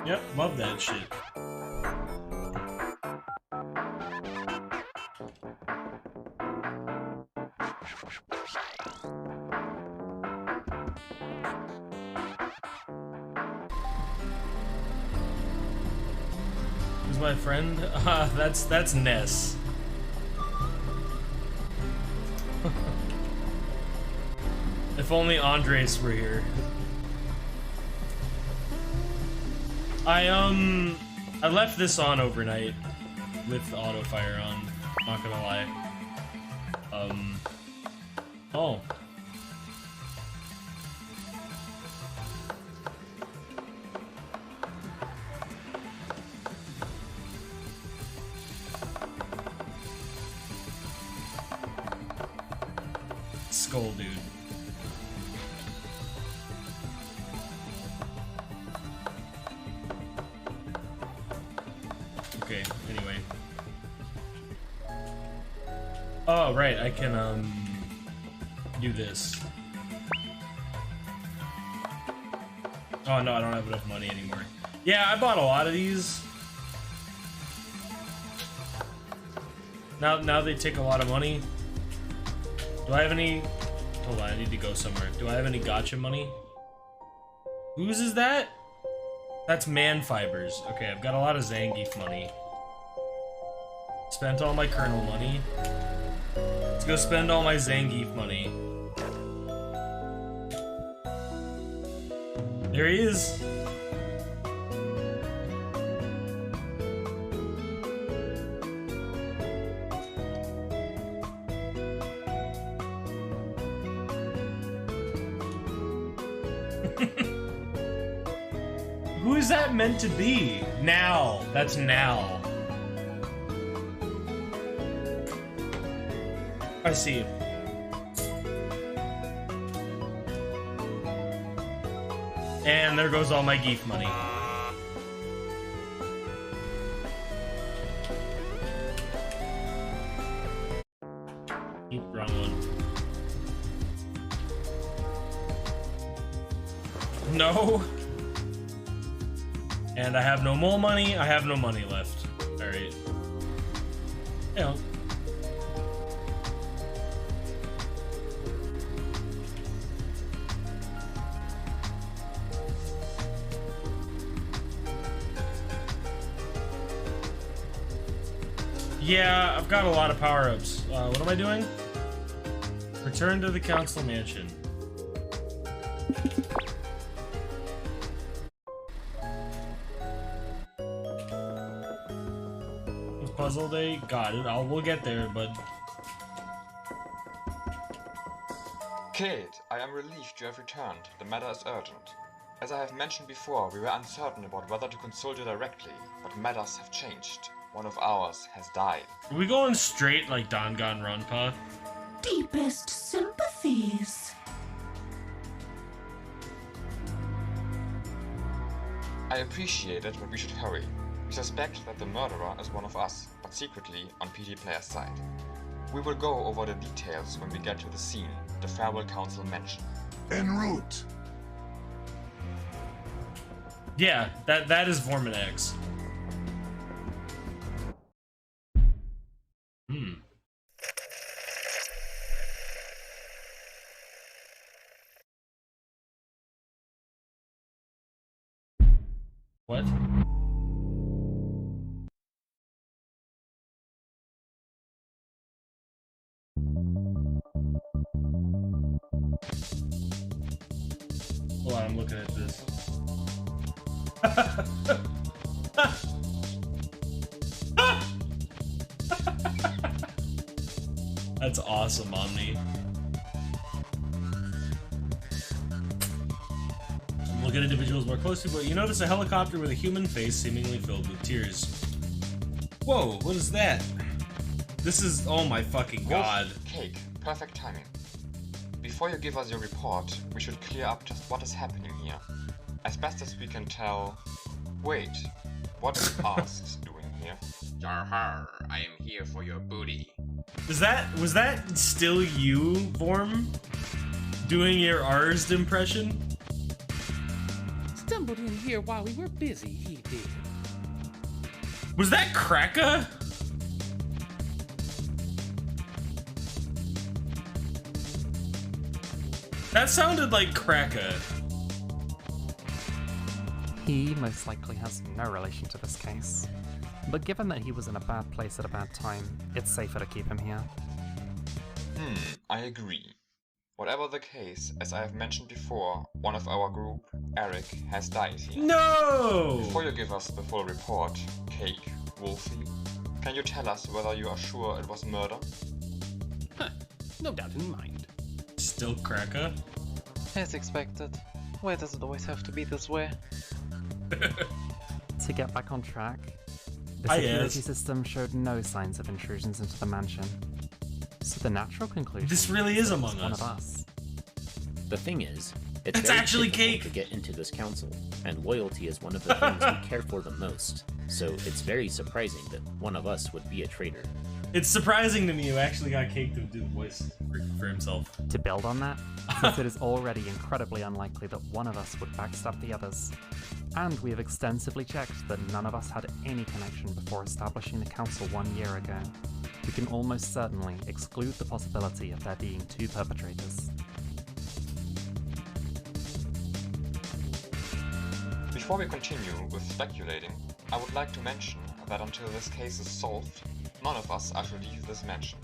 Yep, love that shit. Who's my friend? That's Ness. If only Andres were here. I left this on overnight with auto fire on, not gonna lie. Oh. skull, dude. Okay, anyway. Oh, right, I can, do this. Oh, no, I don't have enough money anymore. Yeah, I bought a lot of these. Now they take a lot of money. Do I have any... Hold on, I need to go somewhere. Do I have any gotcha money? Whose is that? That's man fibers. Okay, I've got a lot of Zangief money. Spent all my kernel money. Let's go spend all my Zangief money. There he is. Who is that meant to be? Now. That's now. I see. And there goes all my Geef money. Oop, wrong one. No. And I have no more money. I have no money left. Alright. Yeah. Yeah, I've got a lot of power-ups. What am I doing? Return to the council mansion. Puzzle day? Got it. We'll get there, but... Kid, I am relieved you have returned. The matter is urgent. As I have mentioned before, we were uncertain about whether to consult you directly, but matters have changed. One of ours has died. Are we going straight like Danganronpa? Deepest sympathies. I appreciate it, but we should hurry. We suspect that the murderer is one of us, but secretly on PD Player's side. We will go over the details when we get to the scene, the Farewell Council mansion. En route. Yeah, that is Vormin X. What? Hold on, I'm looking at this. That's awesome, Omni. Look at individuals more closely, but you notice a helicopter with a human face seemingly filled with tears. Whoa, what is that? This is... oh my fucking god. Cake, perfect timing. Before you give us your report, we should clear up just what is happening here. As best as we can tell... Wait, what is Arst doing here? Yarhar, I am here for your booty. Was that still you, Vorm? Doing your Arst impression? Stumbled in here while we were busy, he did. Was that Kraka? That sounded like Kraka. He most likely has no relation to this case. But given that he was in a bad place at a bad time, it's safer to keep him here. I agree. Whatever the case, as I have mentioned before, one of our group, Eric, has died here. No! Before you give us the full report, Cake, Wolfie, can you tell us whether you are sure it was murder? Huh, no doubt in mind. Still Kraka? As expected. Why does it always have to be this way? To get back on track, the security system showed no signs of intrusions into the mansion. So the natural conclusion This really is that Among it's one Us. of us. The thing is, it's That's very actually difficult cake. to get into this council, and loyalty is one of the things we care for the most. So it's very surprising that one of us would be a traitor. It's surprising to me you actually got Cake to do the voice for himself. To build on that, since it is already incredibly unlikely that one of us would backstab the others, and we have extensively checked that none of us had any connection before establishing the council 1 year ago, we can almost certainly exclude the possibility of there being 2 perpetrators. Before we continue with speculating, I would like to mention that until this case is solved, none of us are to leave this mansion.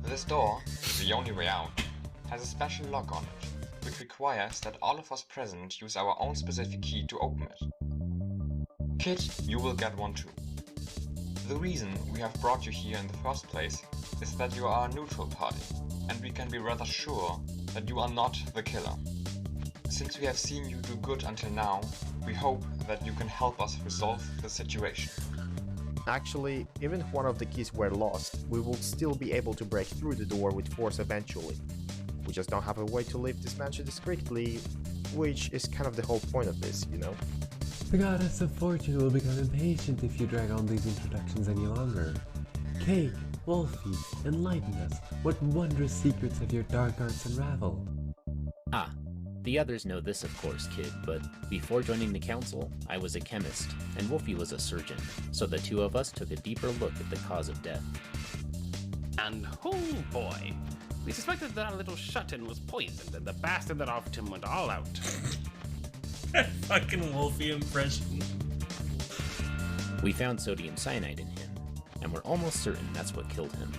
This door, the only way out, has a special lock on it, which requires that all of us present use our own specific key to open it. Kid, you will get one too. The reason we have brought you here in the first place is that you are a neutral party, and we can be rather sure that you are not the killer. Since we have seen you do good until now, we hope that you can help us resolve the situation. Actually, even if one of the keys were lost, we will still be able to break through the door with force eventually. We just don't have a way to leave this mansion discreetly, which is kind of the whole point of this, you know? The goddess of fortune will become impatient if you drag on these introductions any longer. Cake, Wolfie, enlighten us. What wondrous secrets have your dark arts unraveled? Ah, the others know this of course, kid, but before joining the council, I was a chemist, and Wolfie was a surgeon, so the two of us took a deeper look at the cause of death. And oh boy, we suspected that our little shut-in was poisoned, and the bastard that offered him went all out. That fucking Wolfie impression. We found sodium cyanide in him, and we're almost certain that's what killed him.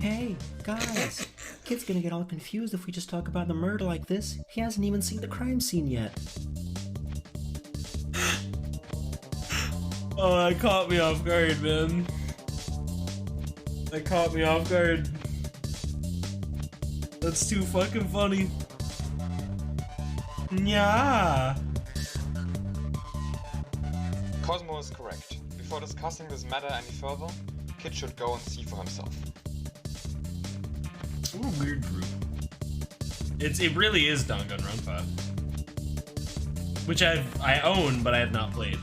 Hey, guys! Kid's gonna get all confused if we just talk about the murder like this. He hasn't even seen the crime scene yet. Oh, that caught me off guard, man. That caught me off guard. That's too fucking funny. Yeah. Cosmo is correct. Before discussing this matter any further, Kid should go and see for himself. What a weird group. It really is Danganronpa, which I own, but I have not played.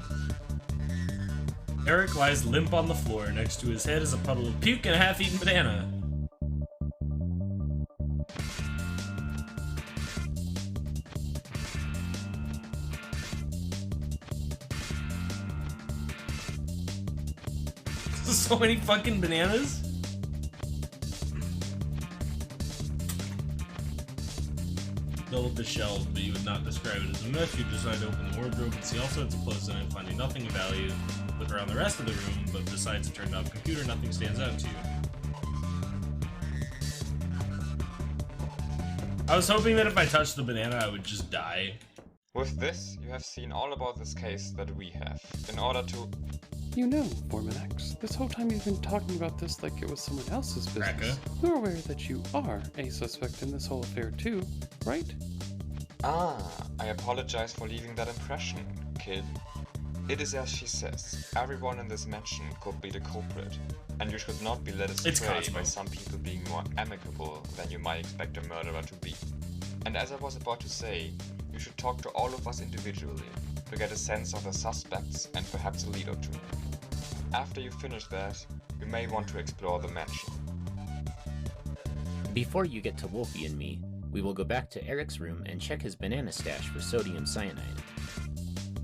Eric lies limp on the floor. Next to his head is a puddle of puke and a half-eaten banana. So many fucking bananas? Fill up the shelves, but you would not describe it as a mess. You decide to open the wardrobe and see all sorts of clothes in it, finding nothing of value. Look around the rest of the room, but besides a turned off computer, nothing stands out to you. I was hoping that if I touched the banana, I would just die. With this, you have seen all about this case that we have, in order to... You know, Foreman X, this whole time you've been talking about this like it was someone else's business. Raka. You're aware that you are a suspect in this whole affair too, right? Ah, I apologize for leaving that impression, Kid. It is as she says, everyone in this mansion could be the culprit, and you should not be led astray by some people being more amicable than you might expect a murderer to be. And as I was about to say, you should talk to all of us individually, to get a sense of the suspects and perhaps a lead or two. After you finish that, you may want to explore the mansion. Before you get to Wolfie and me, we will go back to Eric's room and check his banana stash for sodium cyanide.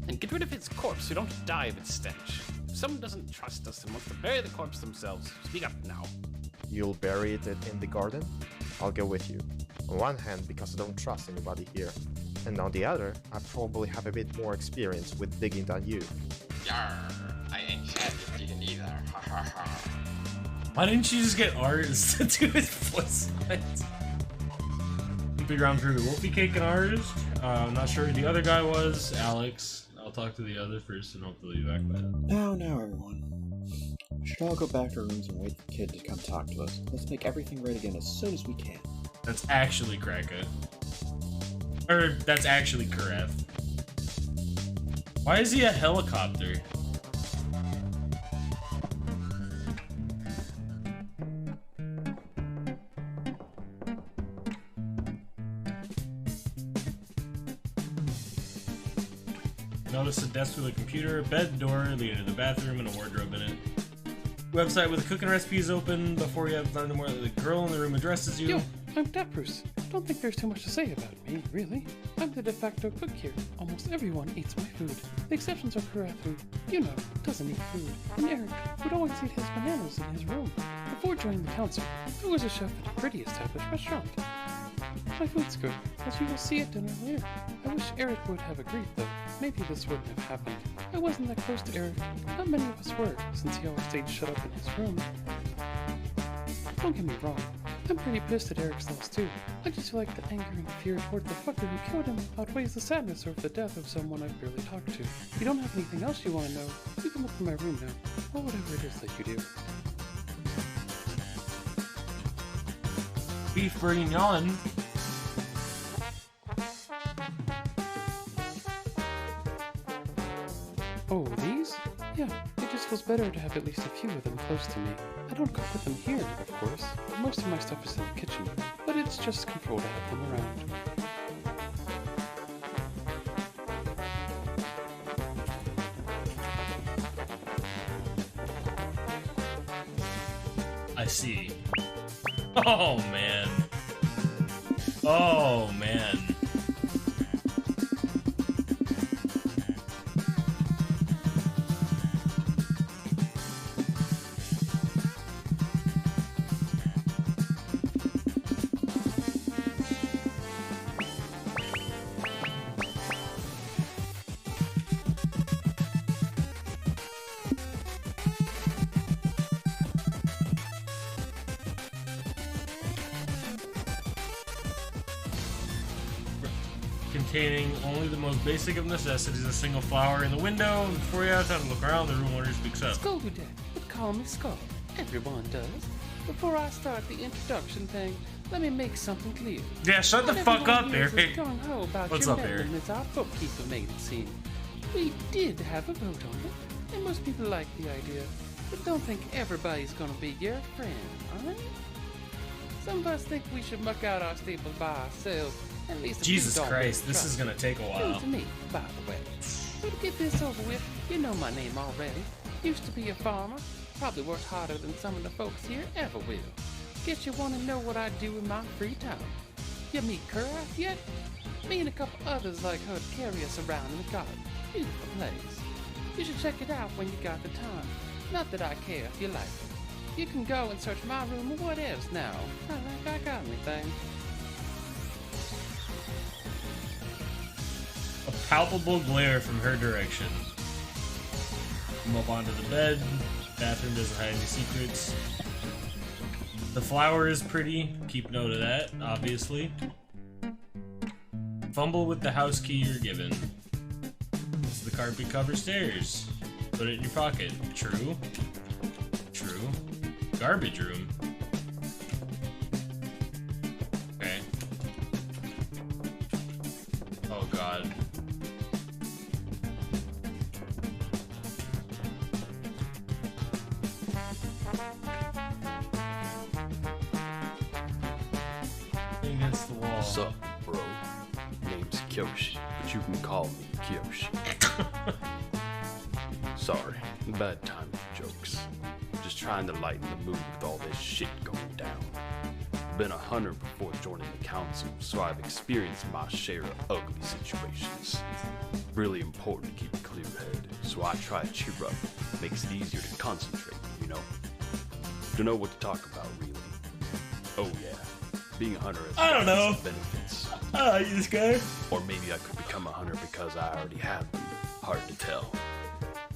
And get rid of his corpse so don't die of its stench. If someone doesn't trust us and wants to bury the corpse themselves, speak up now. You'll bury it in the garden? I'll go with you. On one hand, because I don't trust anybody here. And on the other, I probably have a bit more experience with digging than you. Yarr, I ain't shabby of digging either. Ha ha ha. Why didn't you just get ours to do his voice lines? Big round crew, Wolfie Cake and ours. I'm not sure who the other guy was. Alex. I'll talk to the other first and hopefully be back by then. Now, everyone. We should all go back to our rooms and wait for Kid to come talk to us. Let's make everything right again as soon as we can. That's actually Kraka. Or, that's actually Kareth. Why is he a helicopter? Notice a desk with a computer, a bed door leading to the bathroom, and a wardrobe in it. Website with a cooking recipe is open. Before you have done more, the girl in the room addresses you. Yo, I'm Deprus. Don't think there's too much to say about me, really. I'm the de facto cook here. Almost everyone eats my food. The exceptions are Karath, who, you know, doesn't eat food, and Eric, who'd always eat his bananas in his room. Before joining the council, I was a chef at a pretty established restaurant. My food's good, as you will see at dinner later. I wish Eric would have agreed, though. Maybe this wouldn't have happened. I wasn't that close to Eric. Not many of us were, since he always stayed shut up in his room. Don't get me wrong. I'm pretty pissed at Eric's loss, too. I just feel like the anger and fear toward the fucker who killed him outweighs the sadness over the death of someone I've barely talked to. If you don't have anything else you want to know, you can look in my room now, or whatever it is that you do. Beef bourguignon. Oh, these? Yeah, it just feels better to have at least a few of them close to me. I don't cook with them here, of course. Most of my stuff is in the kitchen, but it's just comfortable to have them around. I see. Oh, man. Oh, man. Containing only the most basic of necessities, a single flower in the window, and before you have time to look around, the room owner speaks up. Skull, Dad, but call me Skull. Everyone does. Before I start the introduction thing, let me make something clear. Yeah, shut the fuck up, Eric. What's up, Eric? As our bookkeeper made it seem. We did have a vote on it, and most people like the idea, but don't think everybody's gonna be your friend, alright? Some of us think we should muck out our staples by ourselves. At least Jesus Christ, this is gonna take a while. To me, by the way. So to get this over with, you know my name already. Used to be a farmer. Probably worked harder than some of the folks here ever will. Guess you want to know what I do in my free time. You meet Karath yet? Me and a couple others like her carry us around in the garden. Beautiful place. You should check it out when you got the time. Not that I care if you like it. You can go and search my room or what else now. Not like I got anything. A palpable glare from her direction. Move onto the bed. Bathroom doesn't hide any secrets. The flower is pretty. Keep note of that, obviously. Fumble with the house key you're given. It's the carpet cover stairs. Put it in your pocket. True. True. Garbage room. Okay. Oh god. Against the wall. Sup, bro? Name's Kyoshi, but you can call me Kyoshi. Sorry, bad time for jokes. Just trying to lighten the mood with all this shit going down. Been a hunter before joining the council, so I've experienced my share of ugly situations. Really important to keep a clear head, so I try to cheer up. Makes it easier to concentrate, you know? Don't know what to talk about, really. Oh yeah, being a hunter has I don't know. some benefits. I like this guy. Or maybe I could become a hunter because I already have them. Hard to tell.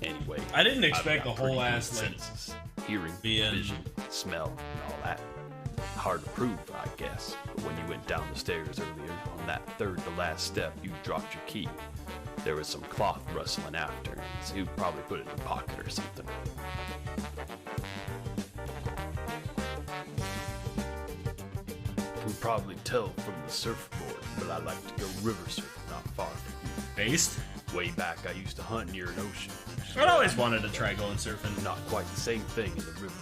Anyway, I didn't expect I've got a whole pretty ass, good like, senses. Hearing, being- vision, smell, and all that. Hard to prove, I guess. But when you went down the stairs earlier, on that third to last step, you dropped your key. There was some cloth rustling after, so you probably put it in your pocket or something. Can probably tell from the surfboard, but I like to go river surfing not far from you. Based? Way back, I used to hunt near an ocean. I'd always wanted to try going surfing. Not quite the same thing in the river,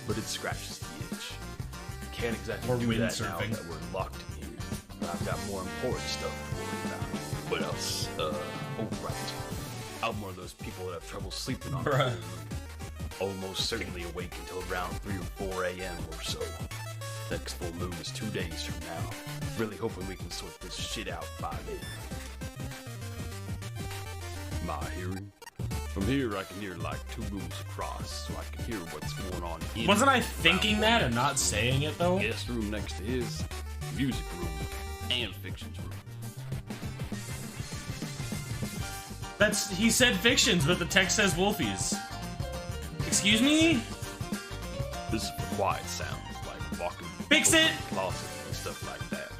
but it scratches the itch. Can't exactly Or do that now windsurfing. that we're locked in here. But I've got more important stuff to worry about. What else? Oh right. I'm one of those people that have trouble sleeping on the Bruh. full moon. Almost certainly awake until around 3 or 4 a.m. or so. Next full moon is 2 days from now. Really hoping we can sort this shit out by then. My hearing? From here I can hear like 2 rooms across, so I can hear what's going on in Wasn't I around thinking that and not saying it though? guest room next to his, music room, and fictions room. He said fictions, but the text says Wolfies. Excuse me? This is for quiet sounds, like walking Fix open it! closets and stuff like that.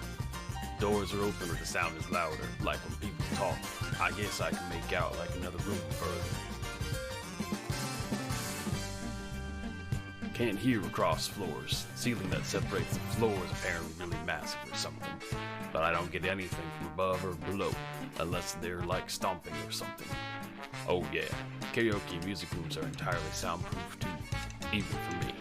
Doors are open or the sound is louder, like when people talk. I guess I can make out like another room further. Can't hear across floors. The ceiling that separates the floor is apparently really massive or something. But I don't get anything from above or below, unless they're like stomping or something. Oh yeah, karaoke and music rooms are entirely soundproof too, even for me.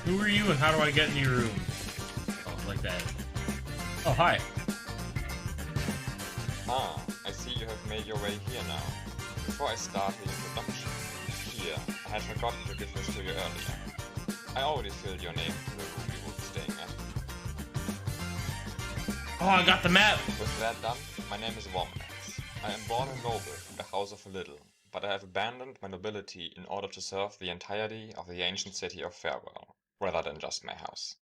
Who are you and how do I get in your room? Oh, like that. Oh, hi. Ah, I see you have made your way here now. Before I start the introduction, here, I had forgotten to give this to you earlier. I already filled your name to the room you will be staying at. Oh, I got the map! With that done, my name is Womax. I am born a noble in the House of Little, but I have abandoned my nobility in order to serve the entirety of the ancient city of Farewell, rather than just my house.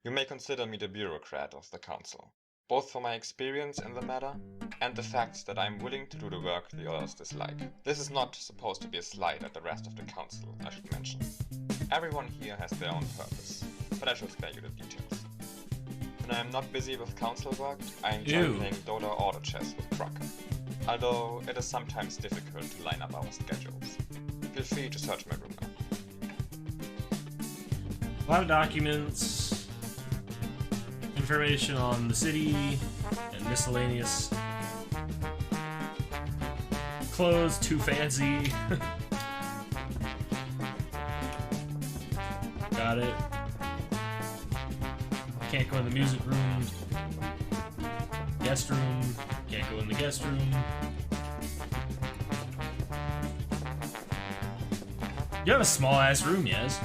You may consider me the bureaucrat of the council, both for my experience in the matter and the fact that I am willing to do the work the others dislike. This is not supposed to be a slight at the rest of the council, I should mention. Everyone here has their own purpose, but I shall spare you the details. When I am not busy with council work, I enjoy playing Dota Auto Chess with Brucker, although it is sometimes difficult to line up our schedules. Feel free to search my room now. A lot of documents, information on the city, and miscellaneous clothes, too fancy. Got it. Can't go in the music room. Guest room. Can't go in the guest room. You have a small ass room, yes?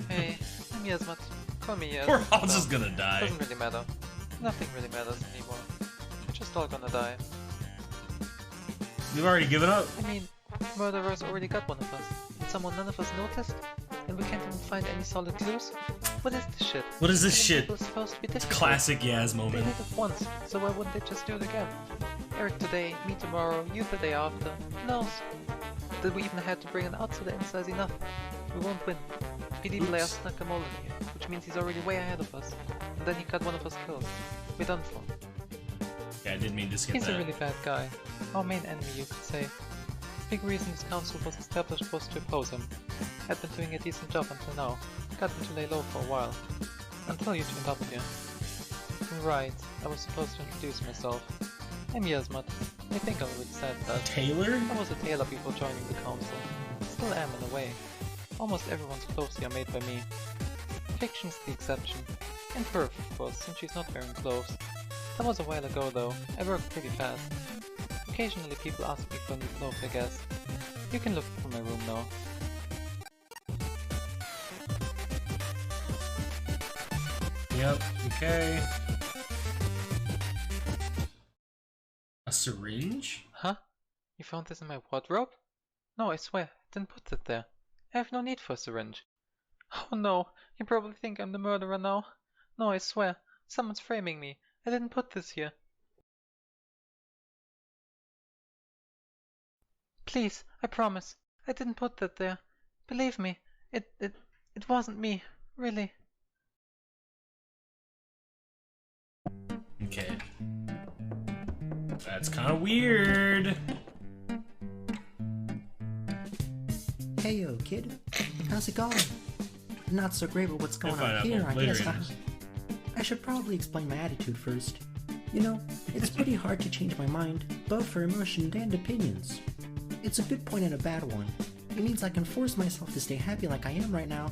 Hey, I'm Yasmat. Call me Yas. We're all just gonna die. Doesn't really matter. Nothing really matters anymore. We're just all gonna die. We've already given up. I mean, murderers already got one of us. Did someone none of us noticed? And we can't even find any solid clues? What is this shit? What is this Killing shit? people is supposed to be difficult. Classic Yaz They moment. did it once, so why wouldn't they just do it again? Eric today, me tomorrow, you the day after. Who knows? That we even had to bring an outsider inside is enough. We won't win. PD player snuck a mole in here, which means he's already way ahead of us. And then he got one of us killed. We're done for. Yeah, I didn't mean to skip He's that. a really bad guy. Our main enemy, you could say. Big reason this council was established was to oppose him. Had been doing a decent job until now. Got him to lay low for a while. Until you turned up here. Right, I was supposed to introduce myself. I'm Yasmat. I think I already said that. Tailor? I was a tailor before joining the council. Still am in a way. Almost everyone's clothes here are made by me. Fiction's the exception. And Perf, of course, since she's not wearing clothes. That was a while ago though. I worked pretty fast. Occasionally people ask me for new clothes, I guess. You can look through my room now. Yep, okay. A syringe? Huh? You found this in my wardrobe? No, I swear, I didn't put it there. I have no need for a syringe. Oh no, you probably think I'm the murderer now. No, I swear, someone's framing me. I didn't put this here. Please, I promise. I didn't put that there. Believe me, it wasn't me, really. Okay. That's kind of weird. Hey yo, kid. How's it going? Not so great with what's going We'll on find out here, more I later guess. in this. I should probably explain my attitude first. You know, it's pretty hard to change my mind, both for emotion and opinions. It's a good point and a bad one. It means I can force myself to stay happy like I am right now,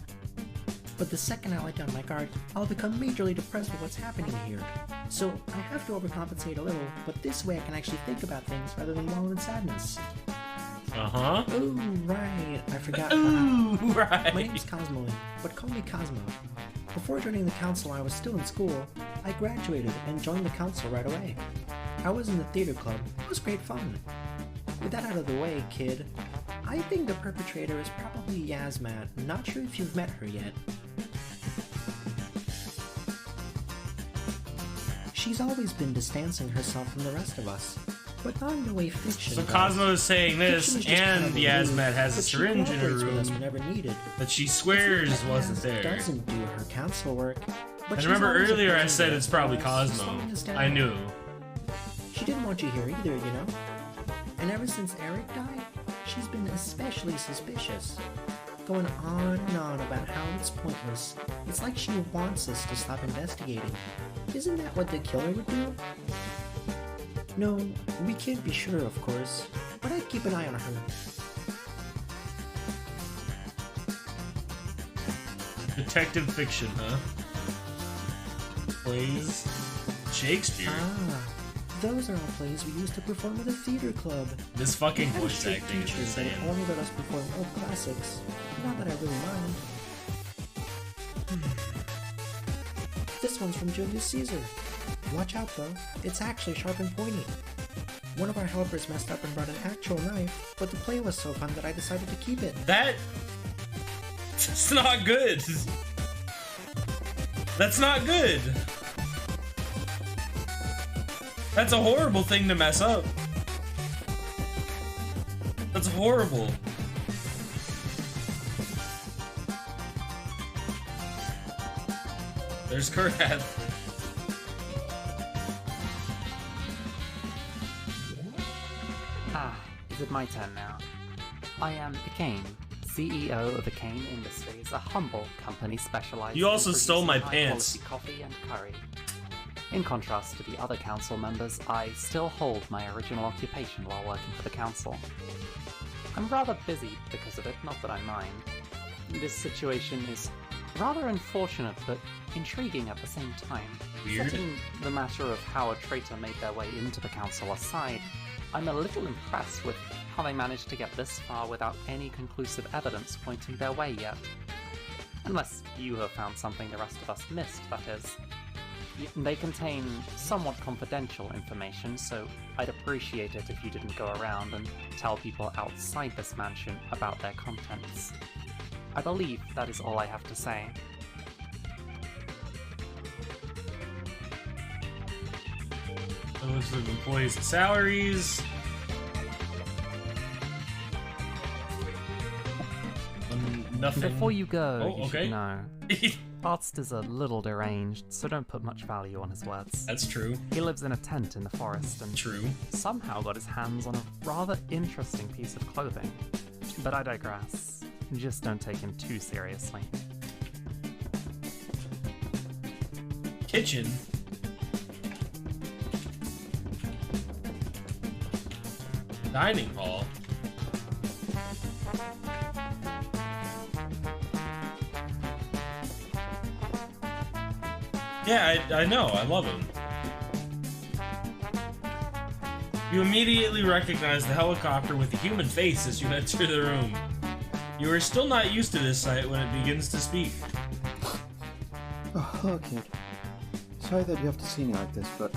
but the second I let down my guard, I'll become majorly depressed with what's happening here. So I have to overcompensate a little, but this way I can actually think about things rather than wallow in sadness. Uh-huh. Oh, right. I forgot. Ooh, right. My name's Cosmo, but call me Cosmo. Before joining the council, I was still in school. I graduated and joined the council right away. I was in the theater club. It was great fun. With that out of the way, kid, I think the perpetrator is probably Yasmat. Not sure if you've met her yet. She's always been distancing herself from the rest of us, but not in the way fiction So does. Cosmo is saying this, Fiction is just kind and of Yasmat has a but she syringe in her cooperates with us room whenever needed. that she swears It's not that wasn't Yas there. Doesn't do her council work. But And she's remember always earlier I opposing said it it's probably for us, Cosmo. slowing us down. I knew. She didn't want you here either, you know? And ever since Eric died, she's been especially suspicious. Going on and on about how it's pointless. It's like she wants us to stop investigating. Isn't that what the killer would do? No, we can't be sure, of course, but I'd keep an eye on her. Detective fiction, huh? Plays Shakespeare. Ah, those are all plays we used to perform at the theater club. This fucking We had a voice strict acting is teacher that insane. only let us perform old classics. Not that I really mind. This one's from Julius Caesar. Watch out though, it's actually sharp and pointy. One of our helpers messed up and brought an actual knife, but the play was so fun that I decided to keep it. That's not good. That's not good. That's a horrible thing to mess up. That's horrible. There's Kurad. Ah, is it my turn now? I am Kane, CEO of Kane Industries, a humble company specialized You also in stole my producing pants. high-quality coffee and curry. In contrast to the other council members, I still hold my original occupation while working for the council. I'm rather busy because of it, not that I mind. This situation is rather unfortunate, but intriguing at the same time. Weird. Setting the matter of how a traitor made their way into the council aside, I'm a little impressed with how they managed to get this far without any conclusive evidence pointing their way yet. Unless you have found something the rest of us missed, that is. They contain somewhat confidential information, so I'd appreciate it if you didn't go around and tell people outside this mansion about their contents. I believe that is all I have to say. A list of employees' salaries. Nothing. Before you go, Oh, you okay. should know. Arzt is a little deranged, so don't put much value on his words. That's true. He lives in a tent in the forest and True. somehow got his hands on a rather interesting piece of clothing. But I digress. Just don't take him too seriously. Kitchen. Dining hall. Yeah, I know. I love him. You immediately recognize the helicopter with the human face as you enter the room. You are still not used to this sight when it begins to speak. Oh, hello, kid. Sorry that you have to see me like this, but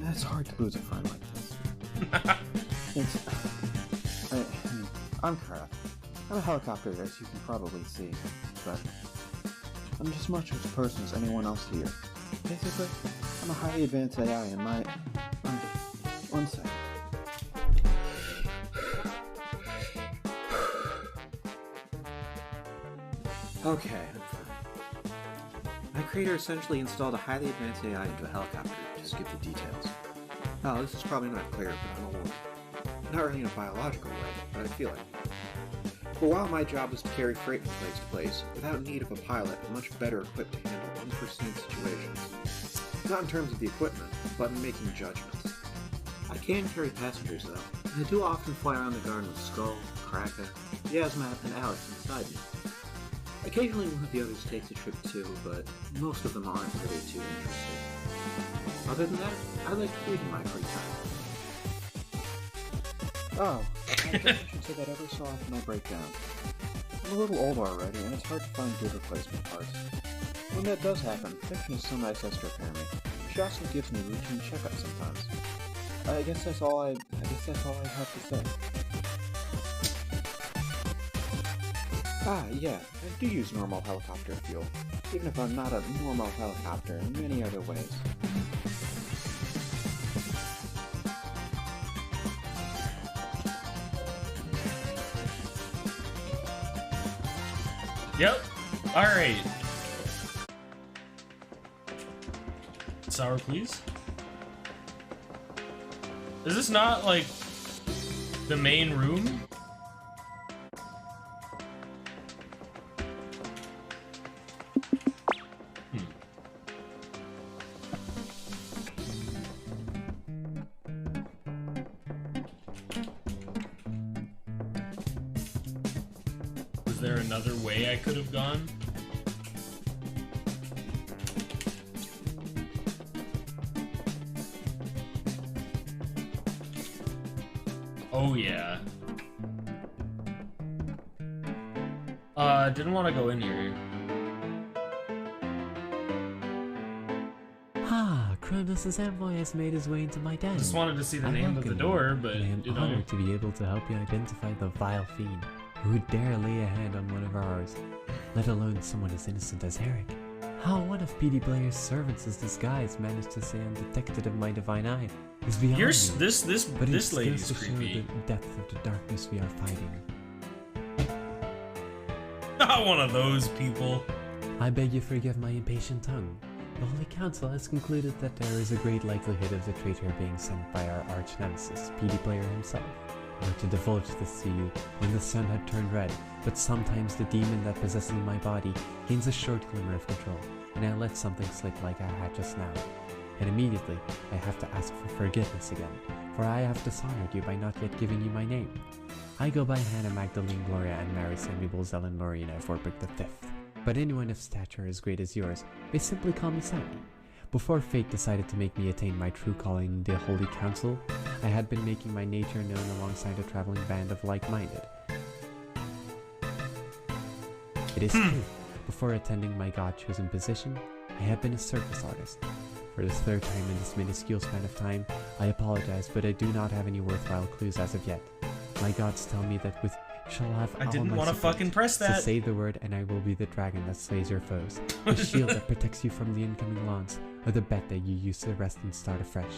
it's hard to lose a friend like this. I'm Kara. I'm a helicopter, as you can probably see, but I'm just as much of a person as anyone else here. Basically, I'm a highly advanced AI, and my... One second. Okay, I'm fine. My creator essentially installed a highly advanced AI into a helicopter to skip the details. Oh, this is probably not clear, but I'm a woman. Not really in a biological way, but I feel it. For a while, my job was to carry freight from place to place, without need of a pilot and much better equipped to handle unforeseen situations. Not in terms of the equipment, but in making judgments. I can carry passengers, though, and I do often fly around the garden with Skull, Kraka, Yasmat, and Alex inside me. Occasionally one of the others takes a trip too, but most of them aren't really too interested. Other than that, I like reading my free time. Oh, I guess I should say that ever so often I break down. I'm a little old already, and it's hard to find good replacement parts. When that does happen, Fiction is so nice as to repair me. She also gives me routine checkups sometimes. I guess that's all I have to say. Ah, yeah, I do use normal helicopter fuel, even if I'm not a normal helicopter in many other ways. Yep. Alright. Sour, please. Is this not, like, the main room? Was there another way I could have gone? Oh yeah. Didn't want to go in here. Ah, Kronos' envoy has made his way into my den. Just wanted to see the I name of the welcome door, you, but and I am you know. honored to be able to help you identify the vile fiend who would dare lay a hand on one of ours, let alone someone as innocent as Herrick. How one of PD Blair's servants is disguised managed to stay undetected of my divine eye is beyond me. But this it lady's goes to show creepy. the depth of the darkness we are fighting. Not one of those people. I beg you forgive my impatient tongue. The Holy Council has concluded that there is a great likelihood of the traitor being sent by our arch-nemesis, PD Player himself. I were to divulge this to you when the sun had turned red, but sometimes the demon that possesses my body gains a short glimmer of control, and I let something slip like I had just now. And immediately, I have to ask for forgiveness again, for I have dishonored you by not yet giving you my name. I go by Hannah Magdalene Gloria and Mary Samuel Zellen Lorena Vorbrick V, but anyone of stature as great as yours may simply call me Sandy. Before fate decided to make me attain my true calling, the Holy Council, I had been making my nature known alongside a traveling band of like-minded. It is true, before attending my God-chosen position, I had been a circus artist. For the third time in this minuscule span of time, I apologize, but I do not have any worthwhile clues as of yet. My gods tell me that with shall have I all didn't my want to support. fucking press So that. say the word and I will be the dragon that slays your foes, the shield that protects you from the incoming lance, or the bet that you use to rest and start afresh.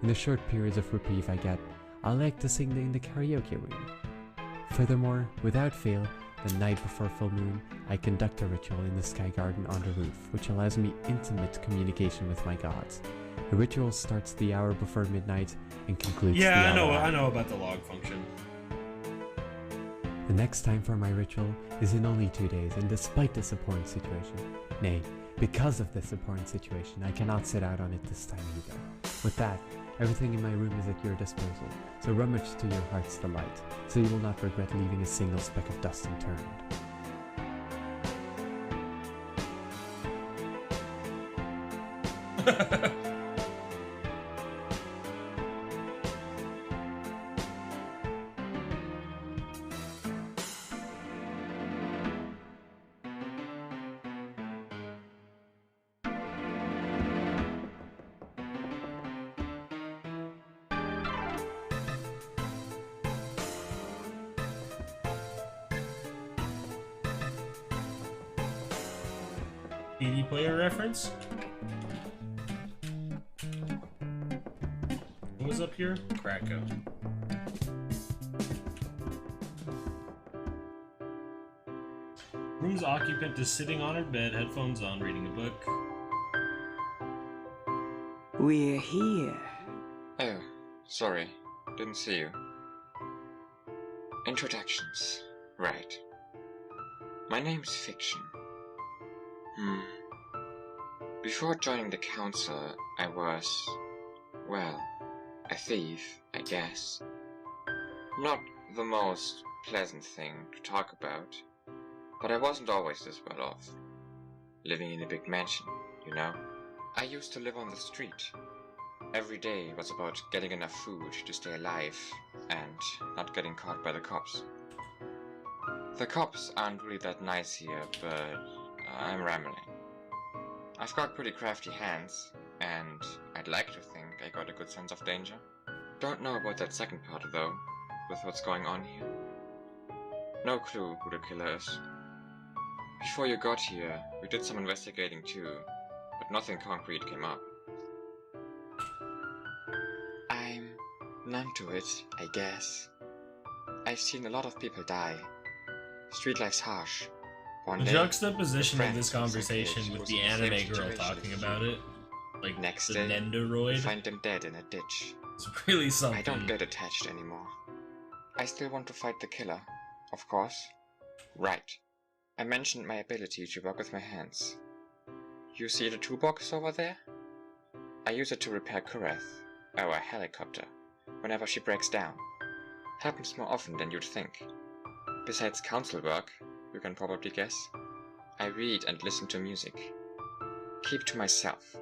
In the short periods of reprieve I get, I like to sing in the karaoke room. Furthermore, without fail, the night before full moon, I conduct a ritual in the sky garden on the roof, which allows me intimate communication with my gods. The ritual starts the hour before midnight and concludes the Yeah, hour I after. know about the log function. The next time for my ritual is in only 2 days, and despite this abhorrent situation, nay, because of this abhorrent situation, I cannot sit out on it this time either. With that, everything in my room is at your disposal, so rummage to your heart's delight, so you will not regret leaving a single speck of dust unturned. PD player reference? What was up here? Krakow. Room's occupant is sitting on her bed, headphones on, reading a book. We're here. Oh, sorry. Didn't see you. Introductions. Right. My name's Fiction. Before joining the council, I was, well, a thief, I guess. Not the most pleasant thing to talk about, but I wasn't always this well off. Living in a big mansion, you know? I used to live on the street. Every day was about getting enough food to stay alive and not getting caught by the cops. The cops aren't really that nice here, but I'm rambling. I've got pretty crafty hands, and I'd like to think I got a good sense of danger. Don't know about that second part though, with what's going on here. No clue who the killer is. Before you got here, we did some investigating too, but nothing concrete came up. I'm numb to it, I guess. I've seen a lot of people die. Street life's harsh. One The day, juxtaposition a of this friend was a conversation kid who with was the in the same anime girl situation talking as about you. it, like Next the day, you Nendoroid, find them dead in a ditch. it's really something. I don't get attached anymore. I still want to fight the killer, of course. Right. I mentioned my ability to work with my hands. You see the toolbox over there? I use it to repair Kureth, our helicopter, whenever she breaks down. Happens more often than you'd think. Besides council work, you can probably guess, I read and listen to music. Keep to myself.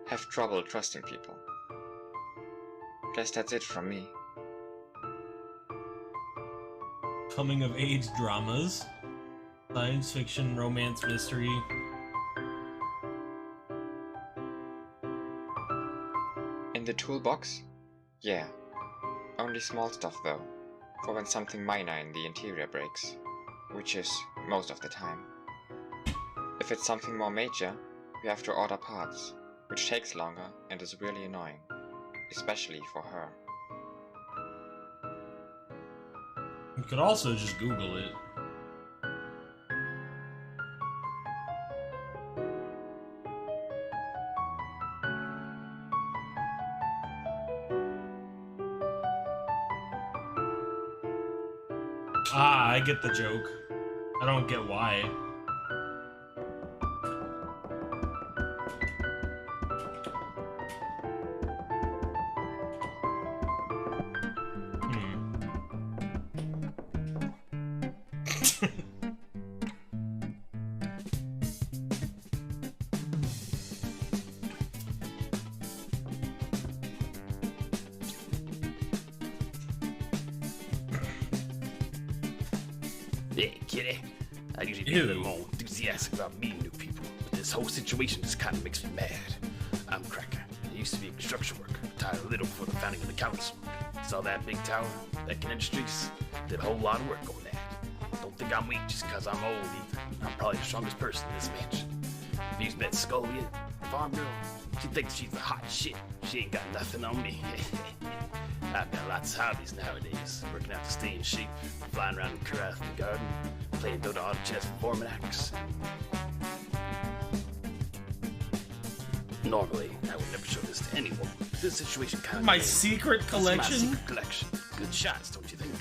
Have trouble trusting people. Guess that's it from me. Coming of age dramas, science fiction, romance, mystery. In the toolbox? Yeah. Only small stuff though, for when something minor in the interior breaks, which is most of the time. If it's something more major, we have to order parts, which takes longer and is really annoying, especially for her. You could also just Google it. Ah, I get the joke. I don't get why. Yeah, kitty. I usually be a little more enthusiastic about meeting new people, but this whole situation just kind of makes me mad. I'm Cracker. I used to be a construction worker, retired a little before the founding of the council. Saw that big tower, Beacon Industries, did a whole lot of work on that. Don't think I'm weak just because I'm old either. I'm probably the strongest person in this mansion. Have you met Skull yet? Farm girl? She thinks she's the hot shit. She ain't got nothing on me. I've got lots of hobbies nowadays. Working out to stay in shape, flying around in Kureth in the garden, playing Dota Auto Chess with Forminax. Normally, I would never show this to anyone, but this situation kind of... My secret collection? This is my secret collection. Good shots, don't you think?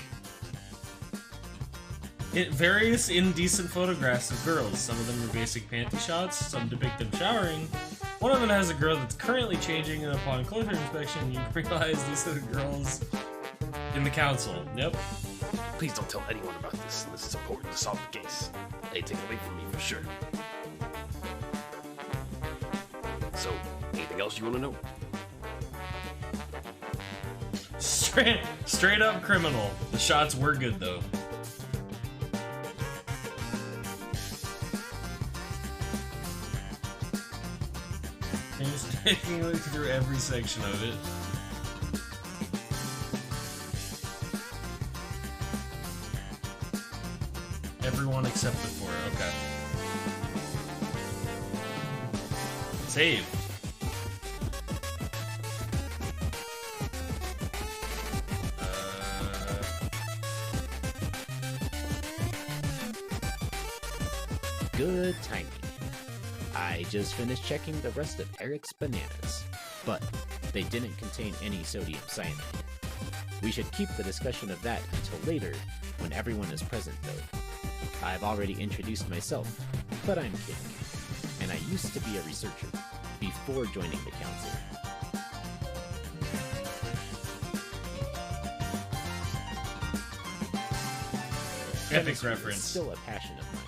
Various indecent photographs of girls. Some of them are basic panty shots, some depict them showering. One of them has a girl that's currently changing, and upon closer inspection, you realize these are the girls in the council. Yep. Please don't tell anyone about this. This is important to solve the case. They take it away from me for sure. So, anything else you want to know? Straight up criminal. The shots were good though. I'm just taking a look through every section of it. Everyone except the four, okay. Save. Good timing. I just finished checking the rest of Eric's bananas. but they didn't contain any sodium cyanide. We should keep the discussion of that until later, when everyone is present though. I've already introduced myself, but I'm King, and I used to be a researcher before joining the council. Epic reference. It's still a passion of mine,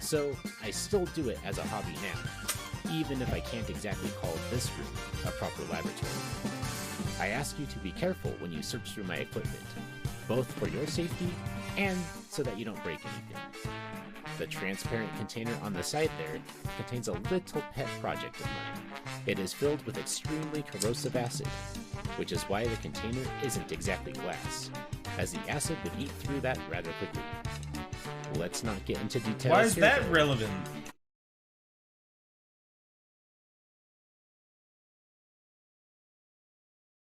so I still do it as a hobby now, even if I can't exactly call this room a proper laboratory. I ask you to be careful when you search through my equipment, both for your safety and so that you don't break anything. The transparent container on the side there contains a little pet project of mine. It is filled with extremely corrosive acid, which is why the container isn't exactly glass, as the acid would eat through that rather quickly. Let's not get into details. Why is here, that though. relevant?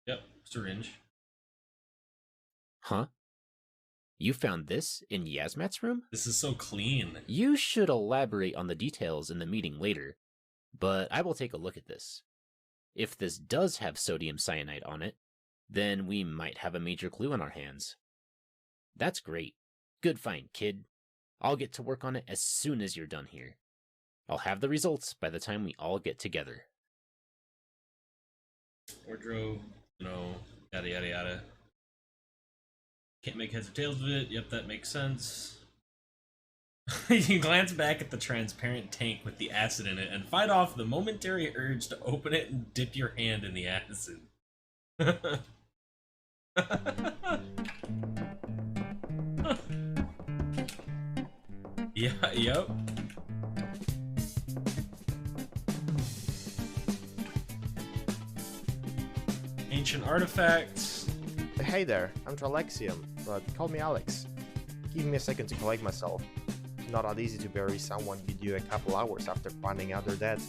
Yep, syringe. Huh? You found this in Yasmat's room? This is so clean. You should elaborate on the details in the meeting later, but I will take a look at this. If this does have sodium cyanide on it, then we might have a major clue in our hands. That's great. Good find, kid. I'll get to work on it as soon as you're done here. I'll have the results by the time we all get together. Wardrobe, no, yada yada yada. Can't make heads or tails of it. Yep, that makes sense. You can glance back at the transparent tank with the acid in it and fight off the momentary urge to open it and dip your hand in the acid. Yeah, yep. Ancient artifacts. Hey there, I'm Tralexium, but call me Alex. Give me a second to collect myself. Not that easy to bury someone you do a couple hours after finding out they're dead.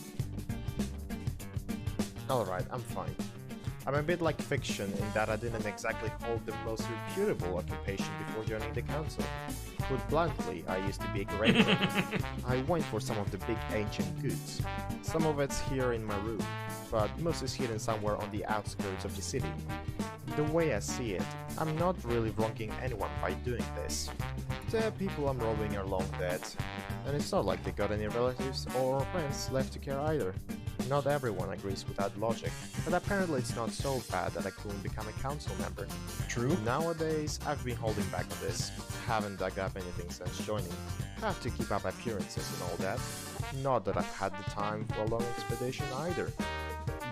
Alright, I'm fine. I'm a bit like fiction in that I didn't exactly hold the most reputable occupation before joining the council. Put bluntly, I used to be a grave digger. I went for some of the big ancient goods. Some of it's here in my room, but most is hidden somewhere on the outskirts of the city. The way I see it, I'm not really wronging anyone by doing this. The people I'm robbing are long dead, and it's not like they got any relatives or friends left to care either. Not everyone agrees with that logic, but apparently it's not so bad that I couldn't become a council member. True. Nowadays, I've been holding back on this. Haven't dug up anything since joining. Have to keep up appearances and all that. Not that I've had the time for a long expedition either.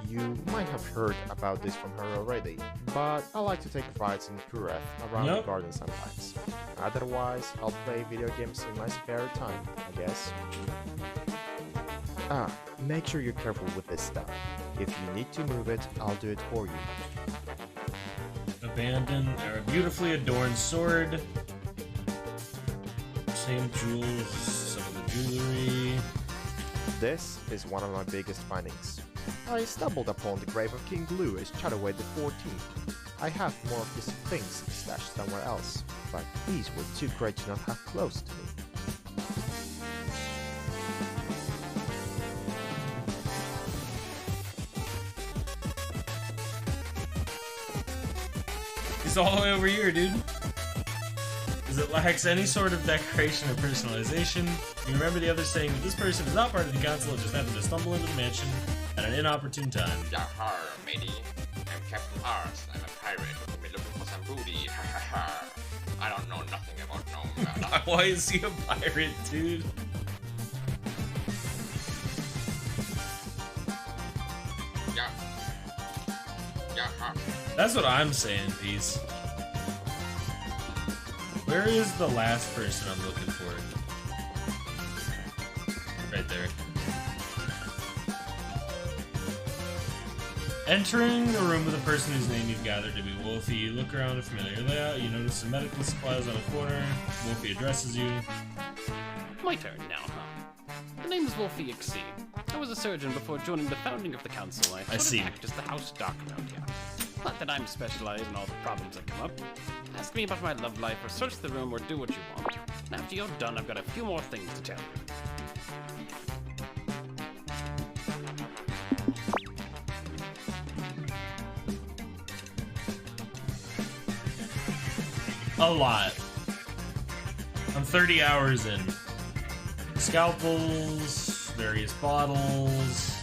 You might have heard about this from her already, but I like to take rides in Kureth around the garden sometimes. Otherwise, I'll play video games in my spare time, I guess. Make sure you're careful with this stuff. If you need to move it, I'll do it for you. Abandoned, or a beautifully adorned sword. Same jewels, some of the jewelry. This is one of my biggest findings. I stumbled upon the grave of King Blue as Shadowway the 14th. I have more of his things stashed somewhere else, but these were too great to not have close to me. It's all the way over here, dude. Because it lacks any sort of decoration or personalization. You remember the other saying that this person is not part of the council, it just happened to stumble into the mansion at an inopportune time. Yahar, matey. I'm Captain Ars. I'm a pirate. I've been looking for some booty. Ha ha ha. I don't know nothing about gnome. Why is he a pirate, dude? Yeah. Yahar. That's what I'm saying, Peace. Where is the last person I'm looking for? Right there. Entering the room with a person whose name you've gathered to be Wolfie, you look around a familiar layout, you notice some medical supplies on a corner. Wolfie addresses you. My turn now, huh? The name is Wolfie Xc. I was a surgeon before joining the founding of the council. I see. Act as the house doc around here. Not that I'm specialized in all the problems that come up. Ask me about my love life, or search the room, or do what you want. And after you're done, I've got a few more things to tell you. a lot. I'm 30 hours in. Scalpels, various bottles,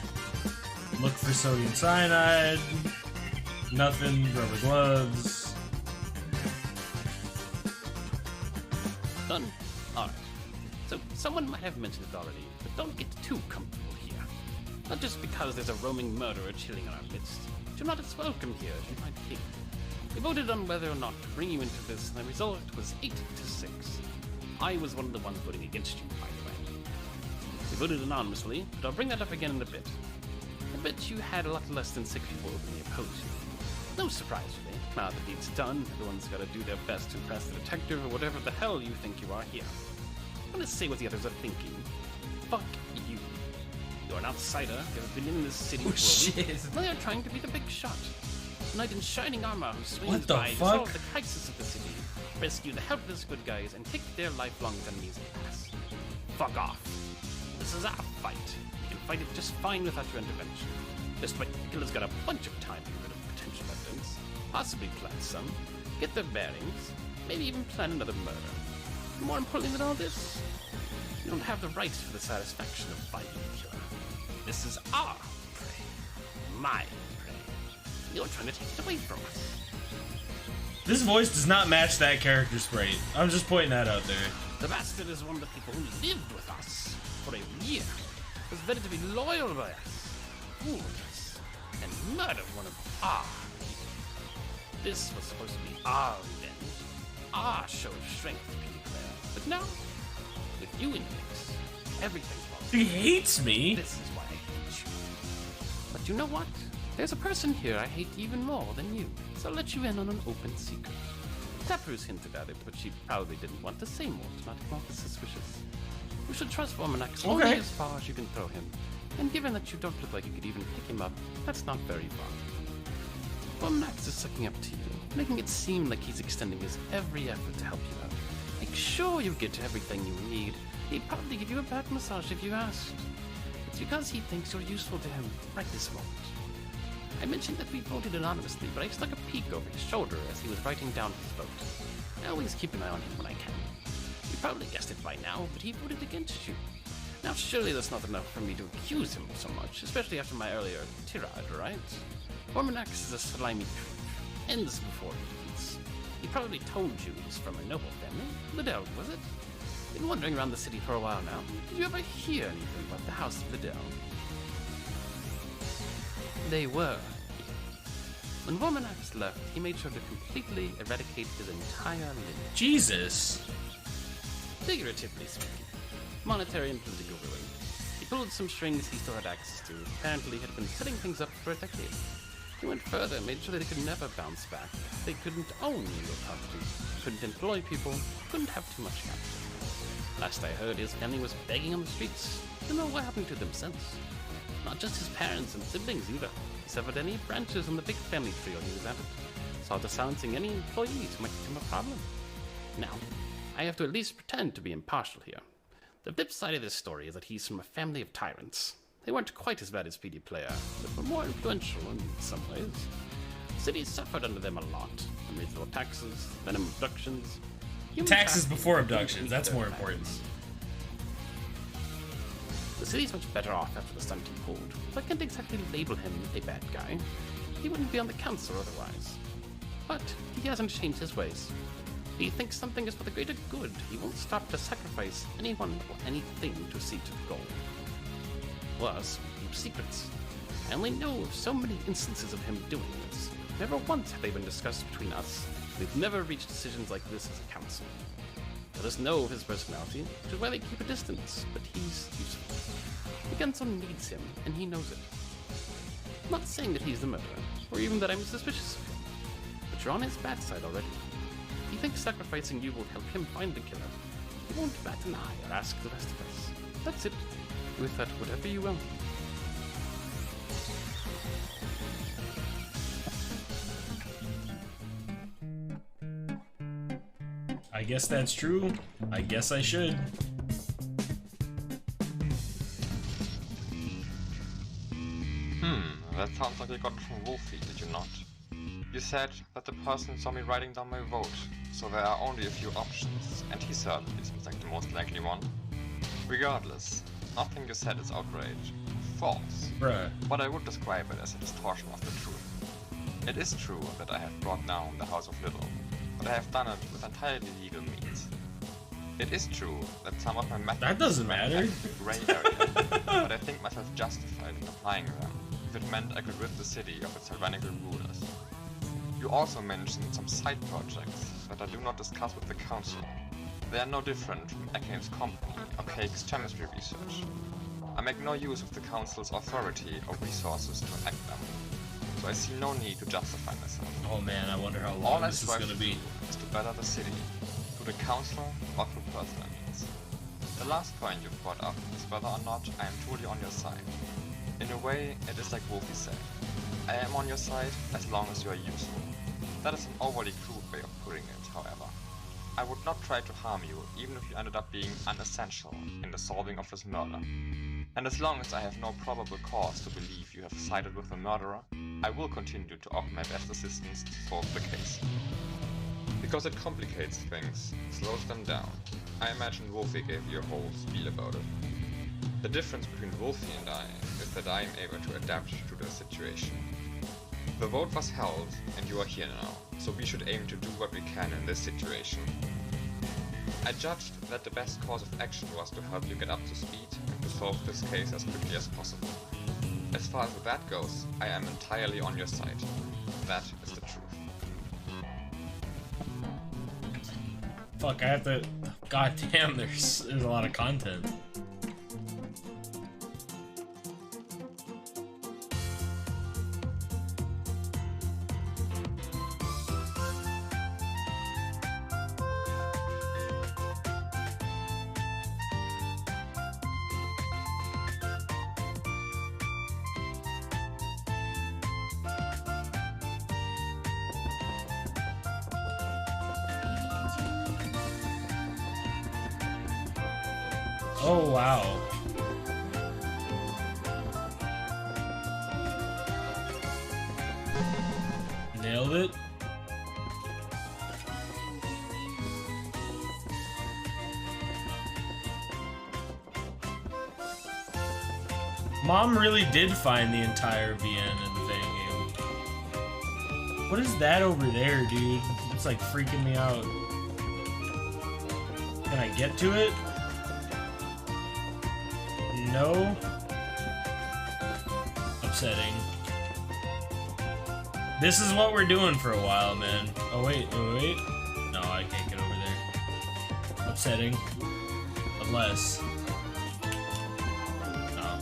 look for sodium cyanide, nothing, rubber gloves. Done? Alright. So, someone might have mentioned it already, but don't get too comfortable here. Not just because there's a roaming murderer chilling in our midst. You're not as welcome here as you might think. We voted on whether or not to bring you into this, and the result was 8 to 6. I was one of the ones voting against you, by the way. We voted anonymously, but I'll bring that up again in a bit. I bet you had a lot less than 6 people openly oppose you. No surprise, really. Now that the deed's done, everyone's gotta do their best to impress the detective or whatever the hell you think you are here. I'm gonna say what the others are thinking. Fuck you. You're an outsider, you've been in this city for a week. Now you're trying to be the big shot. A knight in shining armor who swings by to solve the crisis of the city, rescue the helpless good guys, and kick their lifelong enemies' ass. Fuck off. This is our fight. You can fight it just fine without your intervention. Just wait, the killer's got a bunch of time to get rid of potential evidence, possibly plant some, get their bearings, maybe even plan another murder. And more importantly than all this, you don't have the right for the satisfaction of finding the killer. This is our prey. My prey. You're trying to take it away from us. This voice does not match that character's sprite. I'm just pointing that out there. The bastard is one of the people who lived with us for a year, was vetted to be loyal by us, fooled us, and murdered one of our people. This was supposed to be our revenge, our show of strength, P. Claire. But now, with you in the mix, everything's wrong. He hates me. This is why I hate you. But you know what? There's a person here I hate even more than you, so I'll let you in on an open secret. Taproos hinted at it, but she probably didn't want to say more to not come off as suspicious. You should trust Womanex only as far as you can throw him, and given that you don't look like you could even pick him up, that's not very far. Womanex is sucking up to you, making it seem like he's extending his every effort to help you out. Make sure you get everything you need. He'd probably give you a back massage if you asked. It's because he thinks you're useful to him right this moment. I mentioned that we voted anonymously, but I stuck a peek over his shoulder as he was writing down his vote. I always keep an eye on him when I can. You probably guessed it by now, but he voted against you. Now surely that's not enough for me to accuse him so much, especially after my earlier tirade, right? Womanex is a slimy creep. Ends before he leaves. He probably told you he's from a noble family. Liddell, was it? Been wandering around the city for a while now. Did you ever hear anything about the House of Liddell? They were. When Womanex left, he made sure to completely eradicate his entire lineage. Jesus. Figuratively speaking. Monetary and political ruin. He pulled some strings he still had access to. Apparently had been setting things up for a decade. He went further and made sure they could never bounce back. They couldn't own real property. Couldn't employ people. Couldn't have too much capital. Last I heard, his family was begging on the streets. Don't know what happened to them since. Not just his parents and siblings either. He severed any branches on the big family tree when he was at it. Saw to silencing any employees who might become a problem. Now, I have to at least pretend to be impartial here. The flip side of this story is that he's from a family of tyrants. They weren't quite as bad as PD Player, but were more influential in some ways. The city suffered under them a lot. Unreasonable taxes, venom abductions. Taxes before abductions, that's more important. The city's much better off after the stunt he pulled, but I can't exactly label him a bad guy. He wouldn't be on the council otherwise. But he hasn't changed his ways. He thinks something is for the greater good. He won't stop to sacrifice anyone or anything to see to the goal. Plus, keep secrets. I only know of so many instances of him doing this. Never once have they been discussed between us. We've never reached decisions like this as a council. Let us know of his personality, which is why they keep a distance, but he's useful. The council needs him, and he knows it. I'm not saying that he's the murderer, or even that I'm suspicious of him, but you're on his bad side already. He thinks sacrificing you will help him find the killer. He won't bat an eye or ask the rest of us. That's it. Do with that whatever you will. I guess that's true. I guess I should. That sounds like you got from Wolfie, did you not? You said that the person saw me writing down my vote, so there are only a few options, and he certainly seems like the most likely one. Regardless, nothing you said is outrage. False. Bruh. But I would describe it as a distortion of the truth. It is true that I have brought down the House of Little, but I have done it with entirely legal means. It is true that some of my methods That doesn't matter. gray area, but I think myself justified in applying them if it meant I could rid the city of its tyrannical rulers. You also mentioned some side projects that I do not discuss with the Council. They are no different from Akane's company or Cake's chemistry research. I make no use of the Council's authority or resources to enact them, so I see no need to justify myself. Oh man, I wonder how All long I this is strive gonna to be. do is to better the city, through the Council or through personal means. The last point you brought up is whether or not I am truly on your side. In a way, it is like Wolfie said. I am on your side as long as you are useful. That is an overly crude way of putting it, however. I would not try to harm you, even if you ended up being unessential in the solving of this murder. And as long as I have no probable cause to believe you have sided with the murderer, I will continue to offer my best assistance to solve the case. Because it complicates things, slows them down. I imagine Wolfie gave you a whole spiel about it. The difference between Wolfie and I is that I am able to adapt to the situation. The vote was held, and you are here now, so we should aim to do what we can in this situation. I judged that the best course of action was to help you get up to speed and to solve this case as quickly as possible. As far as that goes, I am entirely on your side. That is the truth. Fuck, I have to. God damn, there's a lot of content. Oh wow. Nailed it. Mom really did find the entire VN in the Van game. What is that over there, dude? It's like freaking me out. Can I get to it? No. Upsetting. This is what we're doing for a while, man. Oh wait, oh wait. No, I can't get over there. Upsetting. Unless. No.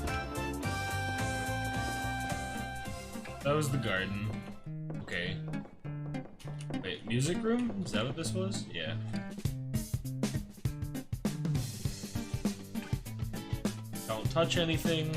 That was the garden. Okay. Wait, music room? Is that what this was? Yeah. Don't touch anything.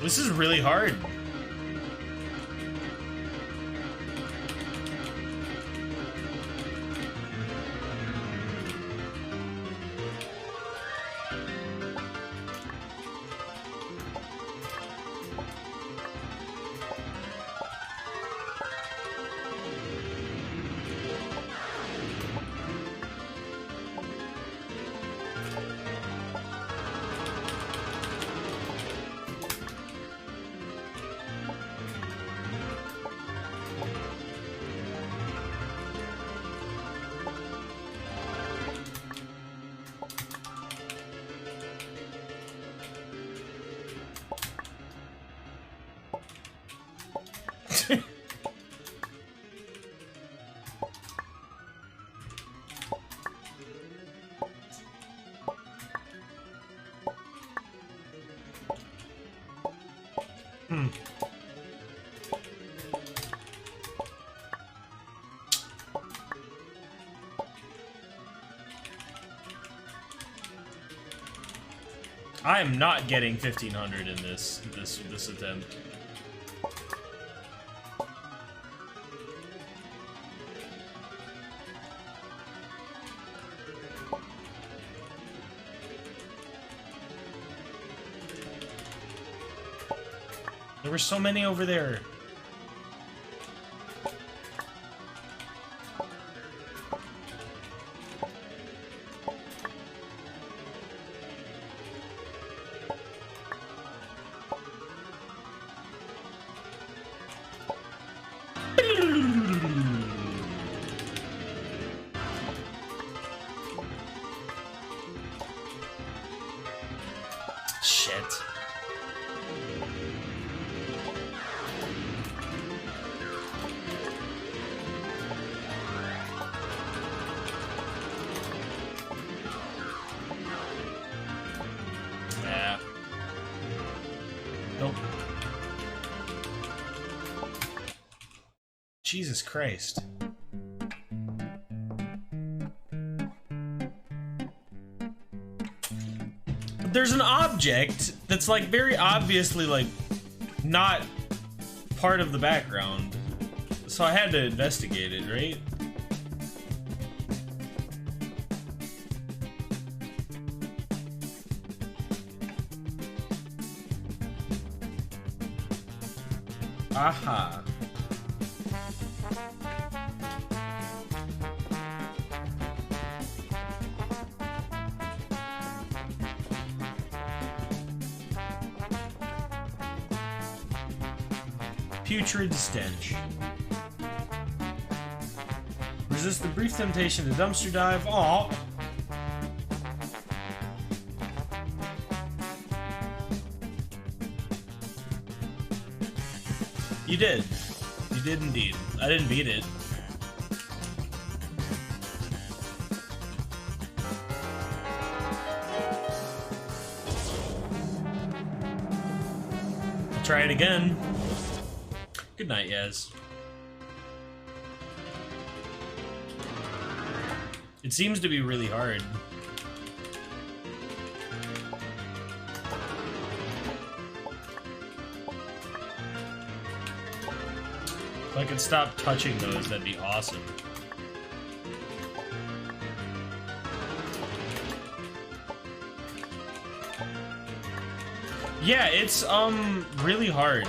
This is really hard. I am not getting 1500 in this attempt. There were so many over there. Shit. Yeah. Nope. Jesus Christ. There's an object that's like very obviously like not part of the background. So I had to investigate it, right? Aha. Putrid stench. Resist the brief temptation to dumpster dive. Aw. You did. You did indeed. I didn't beat it. I'll try it again. Good night, Yaz. It seems to be really hard. If I could stop touching those, that'd be awesome. Yeah, it's really hard.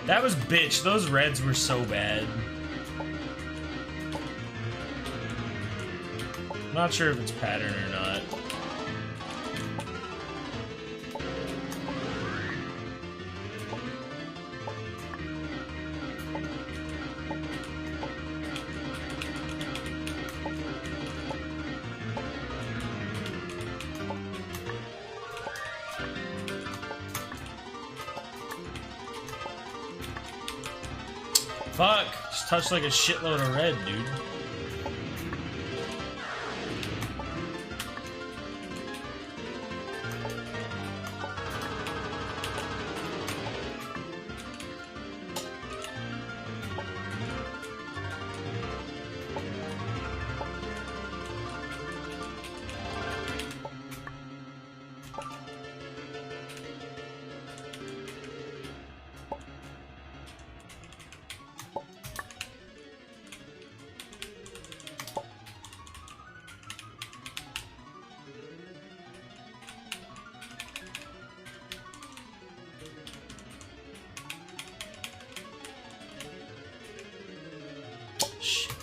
That was bitch. Those reds were so bad. I'm not sure if it's pattern or not. Fuck! Just touched like a shitload of red, dude.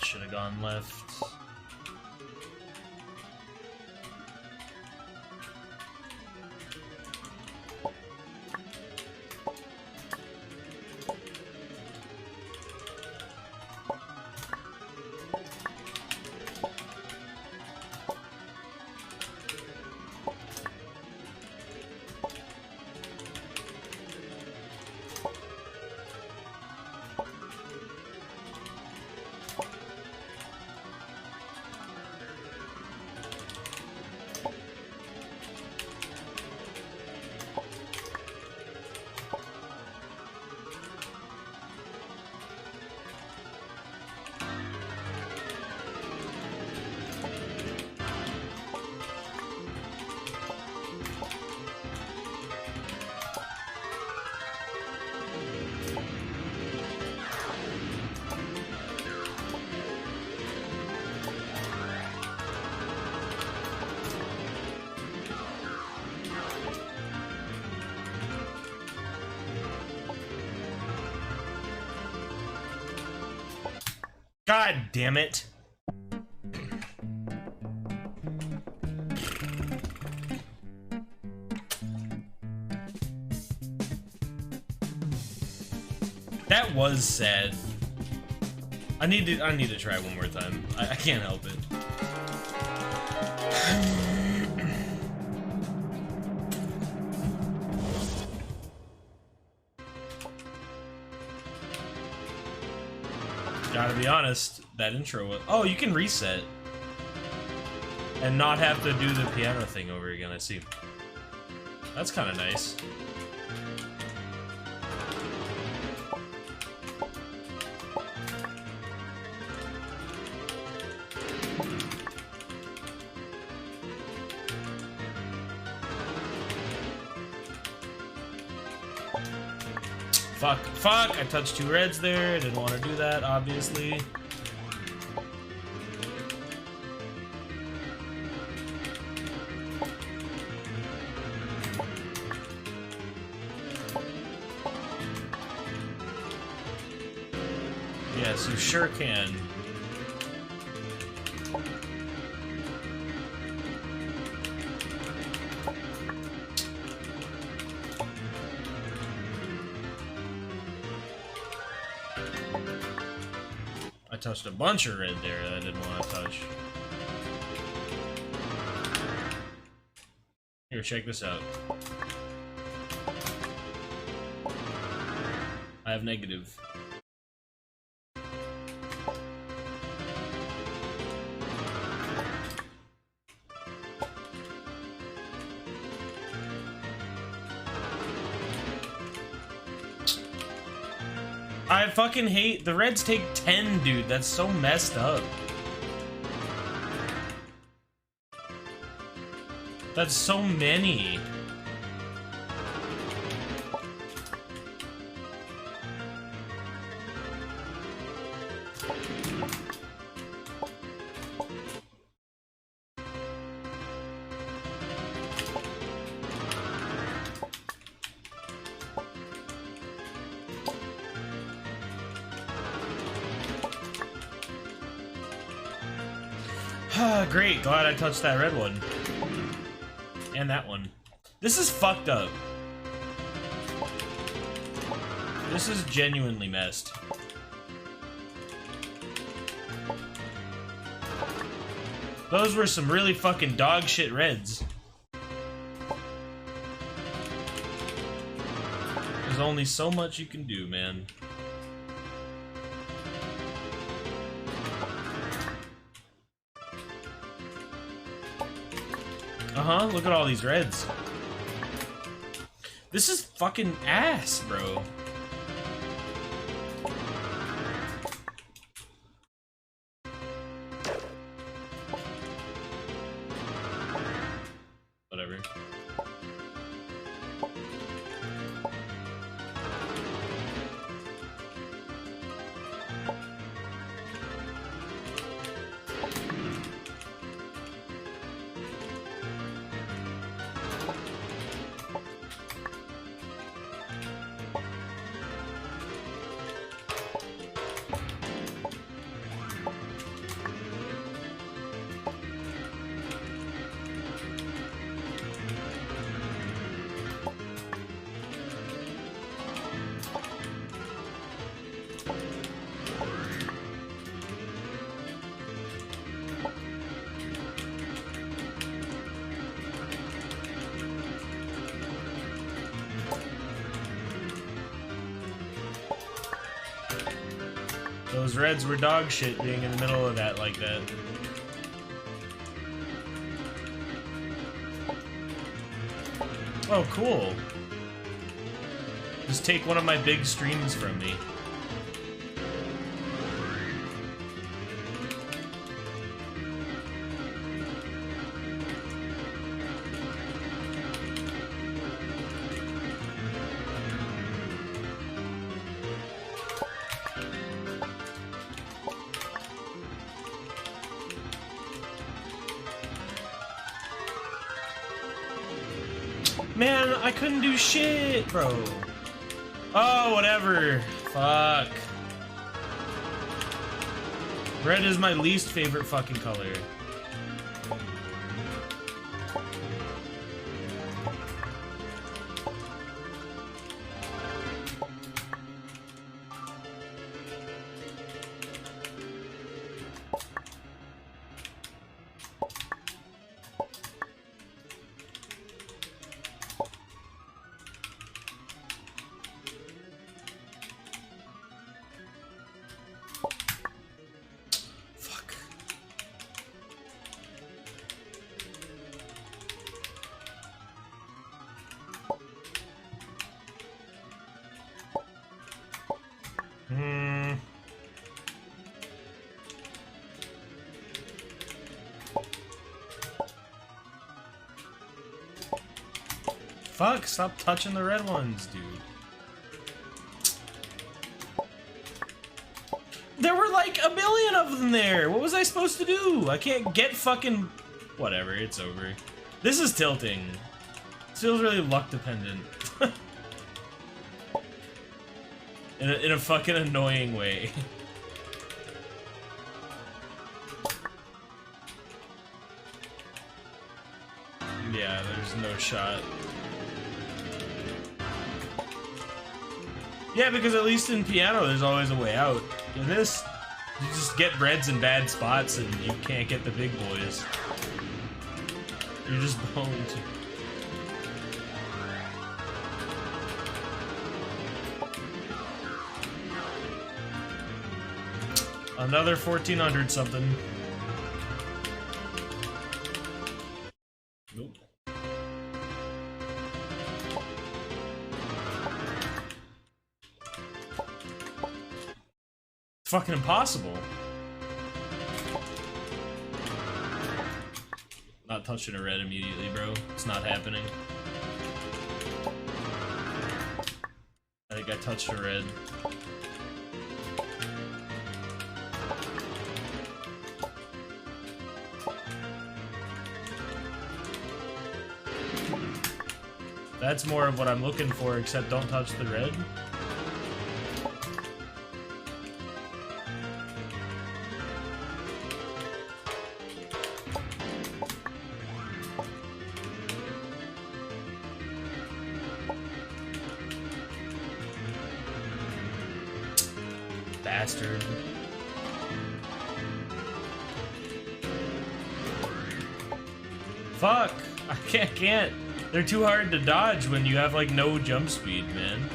Should have gone left. God damn it. That was sad. I need to try one more time. I can't help it. Gotta be honest, that intro was... Oh, you can reset. And not have to do the piano thing over again, I see. That's kind of nice. Fuck, I touched 2 reds there. Didn't want to do that, obviously. Yes, you sure can. I touched a bunch of red there that I didn't want to touch. Here, check this out. I have negative. I fucking hate the reds take 10, dude. That's so messed up. That's so many. Great, glad I touched that red one. And that one. This is fucked up. This is genuinely messed. Those were some really fucking dog shit reds. There's only so much you can do, man. Uh-huh, look at all these reds. This is fucking ass, bro. Whatever. Those reds were dog shit being in the middle of that like that. Oh, cool. Just take one of my big streams from me. Man, I couldn't do shit, bro. Oh, whatever. Fuck. Red is my least favorite fucking color. Fuck, stop touching the red ones, dude. There were like a million of them there! What was I supposed to do? I can't get fucking... Whatever, it's over. This is tilting. This feels really luck dependent. in a fucking annoying way. Yeah, there's no shot. Yeah, because at least in piano, there's always a way out. In this, you just get reds in bad spots and you can't get the big boys. You're just boned. Another 1400 something. Nope. Fucking impossible. Not touching a red immediately, bro. It's not happening. I think I touched a red. That's more of what I'm looking for, except don't touch the red. Bastard. Fuck! I can't. They're too hard to dodge when you have like no jump speed, man.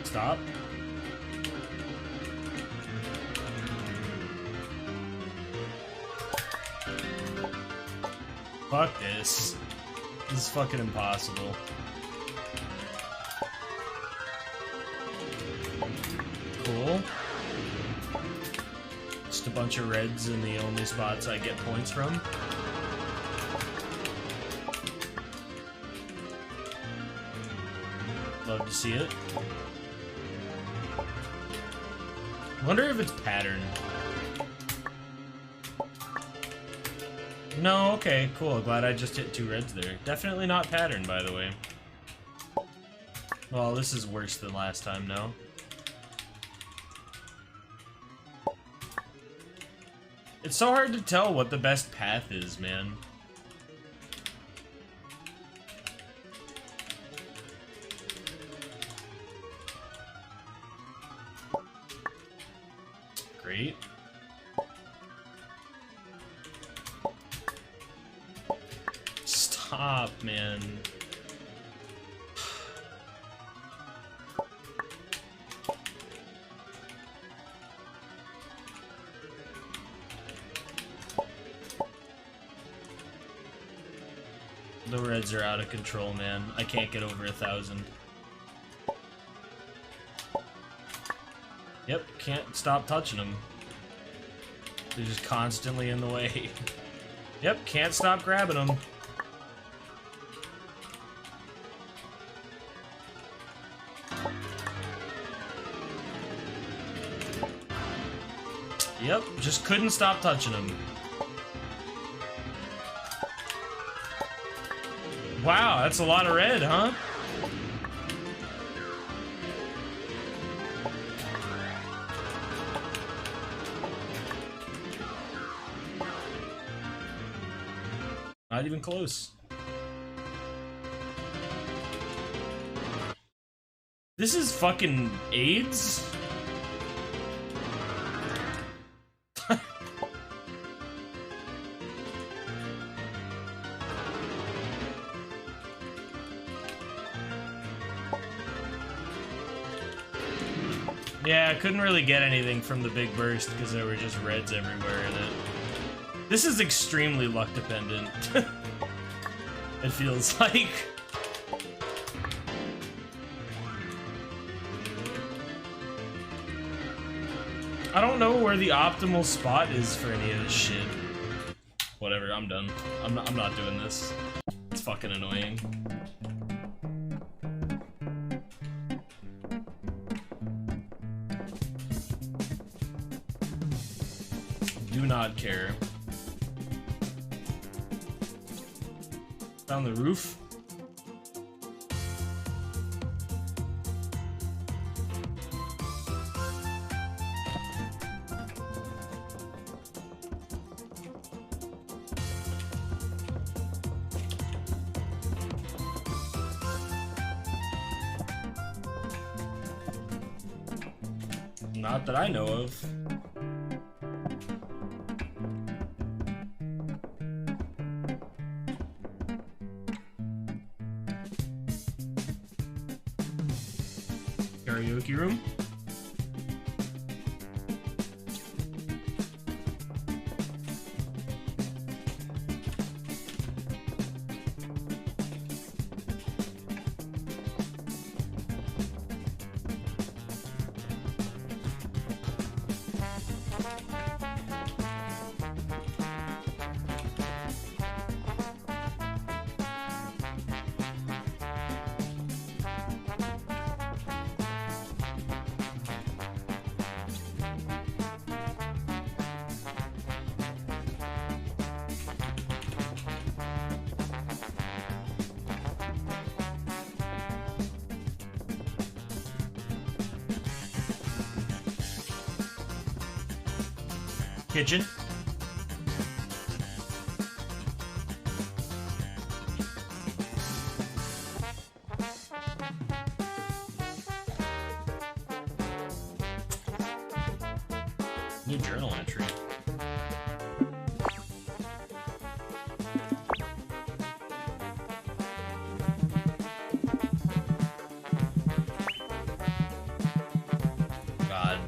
Stop. Fuck this. This is fucking impossible. Cool. Just a bunch of reds in the only spots I get points from. Love to see it. Wonder if it's patterned. No, okay, cool. Glad I just hit 2 reds there. Definitely not patterned, by the way. Well, this is worse than last time now. It's so hard to tell what the best path is, man. Great. Stop, man. The reds are out of control, man. I can't get over 1,000. Yep, can't stop touching them. They're just constantly in the way. Yep, can't stop grabbing them. Yep, just couldn't stop touching them. Wow, that's a lot of red, huh? Not even close. This is fucking AIDS? Yeah, I couldn't really get anything from the big burst because there were just reds everywhere in it. This is extremely luck dependent. It feels like. I don't know where the optimal spot is for any of this shit. Whatever, I'm done. I'm not doing this. It's fucking annoying. Do not care. Down the roof? Not that I know of. Karaoke room? Kitchen. New journal entry. God.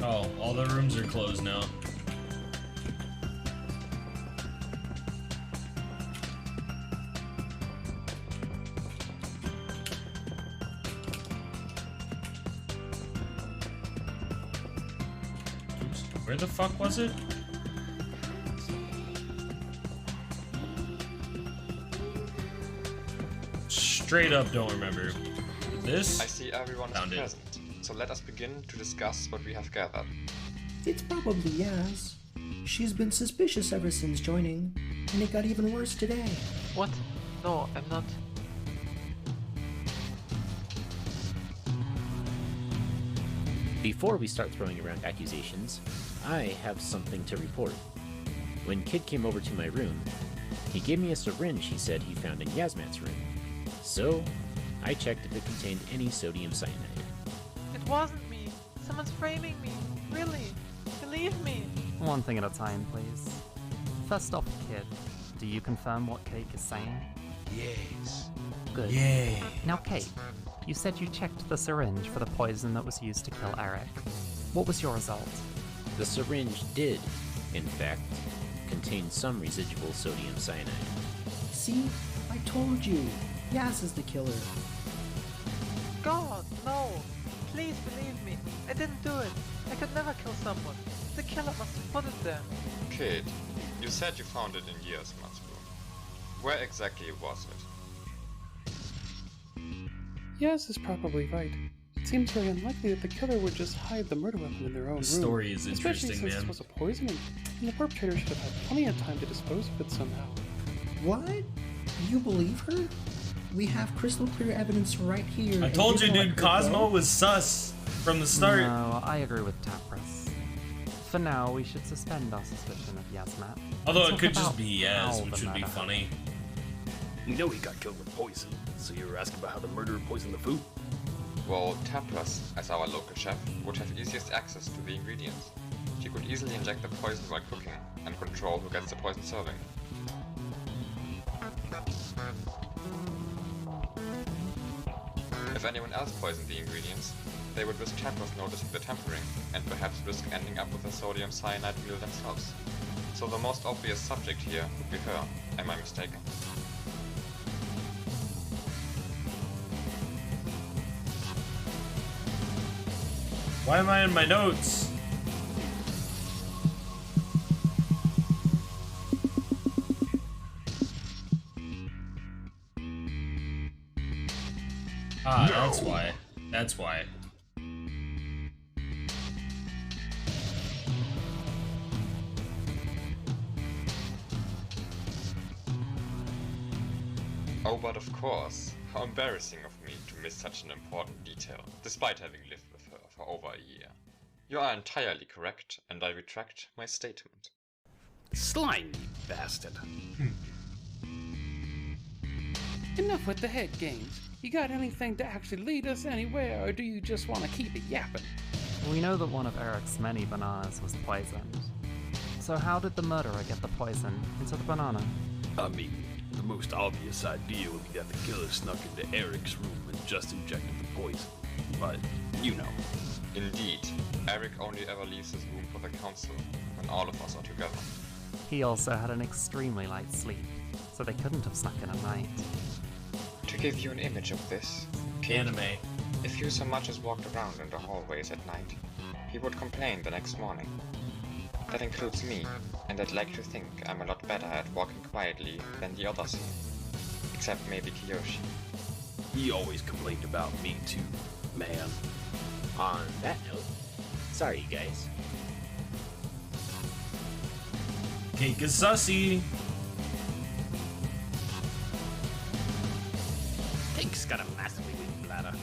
Oh, all the rooms are closed now. Oops, where the fuck was it? Straight up don't remember. This? I see everyone is present, so let us begin to discuss what we have gathered. It's probably Yaz. She's been suspicious ever since joining, and it got even worse today. What? No, I'm not. Before we start throwing around accusations, I have something to report. When Kid came over to my room, he gave me a syringe he said he found in Yasmat's room. So, I checked if it contained any sodium cyanide. It wasn't me. Someone's framing me. Really. Believe me. One thing at a time, please. First off, Kid, do you confirm what Cake is saying? Yes. Good. Yay. Now, Kate, you said you checked the syringe for the poison that was used to kill Eric. What was your result? The syringe did, in fact, contain some residual sodium cyanide. See? I told you. Yas is the killer. God, no! Please believe me. I didn't do it. I could never kill someone. The killer must have put it there. Kid, you said you found it in Yasmat's room. Where exactly was it? Yes is probably right. It seems very unlikely that the killer would just hide the murder weapon in their own room. The story is Especially interesting, since man. it was a poisoning, and the perpetrator should have had plenty of time to dispose of it somehow. What? You believe her? We have crystal clear evidence right here. I and told we you, don't dude, let her Cosmo go? was sus from the start. No, I agree with Tapras. For now, we should suspend our suspicion of Yasmat. Although and it could talk just about be how Yaz, which the would be murder funny. We know he got killed with poison, so you were asking about how the murderer poisoned the food? Well, Tapras, as our local chef, would have easiest access to the ingredients. She could easily inject the poison while cooking and control who gets the poison serving. If anyone else poisoned the ingredients, they would risk Tapras noticing the tampering and perhaps risk ending up with a sodium cyanide meal themselves. So the most obvious subject here would be her. Am I mistaken? Why am I in my notes? Ah, that's why. That's why. Oh, but of course. How embarrassing of me to miss such an important detail, despite having lived with her for over a year. You are entirely correct, and I retract my statement. Slimy bastard. Enough with the head games. You got anything to actually lead us anywhere, or do you just want to keep it yapping? We know that one of Eric's many bananas was poisoned. So how did the murderer get the poison into the banana? I mean, the most obvious idea would be that the killer snuck into Eric's room and just injected the poison. But, you know. Indeed, Eric only ever leaves his room for the council, when all of us are together. He also had an extremely light sleep, so they couldn't have snuck in at night. To give you an image of this, Anime. if you so much as walked around in the hallways at night, he would complain the next morning. That includes me, and I'd like to think I'm a lot better at walking quietly than the others here. Except maybe Kiyoshi. He always complained about me too, man. On that note, sorry guys. Cake is sussy. Cake's got a massively weak bladder.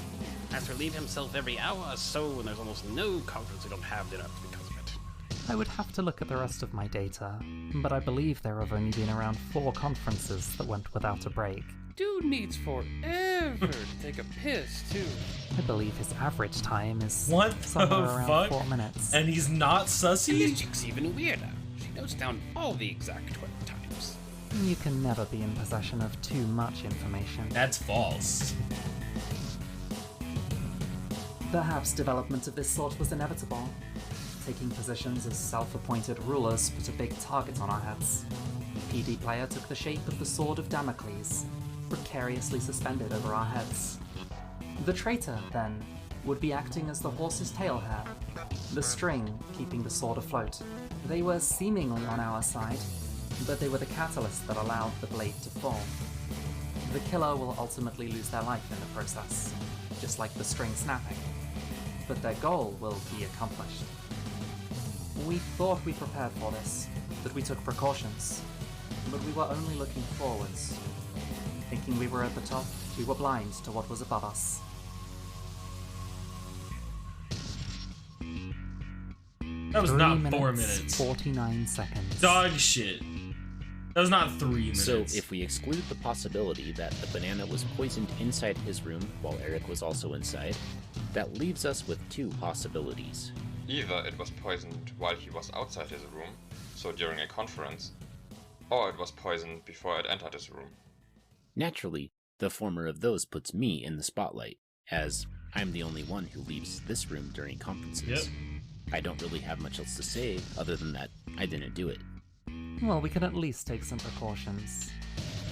Has to relieve himself every hour or so, and there's almost no conference we don't have dinner because of it. I would have to look at the rest of my data, but I believe there have only been around 4 conferences that went without a break. Dude needs forever to take a piss, too. I believe his average time is What somewhere the around fuck? 4 minutes. And he's not And sussy? this chick's even weirder. She notes down all the exact 12 times. You can never be in possession of too much information. That's false. Perhaps development of this sort was inevitable. Taking positions as self-appointed rulers put a big target on our heads. PD player took the shape of the sword of Damocles, precariously suspended over our heads. The traitor, then, would be acting as the horse's tail hair, the string keeping the sword afloat. They were seemingly on our side, but they were the catalyst that allowed the blade to fall. The killer will ultimately lose their life in the process, just like the string snapping, but their goal will be accomplished. We thought we prepared for this, that we took precautions, but we were only looking forwards. Thinking we were at the top, we were blind to what was above us. That was 3 not minutes, 4 minutes. 49 seconds. Dog shit. That was not 3 minutes. So, if we exclude the possibility that the banana was poisoned inside his room while Eric was also inside, that leaves us with 2 possibilities. Either it was poisoned while he was outside his room, so during a conference, or it was poisoned before it entered his room. Naturally, The former of those puts me in the spotlight, as I'm the only one who leaves this room during conferences. Yep. I don't really have much else to say other than that I didn't do it. Well, we can at least take some precautions.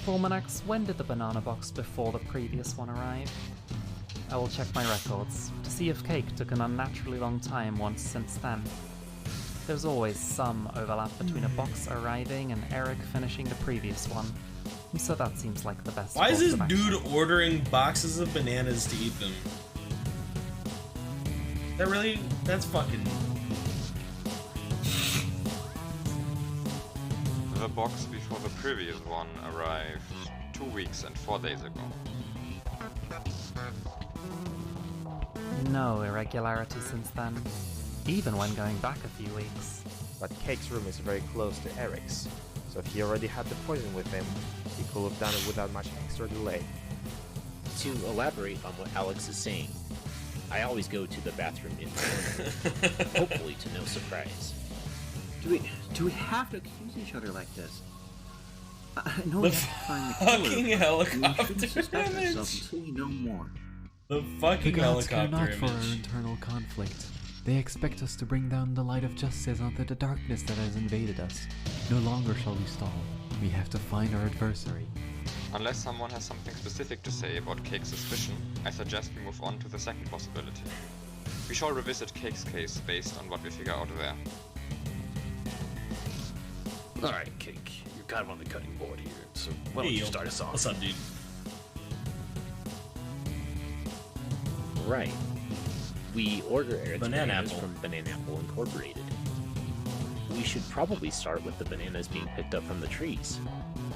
Fulminax, when did the banana box before the previous one arrive? I will check my records to see if Cake took an unnaturally long time once since then. There's always some overlap between a box arriving and Eric finishing the previous one, so that seems like the best. Why is course this of action. dude ordering boxes of bananas to eat them? That really? That's fucking... The box before the previous one arrived 2 weeks and 4 days ago. No irregularity since then, even when going back a few weeks. But Cake's room is very close to Eric's, so if he already had the poison with him, he could have done it without much extra delay. To elaborate on what Alex is saying, I always go to the bathroom in the morning, hopefully to no surprise. Do we have to accuse each other like this? I know The we have to find the fucking killer, helicopter but we shouldn't suspect image. ourselves until we know more. The The fucking gods care helicopter not for our image. internal conflict. They expect us to bring down the light of justice onto the darkness that has invaded us. No longer shall we stall. We have to find our adversary. Unless someone has something specific to say about Cake's suspicion, I suggest we move on to the second possibility. We shall revisit Cake's case based on what we figure out there. Alright, Cake, you're kind of on the cutting board here, so why don't Hey, you yo, start us off? What's up, dude? Right. We order Eric's Banana bananas Apple. from Banana Apple Incorporated. We should probably start with the bananas being picked up from the trees.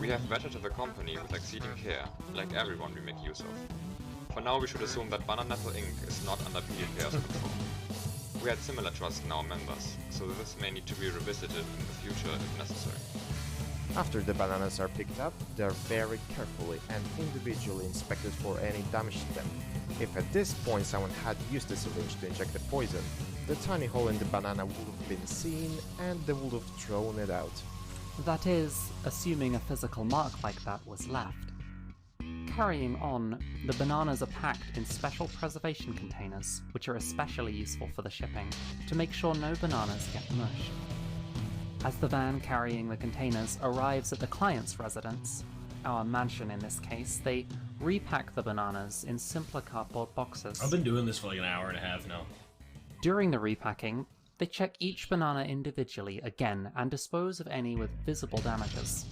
We have vetted the company with exceeding care, like everyone we make use of. For now, we should assume that Banana Apple Inc. is not under PDPR's control. We had similar trust in our members, so this may need to be revisited in the future if necessary. After the bananas are picked up, they are very carefully and individually inspected for any damage to them. If at this point someone had used the syringe to inject the poison, the tiny hole in the banana would have been seen and they would have thrown it out. That is, assuming a physical mark like that was left. Carrying on, the bananas are packed in special preservation containers, which are especially useful for the shipping, to make sure no bananas get mushed. As the van carrying the containers arrives at the client's residence, our mansion in this case, they repack the bananas in simpler cardboard boxes. I've been doing this for like an hour and a half now. During the repacking, they check each banana individually again and dispose of any with visible damages.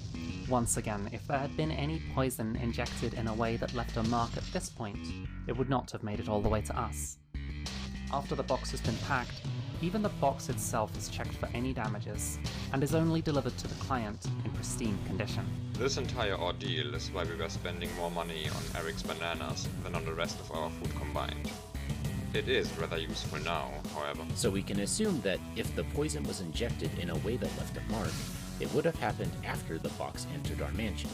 Once again, if there had been any poison injected in a way that left a mark at this point, it would not have made it all the way to us. After the box has been packed, even the box itself is checked for any damages, and is only delivered to the client in pristine condition. This entire ordeal is why we were spending more money on Eric's bananas than on the rest of our food combined. It is rather useful now, however. So we can assume that if the poison was injected in a way that left a mark, it would have happened after the box entered our mansion.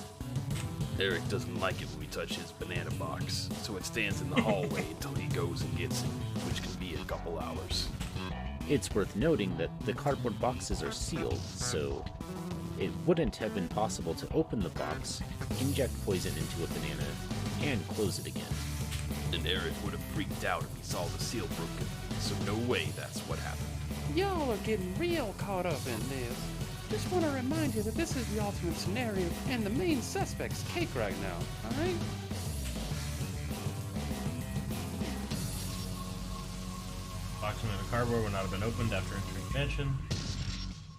Eric doesn't like it when we touch his banana box, so it stands in the hallway until he goes and gets it, which can be a couple hours. It's worth noting that the cardboard boxes are sealed, so it wouldn't have been possible to open the box, inject poison into a banana, and close it again. And Eric would have freaked out if he saw the seal broken, so no way that's what happened. Y'all are getting real caught up in this. Just want to remind you that this is the alternate scenario, and the main suspect's Cake right now, alright? Box made of cardboard would not have been opened after entering the mansion.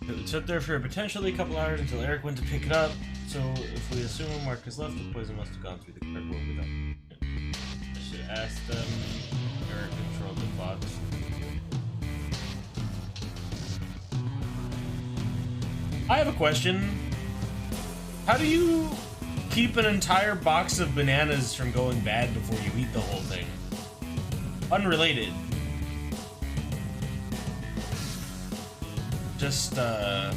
It would sit there for potentially a couple hours until Eric went to pick it up, so if we assume a mark is left, the poison must have gone through the cardboard without it. I should ask them. Eric controlled the box. I have a question. How do you keep an entire box of bananas from going bad before you eat the whole thing? Unrelated. Just, Well,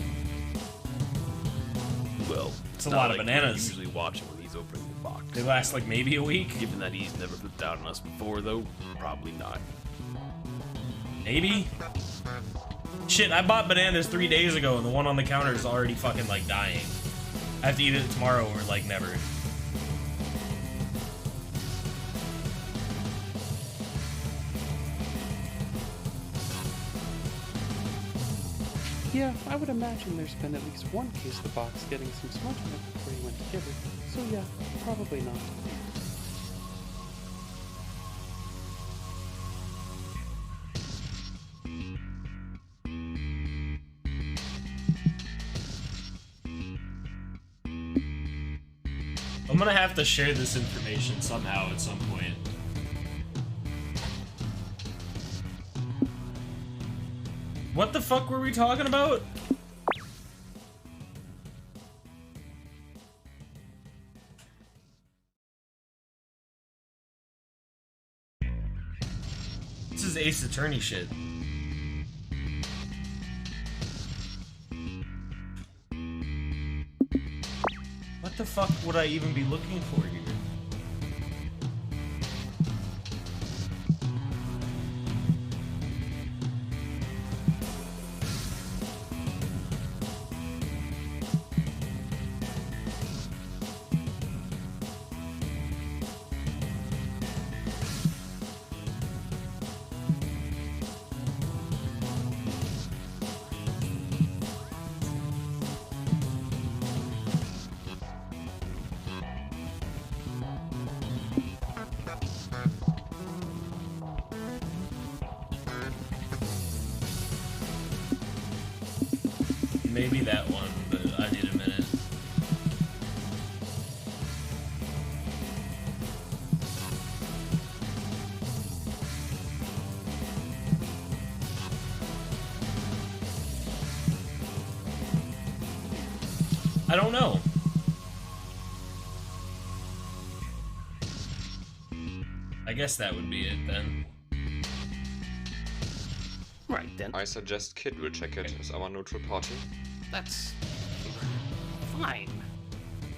it's a lot of bananas. Usually watching when he's opening the box. They last like maybe a week. Given that he's never flipped out on us before, though, probably not. Maybe? Shit, I bought bananas 3 days ago and the one on the counter is already fucking like dying. I have to eat it tomorrow or like never. Yeah, I would imagine there's been at least one case of the box getting some smudge on it before you went to get it. So yeah, probably not. I'm gonna have to share this information somehow at some point. What the fuck were we talking about? This is Ace Attorney shit. What the fuck would I even be looking for here? Maybe that one, but I need a minute. I don't know. I guess that would be it then. Right then. I suggest Kid will check it as our neutral party. That's fine.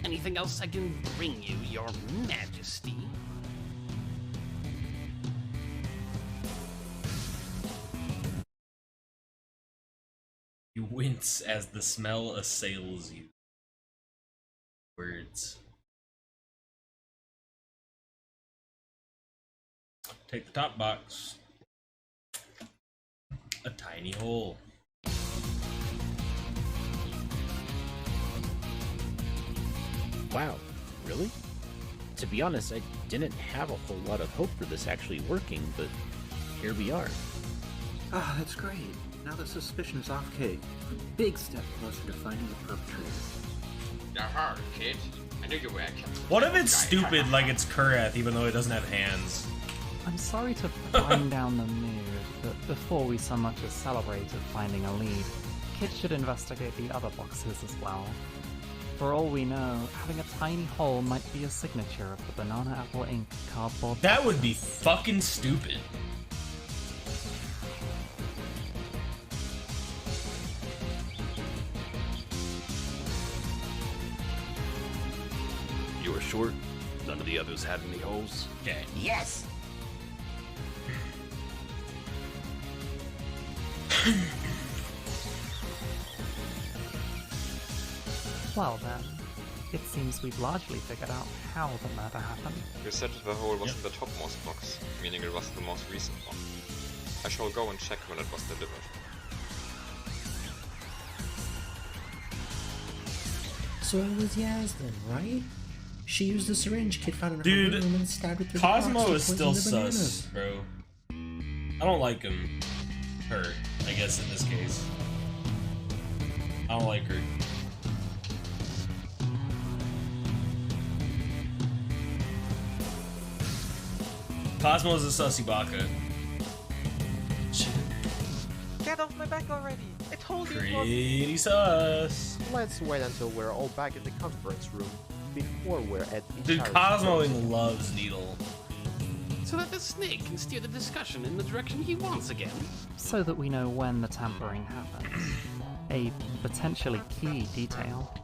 Anything else I can bring you, Your Majesty? You wince as the smell assails you. Words. Take the top box. A tiny hole. Wow, really? To be honest, I didn't have a whole lot of hope for this actually working, but here we are. Ah, that's great. Now the suspicion is off Kate. A big step closer to finding the perpetrator. Aha, kid. I knew you were a captain. What if it's stupid like it's Kurath even though it doesn't have hands? I'm sorry to bring down the mood, but before we so much as celebrated finding a lead, Kid should investigate the other boxes as well. For all we know, having a tiny hole might be a signature of the Banana Apple Inc. cardboard. That would be fucking stupid. You are sure? None of the others had any holes? Okay. Yes! Well then, it seems we've largely figured out how the murder happened. You said the hole was in the topmost box, meaning it was the most recent one. I shall go and check when it was delivered. So it was Yaz then, right? She used the syringe Kid found in her Dude, room and stabbed it through Cosmo the box is and still poisoned the sus, bro. I don't like him. Her, I guess in this case. I don't like her. Cosmo's a sussy baka. Get off my back already! I told you it Pretty sus. Let's wait until we're all back in the conference room before we're at each Dude, other's Cosmo throats. loves Needle. So that the snake can steer the discussion in the direction he wants again? So that we know when the tampering happens. A potentially key detail.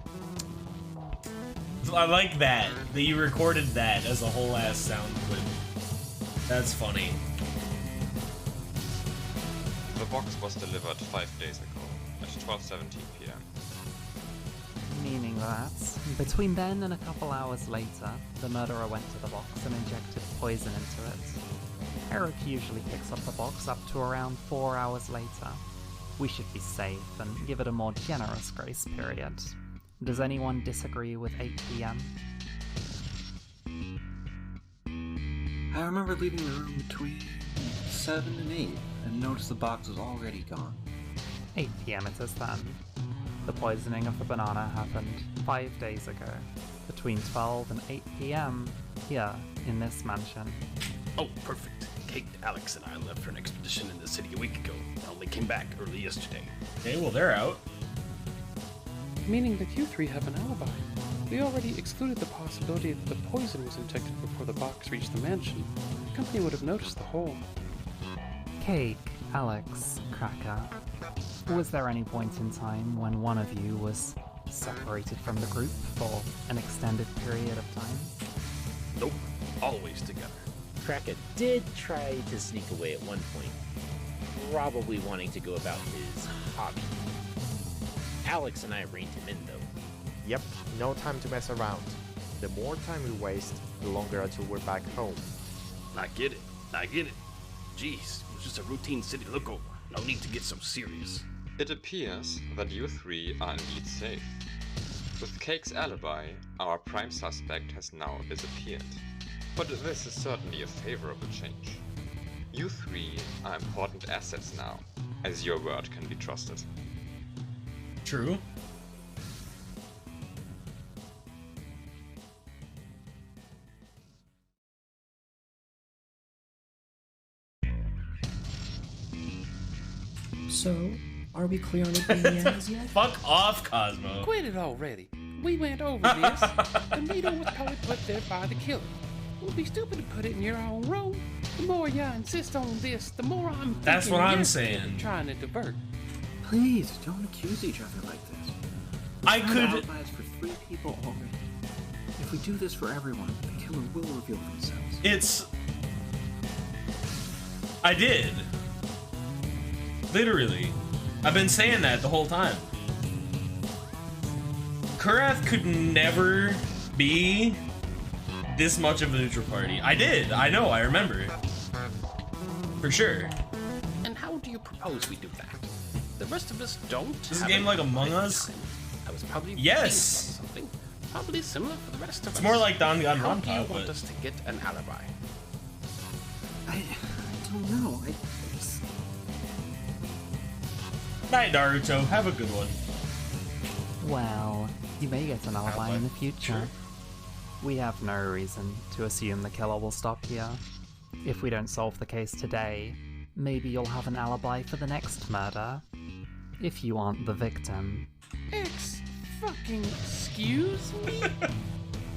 I like that you recorded that as a whole ass sound clip. That's funny. The box was delivered 5 days ago, at 12:17 p.m. Meaning that, between then and a couple hours later, the murderer went to the box and injected poison into it. Eric usually picks up the box up to around 4 hours later. We should be safe and give it a more generous grace period. Does anyone disagree with 8 p.m.? I remember leaving the room between 7 and 8 and noticed the box was already gone. 8 p.m. it is then. The poisoning of the banana happened 5 days ago, between 12 and 8 p.m. here in this mansion. Oh, perfect. Kate, Alex, and I left for an expedition in the city a week ago and only came back early yesterday. Okay, well, they're out. Meaning that you three have an alibi. We already excluded the possibility that the poison was injected before the box reached the mansion. The company would have noticed the hole. Cake, Alex, Cracker. Was there any point in time when one of you was separated from the group for an extended period of time? Nope, always together. Cracker did try to sneak away at one point, probably wanting to go about his hobby. Alex and I reined him in, though. Yep, no time to mess around. The more time we waste, the longer until we're back home. I get it. Jeez, it was just a routine city lookover. No need to get so serious. It appears that you three are indeed safe. With Cake's alibi, our prime suspect has now disappeared. But this is certainly a favorable change. You three are important assets now, as your word can be trusted. True. So, are we clear on opening the ends yet? Fuck off, Cosmo. Quit it already. We went over this. The needle was probably put there by the killer. It would be stupid to put it in your own room. The more you insist on this, the more I'm thinking That's what I'm you're saying. trying to divert. Please, don't accuse each other like this. I We've could- found alibis for 3 people already. If we do this for everyone, the killer will reveal themselves. It's... I did. Literally. I've been saying that the whole time. Kurath could never be this much of a neutral party. I did. I know. I remember. For sure. And how do you propose we do that? The rest of us don't. Is have a game a like Among great Us? time. I was probably Yes. thinking about something probably similar for the rest of us. It's more like Don Gun How do you Ronpa, want but... us to get an alibi? I don't know. I just... Night, Naruto. Have a good one. Well, you may get an alibi in the future. Sure. We have no reason to assume the killer will stop here. If we don't solve the case today, maybe you'll have an alibi for the next murder. If you aren't the victim. Excuse me?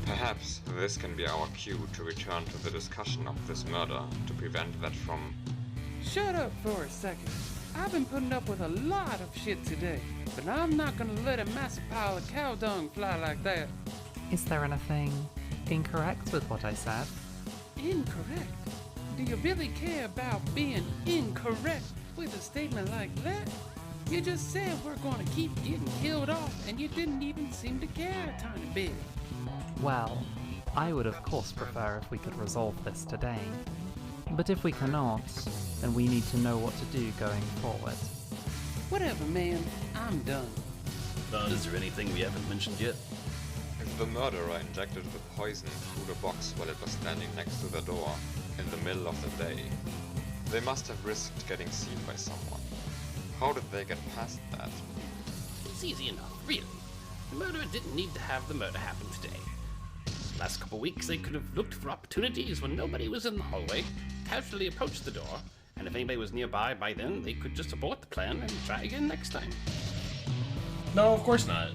Perhaps this can be our cue to return to the discussion of this murder to prevent that from... Shut up for a second. I've been putting up with a lot of shit today, but I'm not gonna let a massive pile of cow dung fly like that. Is there anything incorrect with what I said? Incorrect? Do you really care about being incorrect with a statement like that? You just said we're gonna keep getting killed off, and you didn't even seem to care a tiny bit. Well, I would of course prefer if we could resolve this today. But if we cannot, then we need to know what to do going forward. Whatever, man. I'm done. Is there anything we haven't mentioned yet? If the murderer injected the poison through the box while it was standing next to the door in the middle of the day, they must have risked getting seen by someone. How did they get past that? It's easy enough, really. The murderer didn't need to have the murder happen today. Last couple weeks, they could have looked for opportunities when nobody was in the hallway, casually approached the door, and if anybody was nearby by then, they could just abort the plan and try again next time. No, of course not.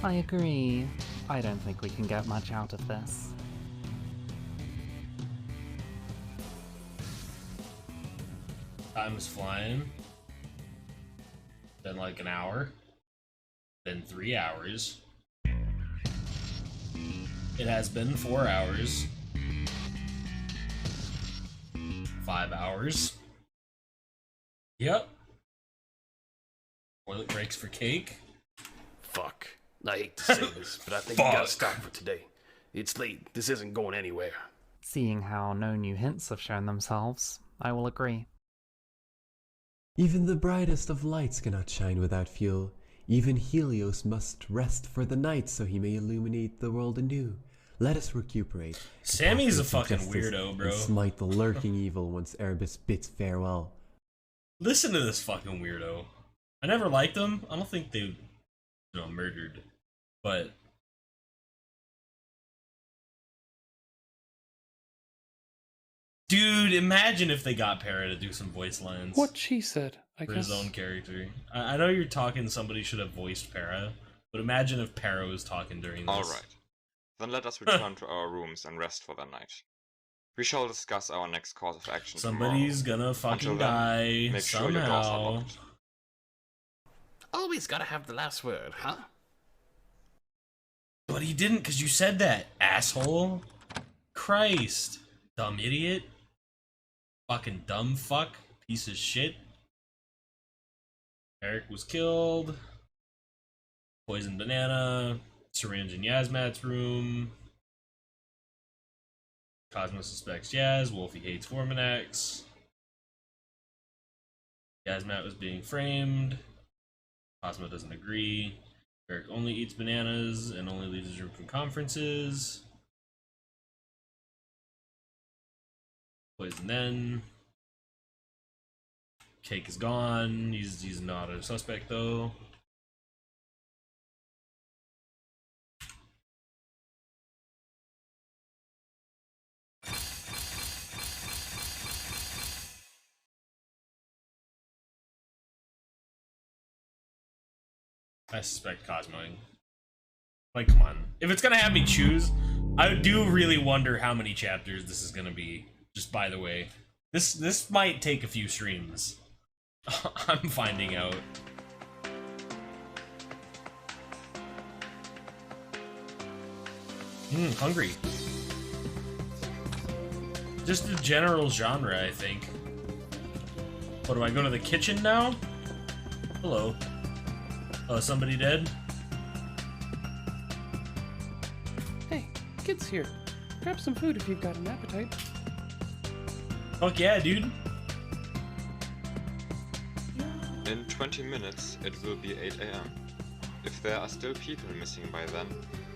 I agree. I don't think we can get much out of this. Time is flying. Been like an hour. Been 3 hours. It has been 4 hours. 5 hours. Yep. Toilet breaks for cake. Fuck. I hate to say this, but I think we gotta stop for today. It's late. This isn't going anywhere. Seeing how no new hints have shown themselves, I will agree. Even the brightest of lights cannot shine without fuel. Even Helios must rest for the night so he may illuminate the world anew. Let us recuperate. Sammy's a Pathway to fucking justice, weirdo, bro. And smite the lurking evil once Erebus bids farewell. Listen to this fucking weirdo. I never liked him. I don't think they, murdered. But dude, imagine if they got Para to do some voice lines. What she said, I for guess. his own character. I know you're talking somebody should have voiced Para, but imagine if Para was talking during this. Alright. Then let us return to our rooms and rest for the night. We shall discuss our next course of action Somebody's tomorrow. gonna fucking Until then, die make sure your doors are somehow. locked. Always gotta have the last word, huh? But he didn't, because you said that, asshole. Christ. Dumb idiot. Fucking dumb fuck. Piece of shit. Eric was killed. Poison banana. Syringe in Yasmat's room. Cosmo suspects Yaz. Wolfie hates Forminax. Yasmat was being framed. Cosmo doesn't agree. Eric only eats bananas and only leaves his room from conferences. Poison then. Cake is gone. He's not a suspect though. I suspect Cosmoing. Like, come on. If it's gonna have me choose, I do really wonder how many chapters this is gonna be. Just by the way. This might take a few streams. I'm finding out. Hungry. Just the general genre, I think. What, do I go to the kitchen now? Hello. Oh, somebody dead? Hey, kid's here. Grab some food if you've got an appetite. Fuck yeah, dude. In 20 minutes, it will be 8 AM. If there are still people missing by then,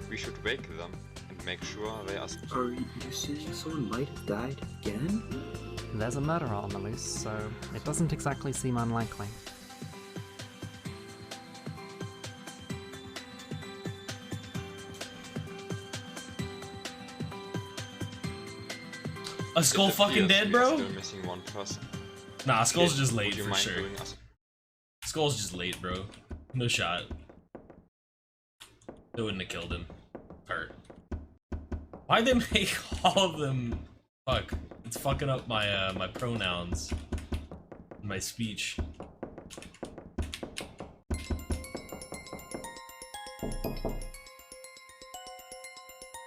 we should wake them and make sure they are... Are you saying someone might have died again? There's a murderer on the loose, so it doesn't exactly seem unlikely. A Skull fucking dead, bro? Still missing one person. Nah, Skull's Kid, just would late you for mind sure. doing us- Skull's just late, bro. No shot. They wouldn't have killed him. Hurt. Why'd they make all of them? Fuck. It's fucking up my my pronouns. My speech.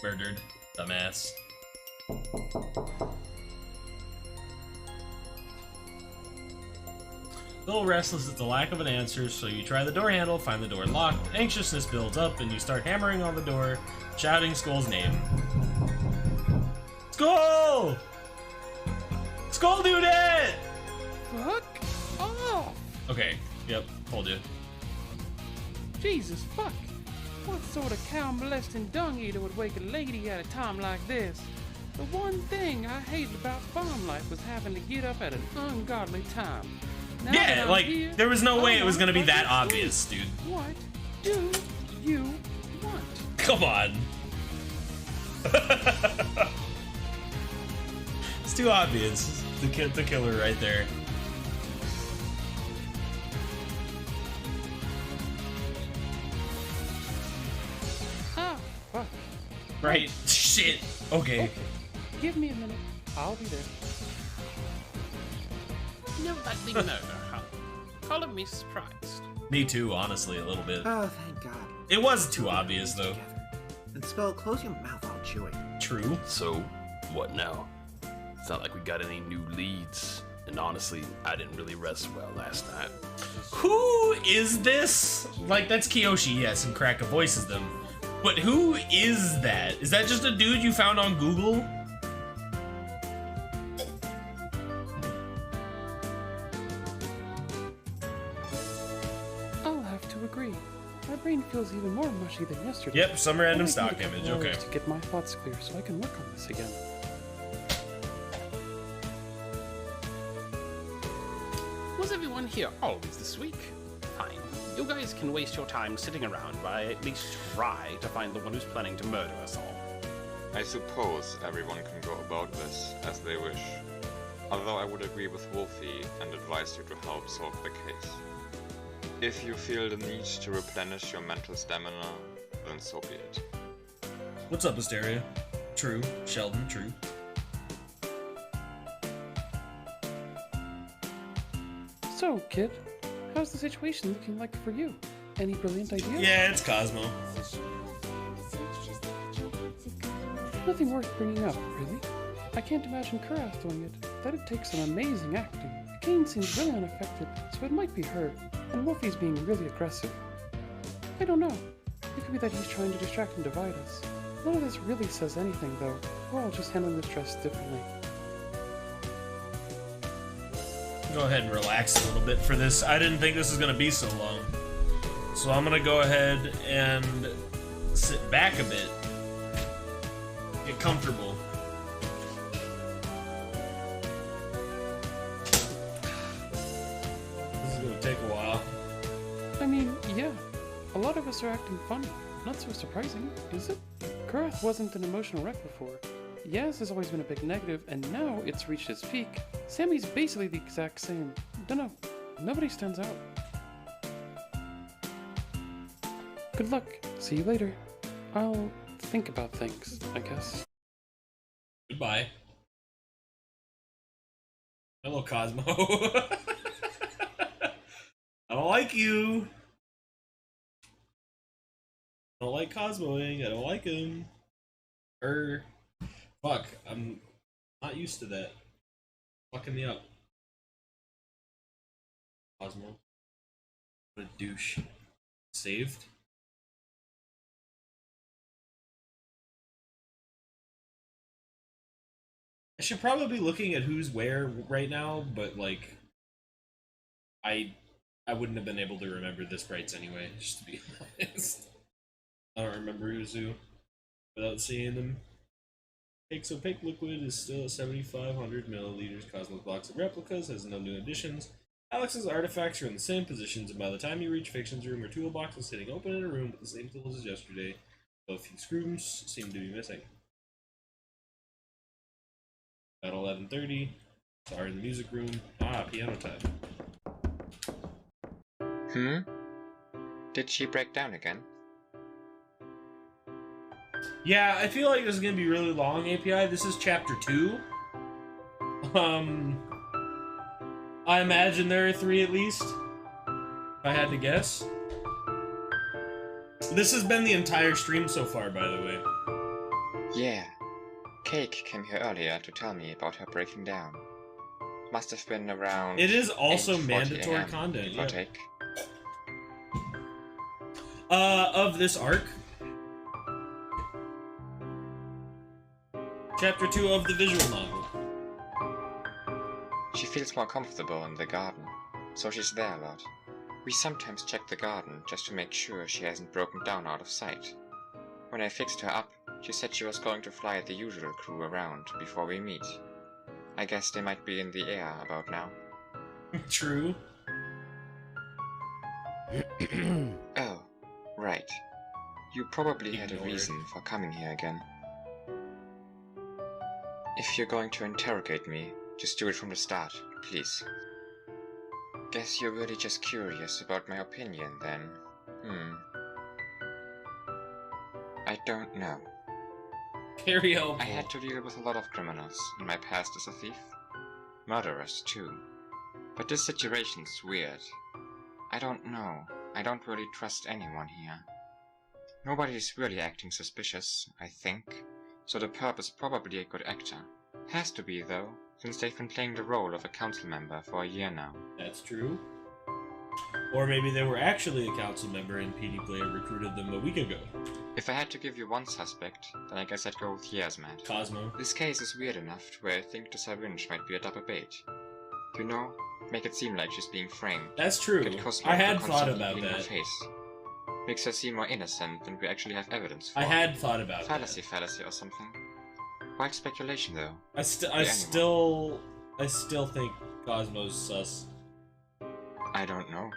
Murdered. Dumbass. A little restless at the lack of an answer, so you try the door handle, find the door locked, anxiousness builds up, and you start hammering on the door, shouting Skull's name. Skull! Skull, dude it! Fuck off! Okay, yep, told you. Jesus, fuck! What sort of cow-molesting dung-eater would wake a lady at a time like this? The one thing I hated about farm life was having to get up at an ungodly time. Now that Yeah, I'm like, here, there was no I way it was wanna gonna be that fucking obvious, sleep. dude. What do you want? Come on. It's too obvious. The killer right there. Ah, fuck. Right? Shit. Okay. Give me a minute. I'll be there. No likely murder, huh? Color me surprised. Me too, honestly, a little bit. Oh, thank God. It was too obvious, though. And spell, close your mouth, I'll chew it. True. So, what now? It's not like we got any new leads. And honestly, I didn't really rest well last night. Who is this? Like, that's Kiyoshi, yes, and Kraka voices them. But who is that? Is that just a dude you found on Google? brain feels even more mushy than yesterday. Yep, some random I might need stock a couple image, hours okay. to get my thoughts clear so I can work on this again. Was everyone here always this week? Fine. You guys can waste your time sitting around while I at least try to find the one who's planning to murder us all. I suppose everyone can go about this as they wish. Although I would agree with Wolfie and advise you to help solve the case. If you feel the need to replenish your mental stamina, then so be it. What's up, Asteria? True. Sheldon, true. So, kid, how's the situation looking like for you? Any brilliant ideas? Yeah, it's Cosmo. Nothing worth bringing up, really. I can't imagine Karath doing it. That'd take some amazing acting. Kane seems really unaffected, so it might be her, and Wolfie's being really aggressive. I don't know. It could be that he's trying to distract and divide us. None of this really says anything, though. We're all just handling the stress differently. Go ahead and relax a little bit for this. I didn't think this was going to be so long. So I'm going to go ahead and sit back a bit. Get comfortable. This is going to take a while. I mean, yeah. A lot of us are acting funny. Not so surprising, is it? Karath wasn't an emotional wreck before. Yaz has always been a big negative, and now it's reached its peak. Sammy's basically the exact same. Dunno. Nobody stands out. Good luck. See you later. I'll think about things, I guess. Goodbye. Hello, Cosmo. I don't like you. I don't like Cosmoing. I don't like him. Fuck, I'm not used to that. Fucking me up. Cosmo. What a douche. Saved? I should probably be looking at who's where right now, but like I wouldn't have been able to remember the sprites anyway, just to be honest. I don't remember who's who without seeing them. Cake's opaque liquid is still at 7,500 milliliters. Cosmic blocks of replicas has no new additions. Alex's artifacts are in the same positions, and by the time you reach Fiction's room, her toolbox is sitting open in a room with the same tools as yesterday, though a few screws seem to be missing. At 11:30, sorry, in the music room. Piano time. Did she break down again? Yeah, I feel like this is gonna be really long, API. This is chapter 2. I imagine there are 3 at least. If I had to guess. This has been the entire stream so far, by the way. Yeah. Cake came here earlier to tell me about her breaking down. Must have been around. It is also 8:40 mandatory AM, content, give or yeah. take. Of this arc. Chapter 2 of the visual novel. She feels more comfortable in the garden, so she's there a lot. We sometimes check the garden just to make sure she hasn't broken down out of sight. When I fixed her up, she said she was going to fly the usual crew around before we meet. I guess they might be in the air about now. True. Oh, right. You probably had a Ignore it. reason for coming here again. If you're going to interrogate me, just do it from the start, please. Guess you're really just curious about my opinion, then. I don't know. Very helpful. I had to deal with a lot of criminals in my past as a thief. Murderers, too. But this situation's weird. I don't know. I don't really trust anyone here. Nobody's really acting suspicious, I think. So the perp is probably a good actor. Has to be, though, since they've been playing the role of a council member for a year now. That's true. Or maybe they were actually a council member and PD Player recruited them a week ago. If I had to give you one suspect, then I guess I'd go with Yasmat. Cosmo. This case is weird enough to where I think the syringe might be a double bait. You know, make it seem like she's being framed. That's true. Get Cosmo I had to thought constantly about be in her that. face. Makes her seem more innocent than we actually have evidence for. I had thought about fallacy or something. Wild speculation, though. I still think Cosmo's sus. I don't know.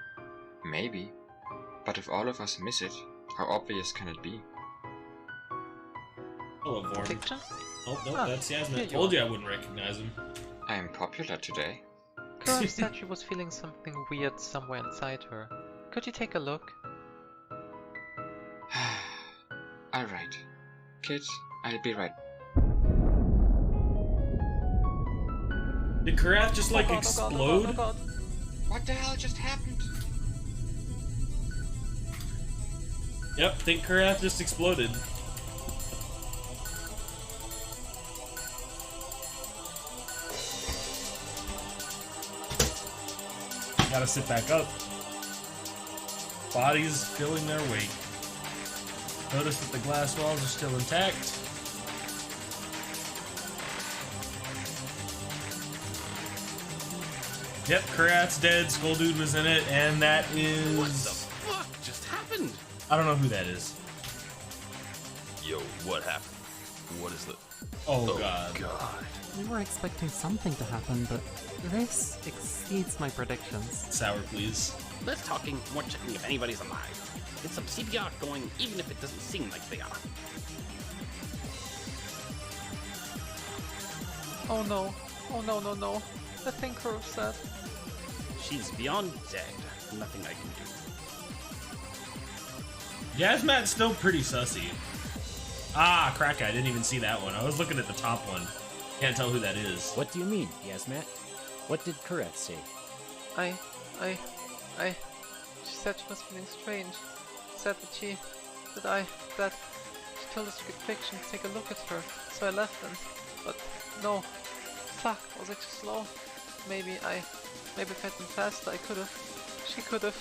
Maybe. But if all of us miss it, how obvious can it be? Hello, Vorn. Picture? Oh, no, Ah, that's Yasmin. I here you told are. you I wouldn't recognize him. I am popular today. Girl said she was feeling something weird somewhere inside her. Could you take a look? Alright. Kid, I'll be right. Did Karath just like Oh God, explode? oh God. What the hell just happened? Yep, think Karath just exploded. Gotta sit back up. Bodies filling their weight. Notice that the glass walls are still intact. Yep, Karath's dead, Skull Dude was in it, and that is... What the fuck just happened? I don't know who that is. Yo, what happened? What is the... Oh, God. We were expecting something to happen, but this exceeds my predictions. Sour, please. Less talking, more checking if anybody's alive. Get some CPR going, even if it doesn't seem like they are. Oh no. Oh no, no, no. The thing Curve said. She's beyond dead. Nothing I can do. Yasmat's still pretty sussy. Ah, crack, I didn't even see that one. I was looking at the top one. Can't tell who that is. What do you mean, Yasmat? What did Karath say? She said she was feeling strange. Said that she told us to get fiction to take a look at her, so I left them. But no. Fuck, was I too slow? Maybe if I'd been faster I could've. She could've.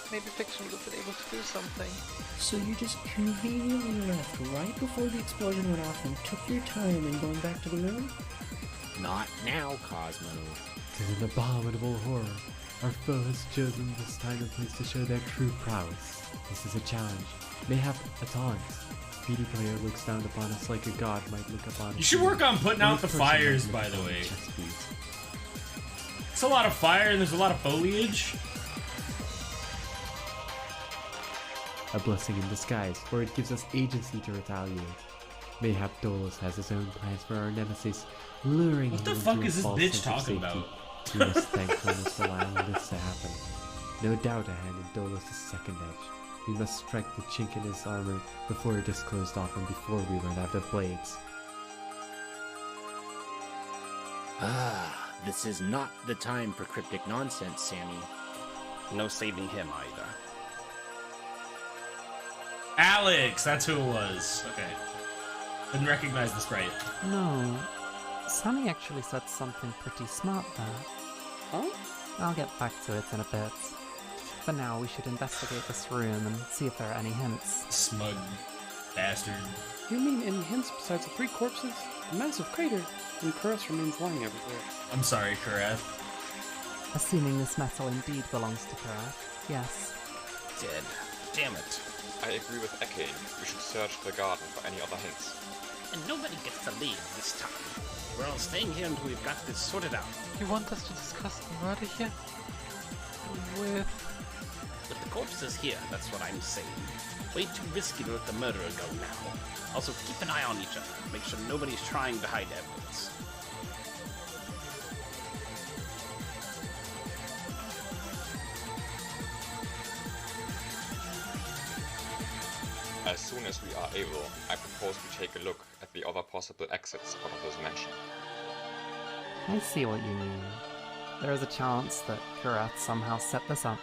Maybe fiction would have been able to do something. So you just conveniently left right before the explosion went off and took your time in going back to the room? Not now, Cosmo. Tis an abominable horror. Our foe has chosen this time and place to show their true prowess. This is a challenge, mayhap a taunt. PD player looks down upon us like a god might look upon. You should work on putting out the fires, by the way. It's a lot of fire and there's a lot of foliage. A blessing in disguise, for it gives us agency to retaliate. Mayhap Dolus has his own plans for our nemesis, luring What him the into fuck a is this false bitch sense of talking safety. about? We must thank Cronus for allowing this to happen. No doubt a hand in Dolus' second edge. We must strike the chink in his armor before it is closed off and before we run out of blades. Ah, this is not the time for cryptic nonsense, Sammy. No saving him either. Alex, that's who it was. Okay. Didn't recognize the sprite. No. Sammy actually said something pretty smart there. Huh? I'll get back to it in a bit. For now, we should investigate this room and see if there are any hints. Smug bastard. You mean any hints besides the 3 corpses, a massive crater, and Kurus remains lying everywhere? I'm sorry, Karath. Assuming this metal indeed belongs to Karath, yes. Dead. Damn it. I agree with Ekane. We should search the garden for any other hints. And nobody gets to leave this time. We're all staying here until we've got this sorted out. You want us to discuss the murder here? With the corpses here, that's what I'm saying. Way too risky to let the murderer go now. Also, keep an eye on each other. Make sure nobody's trying to hide evidence. As soon as we are able, I propose we take a look at the other possible exits out of this mansion. I see what you mean. There is a chance that Karath somehow set this up.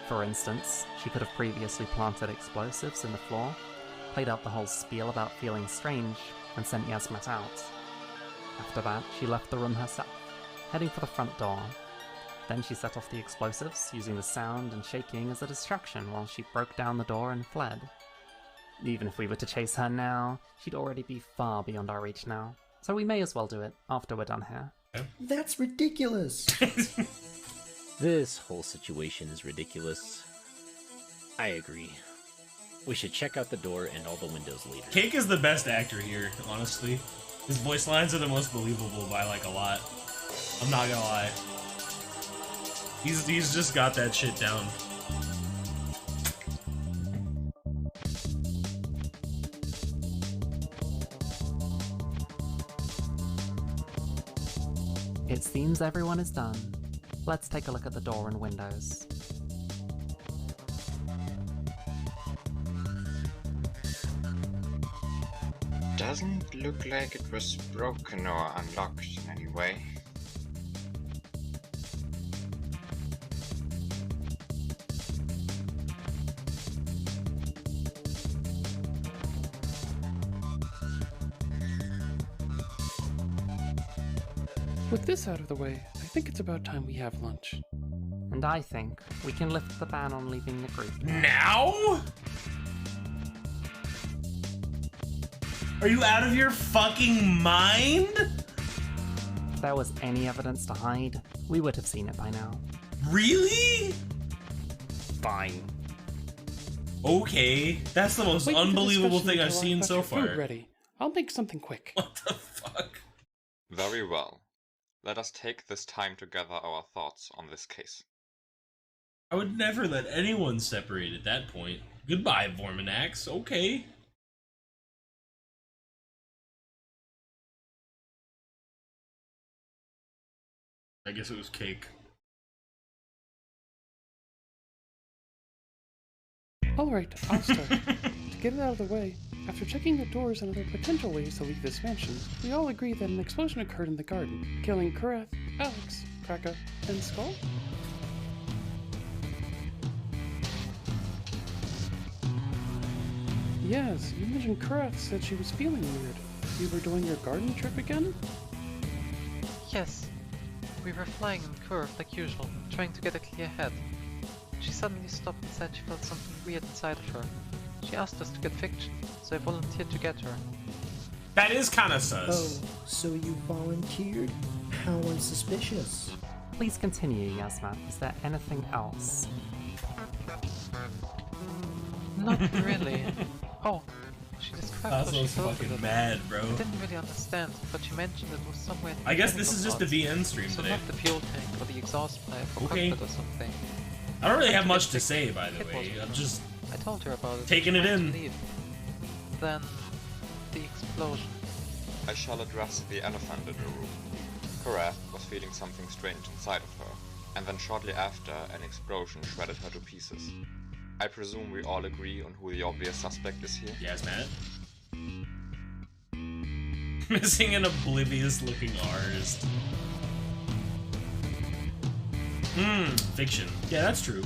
For instance, she could have previously planted explosives in the floor, played out the whole spiel about feeling strange, and sent Yasmat out. After that, she left the room herself, heading for the front door. Then she set off the explosives, using the sound and shaking as a distraction while she broke down the door and fled. Even if we were to chase her now, she'd already be far beyond our reach now. So we may as well do it after we're done here. That's ridiculous! This whole situation is ridiculous. I agree. We should check out the door and all the windows later. Cake is the best actor here, honestly. His voice lines are the most believable by like a lot. I'm not gonna lie. He's just got that shit down. It seems everyone is done. Let's take a look at the door and windows. Doesn't look like it was broken or unlocked in any way. With this out of the way, I think it's about time we have lunch. And I think we can lift the ban on leaving the group. Now? Are you out of your fucking mind? If there was any evidence to hide, we would have seen it by now. Really? Fine. Okay, that's the most Wait for the unbelievable discussion thing I've until seen got so your far. food ready. I'll make something quick. What the fuck? Very well. Let us take this time to gather our thoughts on this case. I would never let anyone separate at that point. Goodbye, Vorminax. Okay. I guess it was Cake. Alright, I'll start. To get it out of the way, after checking the doors and other potential ways to leave this mansion, we all agree that an explosion occurred in the garden, killing Kareth, Alex, Kraka, and Skull? Yes, you mentioned Kareth said she was feeling weird. You were doing your garden trip again? Yes. We were flying in curve like usual, trying to get a clear head. She suddenly stopped and said she felt something weird inside of her. She asked us to get fiction, so I volunteered to get her. That is kinda sus. Oh, so you volunteered? How unsuspicious. Please continue, Yasmat. Is there anything else? Not really. Oh, she described how she That's felt with fucking it. mad, bro. I didn't really understand, but she mentioned it was somewhere. I guess this is just the VN stream so today. not the fuel tank or the exhaust pipe or Okay. cockpit or something. I don't really have much to say, by the way. I'm just I told her about it. taking it in. Then the explosion. I shall address the elephant in the room. Kareth was feeling something strange inside of her, and then shortly after, an explosion shredded her to pieces. I presume we all agree on who the obvious suspect is here? Yes, Matt. Missing an oblivious-looking artist. Fiction. Yeah, that's true.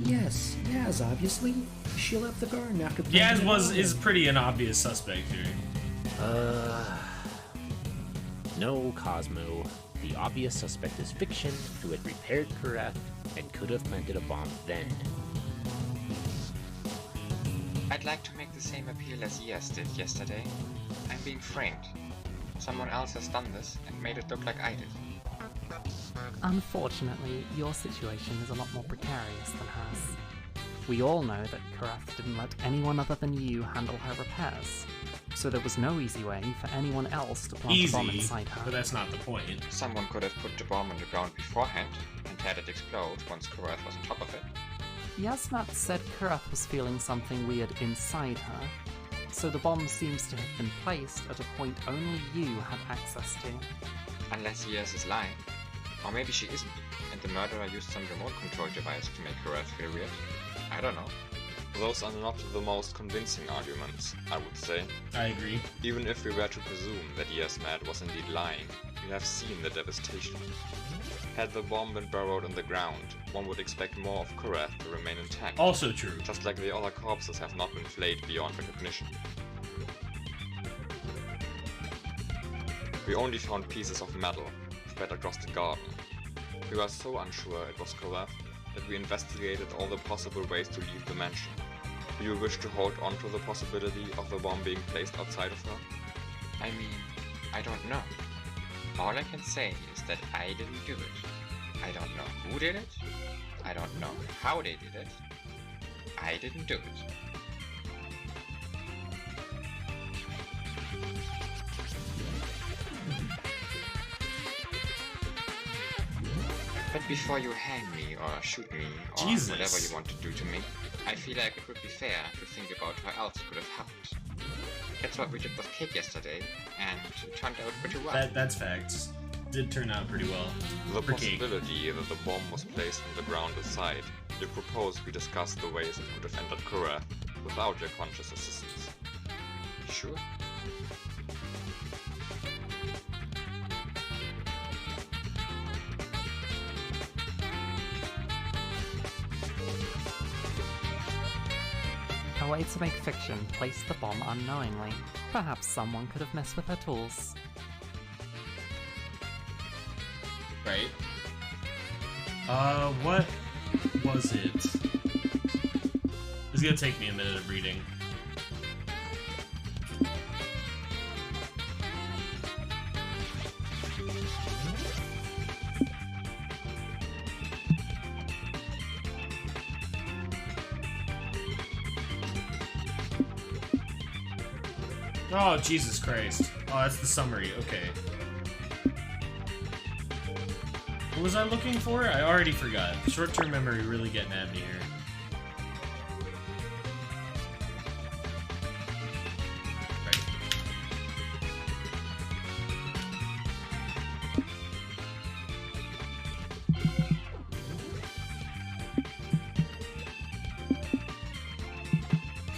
Yes, Yaz, obviously. She left the garden after Yaz playing is pretty an obvious suspect here. No, Cosmo. The obvious suspect is Fiction, who had repaired Kareth and could have planted a bomb then. I'd like to make the same appeal as Yes did yesterday. I'm being framed. Someone else has done this and made it look like I did. Unfortunately, your situation is a lot more precarious than hers. We all know that Kareth didn't let anyone other than you handle her repairs, so there was no easy way for anyone else to plant a bomb inside her. But that's not the point. Someone could have put the bomb on the ground beforehand and had it explode once Kareth was on top of it. Yasmat said Kareth was feeling something weird inside her, so the bomb seems to have been placed at a point only you had access to. Unless Yes is lying. Or maybe she isn't, and the murderer used some remote control device to make Kareth feel weird. I don't know. Those are not the most convincing arguments, I would say. I agree. Even if we were to presume that Yasmat was indeed lying, we have seen the devastation. Had the bomb been burrowed in the ground, one would expect more of Kareth to remain intact. Also true. Just like the other corpses have not been flayed beyond recognition. We only found pieces of metal spread across the garden. We were so unsure it was Kareth that we investigated all the possible ways to leave the mansion. Do you wish to hold on to the possibility of the bomb being placed outside of her? I mean, I don't know. All I can say is that I didn't do it. I don't know who did it. I don't know how they did it. I didn't do it. But before you hang me or shoot me or Jesus. whatever you want to do to me, I feel like it would be fair to think about how else could have helped. That's what we did with Cake yesterday, and it turned out pretty well. That's facts. Did turn out pretty well. The For Cake. possibility that the bomb was placed on the ground aside, you propose we discuss the ways it could have entered Korath without your conscious assistance. Sure. A way to make fiction place the bomb unknowingly. Perhaps someone could have messed with her tools. Right. What was it? It's gonna take me a minute of reading. Oh, Jesus Christ. Oh, that's the summary. Okay. What was I looking for? I already forgot. Short-term memory really getting at me here. Right.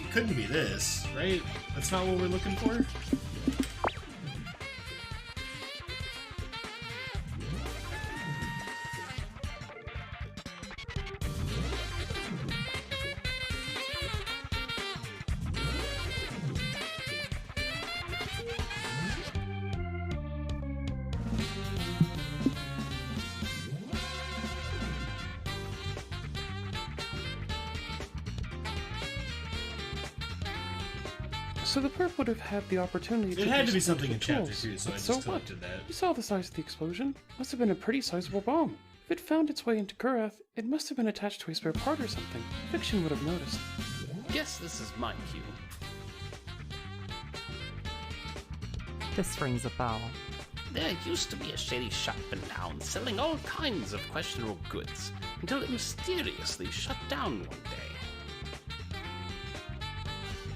It couldn't be this, right? That's not what we're looking for? So the perp would have had the opportunity to... It had to be use something in chapter tools. 2, so I But just what? collected that. You saw the size of the explosion. Must have been a pretty sizable bomb. If it found its way into Korath, it must have been attached to a spare part or something. Fiction would have noticed. Guess this is my cue. This rings a bell. There used to be a shady shop in town selling all kinds of questionable goods until it mysteriously shut down one day.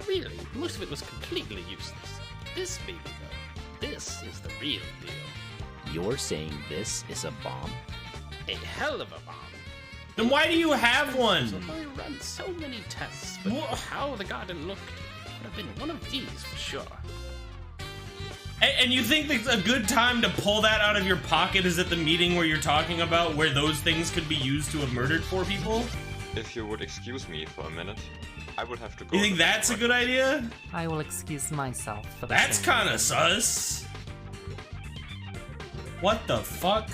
Really, most of it was completely useless. This baby, though, this is the real deal. You're saying this is a bomb? A hell of a bomb. Then why do you have one? So I run so many tests, but how the garden looked would have been one of these for sure. And you think that a good time to pull that out of your pocket is at the meeting where you're talking about where those things could be used to have murdered 4 people? If you would excuse me for a minute, I would have to go. You think that's a good idea? I will excuse myself for the That's same kind of reason. sus. What the fuck?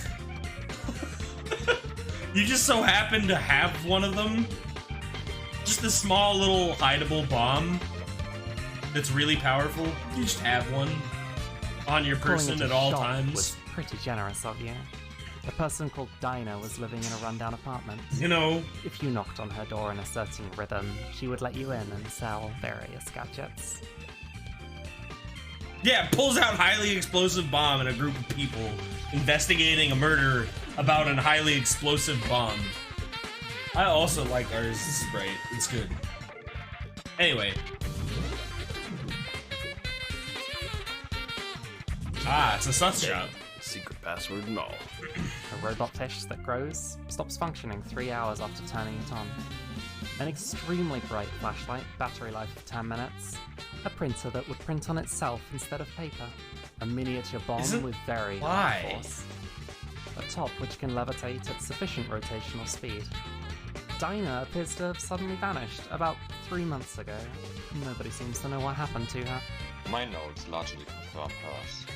You just so happen to have one of them? Just a small little hideable bomb that's really powerful? You just have one on your Calling person it a at all shop times? was pretty generous of you. A person called Dinah was living in a rundown apartment. You know, if you knocked on her door in a certain rhythm, she would let you in and sell various gadgets. Yeah, pulls out highly explosive bomb and a group of people investigating a murder about a highly explosive bomb. I also like ours. This is great. It's good. Anyway. Ah, it's a sus shop. Secret password and all. A robot fish that grows stops functioning 3 hours after turning it on. An extremely bright flashlight, battery life of 10 minutes. A printer that would print on itself instead of paper. A miniature bomb with very high force. A top which can levitate at sufficient rotational speed. Dinah appears to have suddenly vanished about 3 months ago. Nobody seems to know what happened to her. My notes largely confirm hers.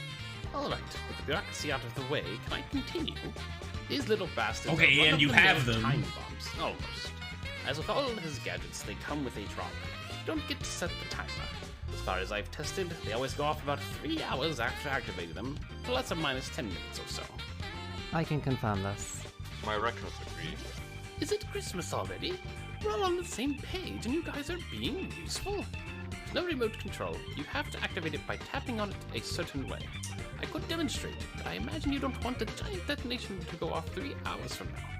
Alright, with the bureaucracy out of the way, can I continue? These little bastards Okay, are and you have them. time bombs, almost. As with all of his gadgets, they come with a drawback. You don't get to set the timer. As far as I've tested, they always go off about 3 hours after activating them, plus or minus 10 minutes or so. I can confirm this. My records agree. Is it Christmas already? We're all on the same page, and you guys are being useful. No remote control. You have to activate it by tapping on it a certain way. I could demonstrate, but I imagine you don't want a giant detonation to go off 3 hours from now.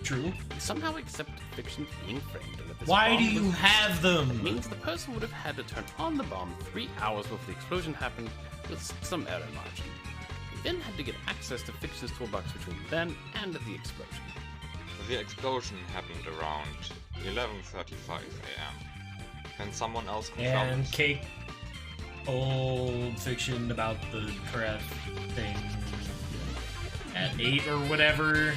True. Somehow accept fiction being framed. And that this Why bomb do you was- have them? It means the person would have had to turn on the bomb 3 hours before the explosion happened with some error margin. We then had to get access to Fiction's toolbox between then and the explosion. The explosion happened around 11:35 a.m. Can someone else confirm And this? Cake told Fiction about the Kareth thing at 8 or whatever.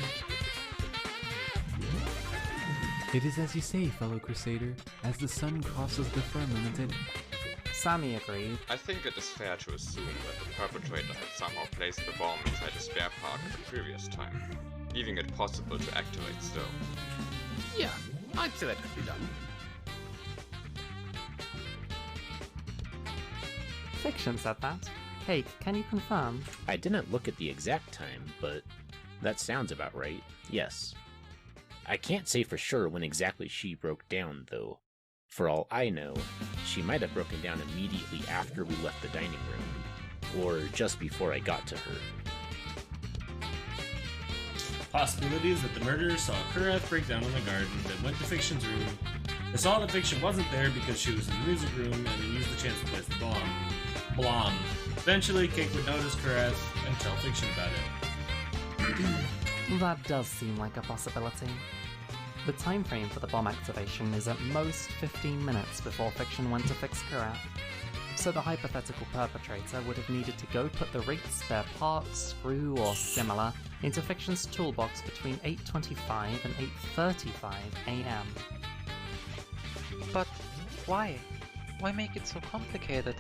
It is as you say, fellow Crusader, as the sun crosses the firmament and... Sammy agreed. I think it is fair to assume that the perpetrator had somehow placed the bomb inside a spare part at the previous time, leaving it possible to activate still. Yeah, I'd say that could be done. Fiction said that. Cake, can you confirm? I didn't look at the exact time, but that sounds about right. Yes. I can't say for sure when exactly she broke down, though. For all I know, she might have broken down immediately after we left the dining room, or just before I got to her. Possibility is that the murderer saw Kareth break down in the garden, then went to Fiction's room. They saw that Fiction wasn't there because she was in the music room, and then used the chance to place the bomb. Blom. Eventually, Cake would notice Kareth and tell Fiction about it. That does seem like a possibility. The time frame for the bomb activation is at most 15 minutes before Fiction went to fix Kareth. So the hypothetical perpetrator would have needed to go put the rigged spare part, screw, or similar into Fiction's toolbox between 8:25 and 8:35 a.m. But why? Why make it so complicated?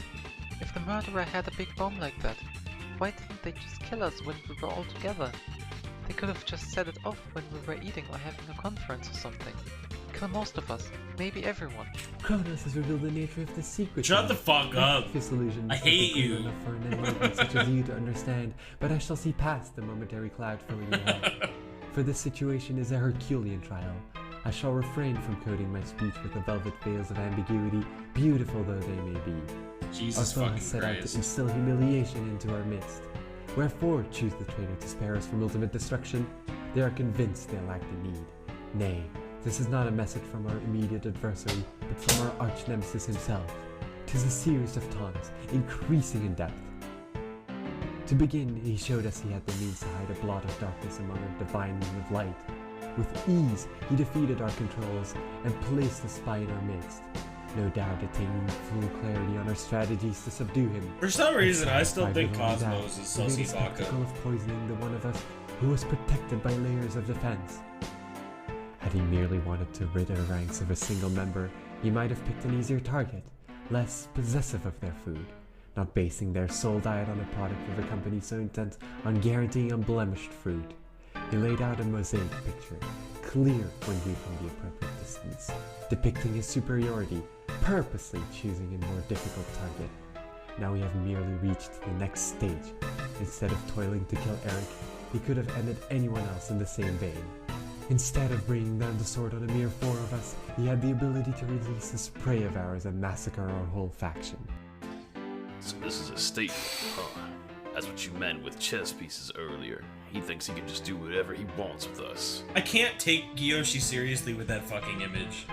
If the murderer had a big bomb like that, why didn't they just kill us when we were all together? They could have just set it off when we were eating or having a conference or something. Kill most of us, maybe everyone. Kronos has revealed the nature of the secret. Shut the fuck up. This illusion I hate you. enough for an enlightenment such as you to understand, but I shall see past the momentary cloud filling your head. For this situation is a Herculean trial. I shall refrain from coding my speech with the velvet veils of ambiguity, beautiful though they may be. Jesus our foe fucking has set out Christ. to instill humiliation into our midst. Wherefore choose the traitor to spare us from ultimate destruction? They are convinced they lack the need. Nay, this is not a message from our immediate adversary, but from our arch-nemesis himself. 'Tis a series of taunts, increasing in depth. To begin, he showed us he had the means to hide a blot of darkness among our divine moon of light. With ease, he defeated our controls and placed the spy in our midst. No doubt attaining full clarity on our strategies to subdue him. For some reason, I still think Despite all Cosmos that, is he made a Sosi Baka. spectacle of poisoning the one of us who was protected by layers of defense. Had he merely wanted to rid our ranks of a single member, he might have picked an easier target, less possessive of their food, not basing their sole diet on a product of a company so intent on guaranteeing unblemished food. He laid out a mosaic picture, clear when viewed from the appropriate distance, depicting his superiority, purposely choosing a more difficult target. Now we have merely reached the next stage. Instead of toiling to kill Eric, he could have ended anyone else in the same vein. Instead of bringing down the sword on a mere 4 of us, he had the ability to release this prey of ours and massacre our whole faction. So this is a statement, huh? That's what you meant with chess pieces earlier. He thinks he can just do whatever he wants with us. I can't take Kiyoshi seriously with that fucking image.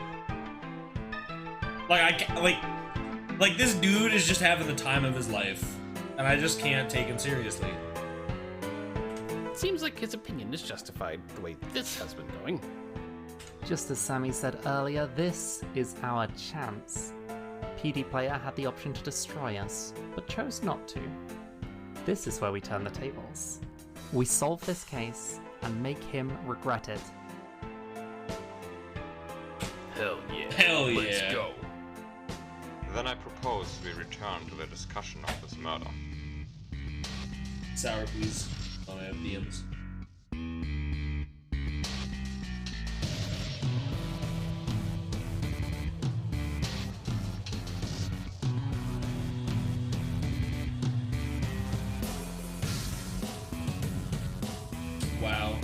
Like, I can't, like this dude is just having the time of his life, and I just can't take him seriously. Seems like his opinion is justified the way this has been going. Just as Sammy said earlier, this is our chance. PD Player had the option to destroy us, but chose not to. This is where we turn the tables. We solve this case and make him regret it. Hell yeah. Hell Let's yeah. go. Then I propose we return to the discussion of this murder. Sour, please. Oh, I have DMs. Wow.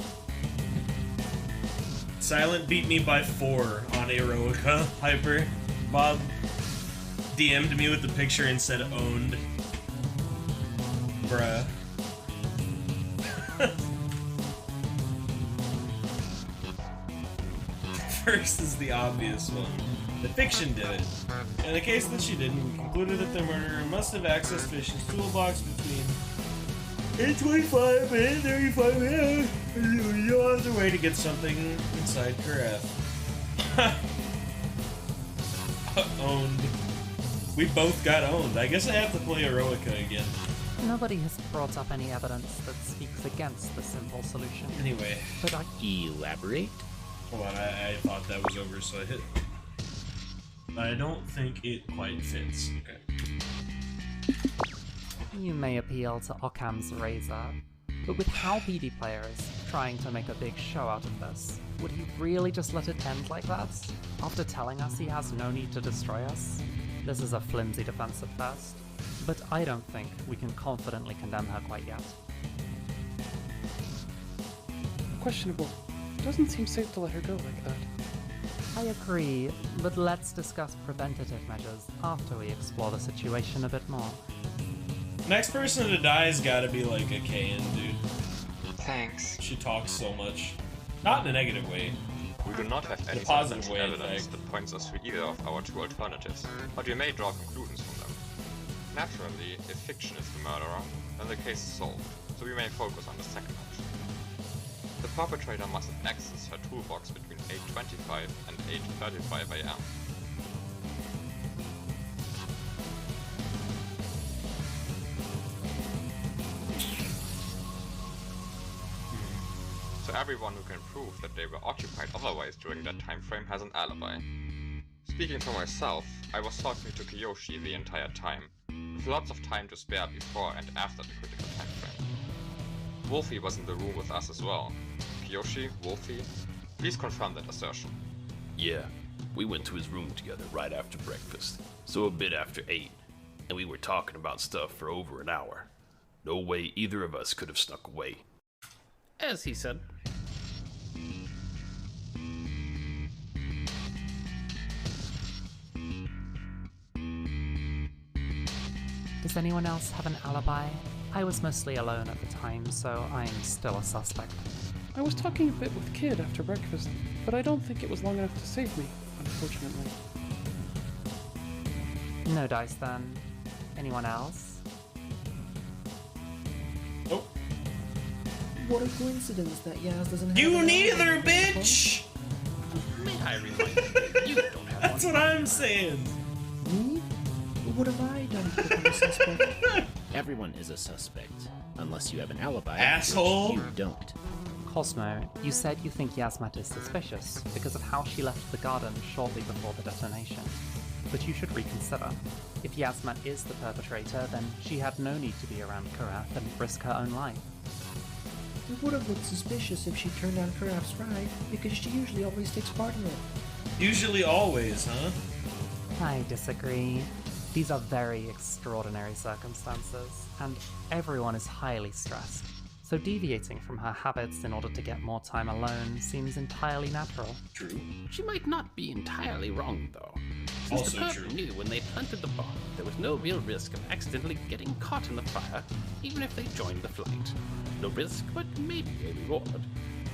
Silent beat me by 4 on Eroica. Hyper. Bob DM'd me with the picture and said owned. Bruh. First is the obvious one. The fiction did it. In the case that she didn't, we concluded that the murderer must have accessed Fish's toolbox between 8:25 and 8:35 a.m. You know, on the way to get something inside Carafe. Owned. We both got owned. I guess I have to play Eroica again. Nobody has brought up any evidence that speaks against the simple solution. Anyway. But Elaborate? Hold on, I thought that was over, so I hit. I don't think it quite fits. Okay. You may appeal to Occam's razor, but with how PD player is trying to make a big show out of this, would he really just let it end like that? After telling us he has no need to destroy us? This is a flimsy defense at best, but I don't think we can confidently condemn her quite yet. Questionable. Doesn't seem safe to let her go like that. I agree, but let's discuss preventative measures after we explore the situation a bit more. Next person to die's gotta be like a KN dude. Thanks. She talks so much. Not in a negative way. We do not have any positive substantial way, in evidence fact. that points us to either of our two alternatives, but we may draw conclusions from them. Naturally, if fiction is the murderer, then the case is solved, so we may focus on the second option. The perpetrator must have accessed her toolbox between 8:25 and 8:35 a.m. So everyone who can prove that they were occupied otherwise during that time frame has an alibi. Speaking for myself, I was talking to Kiyoshi the entire time, with lots of time to spare before and after the critical time frame. Wolfie was in the room with us as well. Kiyoshi, Wolfie, please confirm that assertion. Yeah, we went to his room together right after breakfast, so a bit after 8, and we were talking about stuff for over an hour. No way either of us could have snuck away. As he said. Does anyone else have an alibi? I was mostly alone at the time, so I'm still a suspect. I was talking a bit with Kid after breakfast, but I don't think it was long enough to save me, unfortunately. No dice then. Anyone else? Nope. What a coincidence that Yaz doesn't have You an neither, alibi. bitch! May I remind you, you don't have That's one. what I'm saying. Me? What have I done to become a suspect? Everyone is a suspect, unless you have an alibi. Asshole! which You don't. Cosmo, you said you think Yasmat is suspicious because of how she left the garden shortly before the detonation. But you should reconsider. If Yasmat is the perpetrator, then she had no need to be around Karath and risk her own life. It would have looked suspicious if she turned on Karaf's ride, because she usually always takes part in it. Usually always, huh? I disagree. These are very extraordinary circumstances, and everyone is highly stressed. So deviating from her habits in order to get more time alone seems entirely natural. True. She might not be entirely wrong, though. Since Also the perp true. knew when they planted the bomb, there was no real risk of accidentally getting caught in the fire, even if they joined the flight. No risk, but maybe a reward.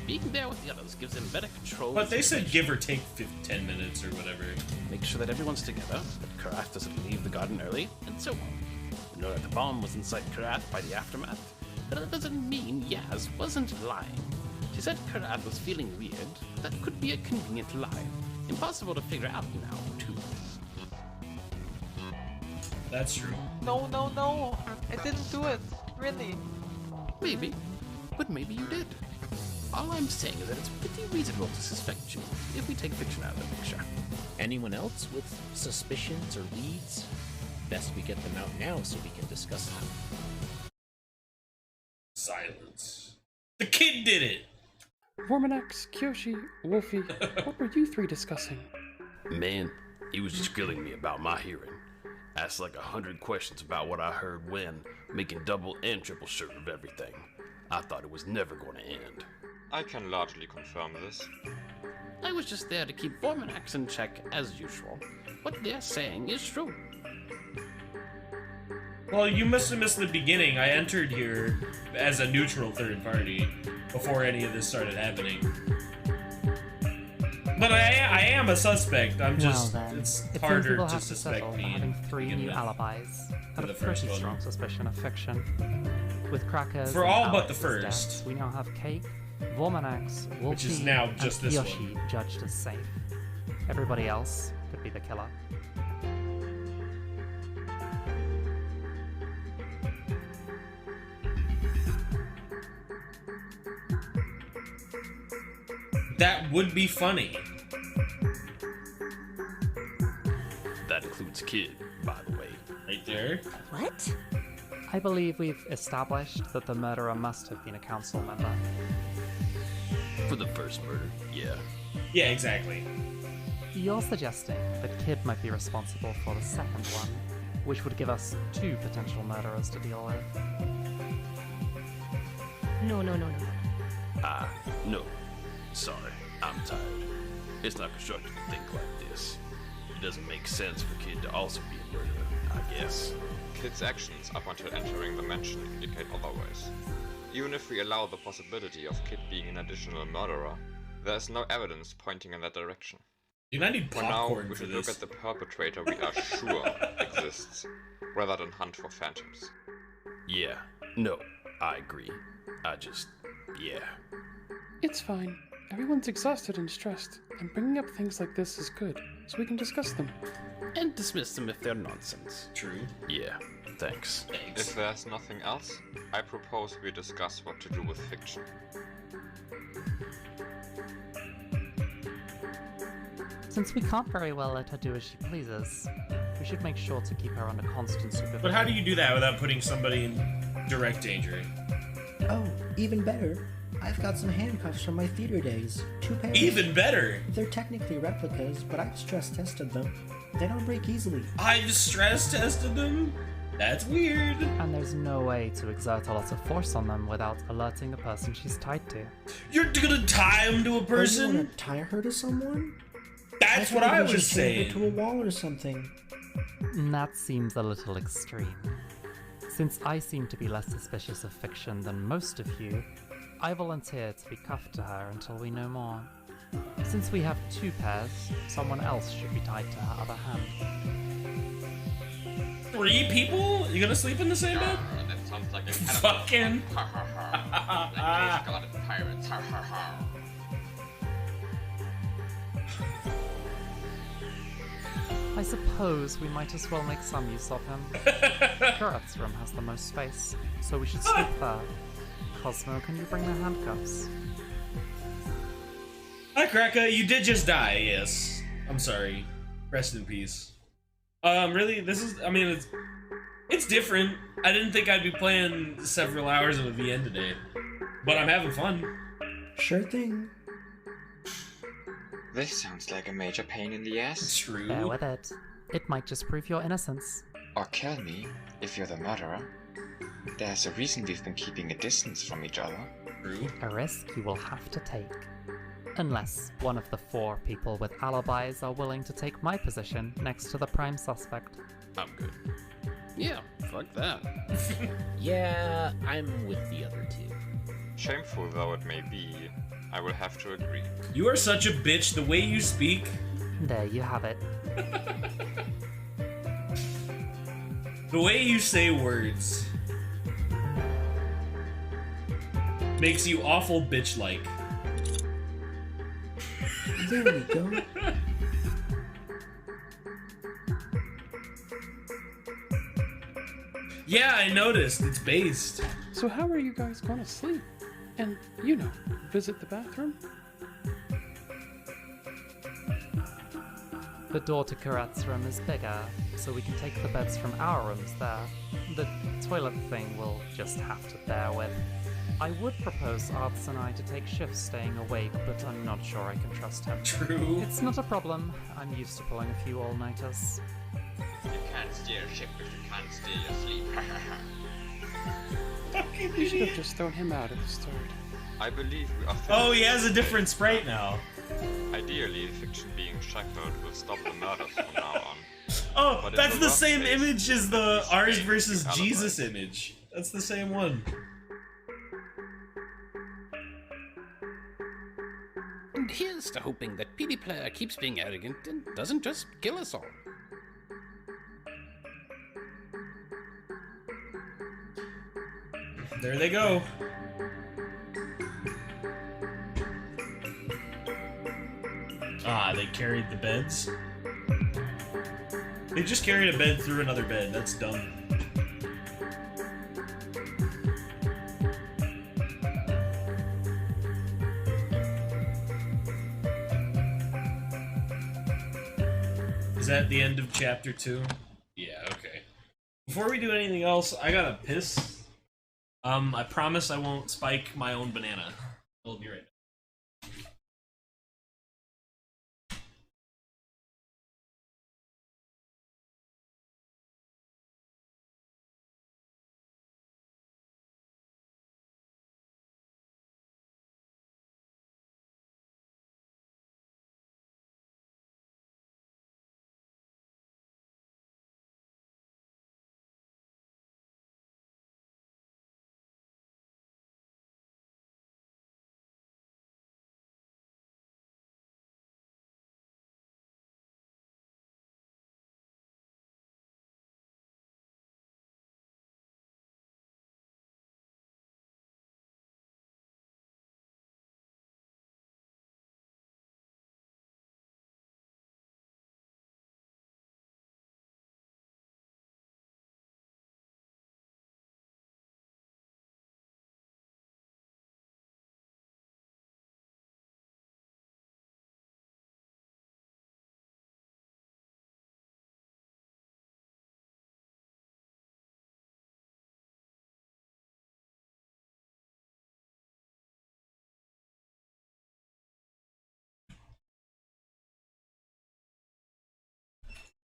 Being there with the others gives them better control. But they said give or take 10 minutes or whatever. Make sure that everyone's together, that Karath doesn't leave the garden early, and so on. We know that the bomb was inside Karath by the aftermath, but that doesn't mean Yaz wasn't lying. She said Karath was feeling weird, but that could be a convenient lie. Impossible to figure out now, too. That's true. No, no, no! I didn't do it! Really? Maybe, but maybe you did. All I'm saying is that it's pretty reasonable to suspect you, if we take fiction out of the picture. Anyone else with suspicions or leads? Best we get them out now so we can discuss them. Silence. The kid did it! Vorminax, Kyoshi, Wolfie, what were you three discussing? Man, he was just grilling me about my hearing. Asked like 100 questions about what I heard when, making double and triple sure of everything. I thought it was never going to end. I can largely confirm this. I was just there to keep Vormanax in check as usual. What they're saying is true. Well, you must have missed the beginning. I entered here as a neutral third party before any of this started happening. But I am a suspect. I'm just, well then, it's it seems harder we will to have to suspect settle for me. having to 3 begin new with. alibis. Had a the pretty first one. strong suspicion of fiction. With Crackers For and all but the Alex's first. deaths, we now have Cake, Vormanax, Wolfie, Which is now just and this Yoshi one. judged as safe. Everybody else could be the killer. That would be funny. That includes Kid, by the way. Right there. What? I believe we've established that the murderer must have been a council member. For the first murder, yeah. Yeah, exactly. You're suggesting that Kid might be responsible for the second one, which would give us 2 potential murderers to deal with. No. No. Sorry, I'm tired. It's not constructive to think like this. It doesn't make sense for Kid to also be a murderer, I guess. Kid's actions up until entering the mansion indicate otherwise. Even if we allow the possibility of Kid being an additional murderer, there is no evidence pointing in that direction. Dude, I need For now, popcorn we for should look this. at the perpetrator we are sure exists, rather than hunt for phantoms. Yeah, no, I agree. Yeah. It's fine. Everyone's exhausted and stressed, and bringing up things like this is good, so we can discuss them. And dismiss them if they're nonsense. True. Yeah, thanks. If there's nothing else, I propose we discuss what to do with fiction. Since we can't very well let her do as she pleases, we should make sure to keep her under constant supervision. But how do you do that without putting somebody in direct danger? Oh, even better. I've got some handcuffs from my theater days. 2 pairs. Even better! They're technically replicas, but I've stress tested them. They don't break easily. I've stress tested them? That's weird. And there's no way to exert a lot of force on them without alerting the person she's tied to. You're gonna tie him to a Or you person? want to tie her to someone? That's what thought I we was should chain her saying. to a wall or something. That seems a little extreme. Since I seem to be less suspicious of fiction than most of you, I volunteer to be cuffed to her until we know more. Since we have 2 pairs, someone else should be tied to her other hand. 3 people? You gonna sleep in the same bed? That sounds like a Fucking. like Scottish pirates. I suppose we might as well make some use of him. Garrett's room has the most space, so we should sleep there. Cosmo, can you bring the handcuffs? Hi, Kraka. You did just die, yes. I'm sorry. Rest in peace. Really, this is, I mean, it's different. I didn't think I'd be playing several hours of a VN today, but I'm having fun. Sure thing. This sounds like a major pain in the ass. True. Bear with it. It might just prove your innocence. Or kill me, if you're the murderer. There's a reason we've been keeping a distance from each other. True. A risk you will have to take. Unless one of the 4 people with alibis are willing to take my position next to the prime suspect. I'm good. Yeah, fuck that. Yeah, I'm with the other 2. Shameful though it may be, I will have to agree. You are such a bitch. The way you speak. There you have it. The way you say words. Makes you awful bitch-like. There we go. Yeah, I noticed. It's based. So how are you guys going to sleep? And, visit the bathroom? The door to Karat's room is bigger, so we can take the beds from our rooms there. The toilet thing we'll just have to bear with. I would propose Arts and I to take shifts staying awake, but I'm not sure I can trust him. True. It's not a problem. I'm used to pulling a few all-nighters. You can't steer a ship if you can't steer your sleep. You should have just thrown him out at the start. I believe we are. Oh, he has a different sprite now. Ideally, fiction being shackled will stop the murders from now on. Oh, But in that's the rough same case, image as the it's ours fake versus alibi. Jesus image. That's the same one. And here's to hoping that PD Player keeps being arrogant and doesn't just kill us all. There they go. Ah, they carried the beds. They just carried a bed through another bed. That's dumb. Is that the end of chapter 2? Yeah, okay. Before we do anything else, I gotta piss. I promise I won't spike my own banana. I'll be right back.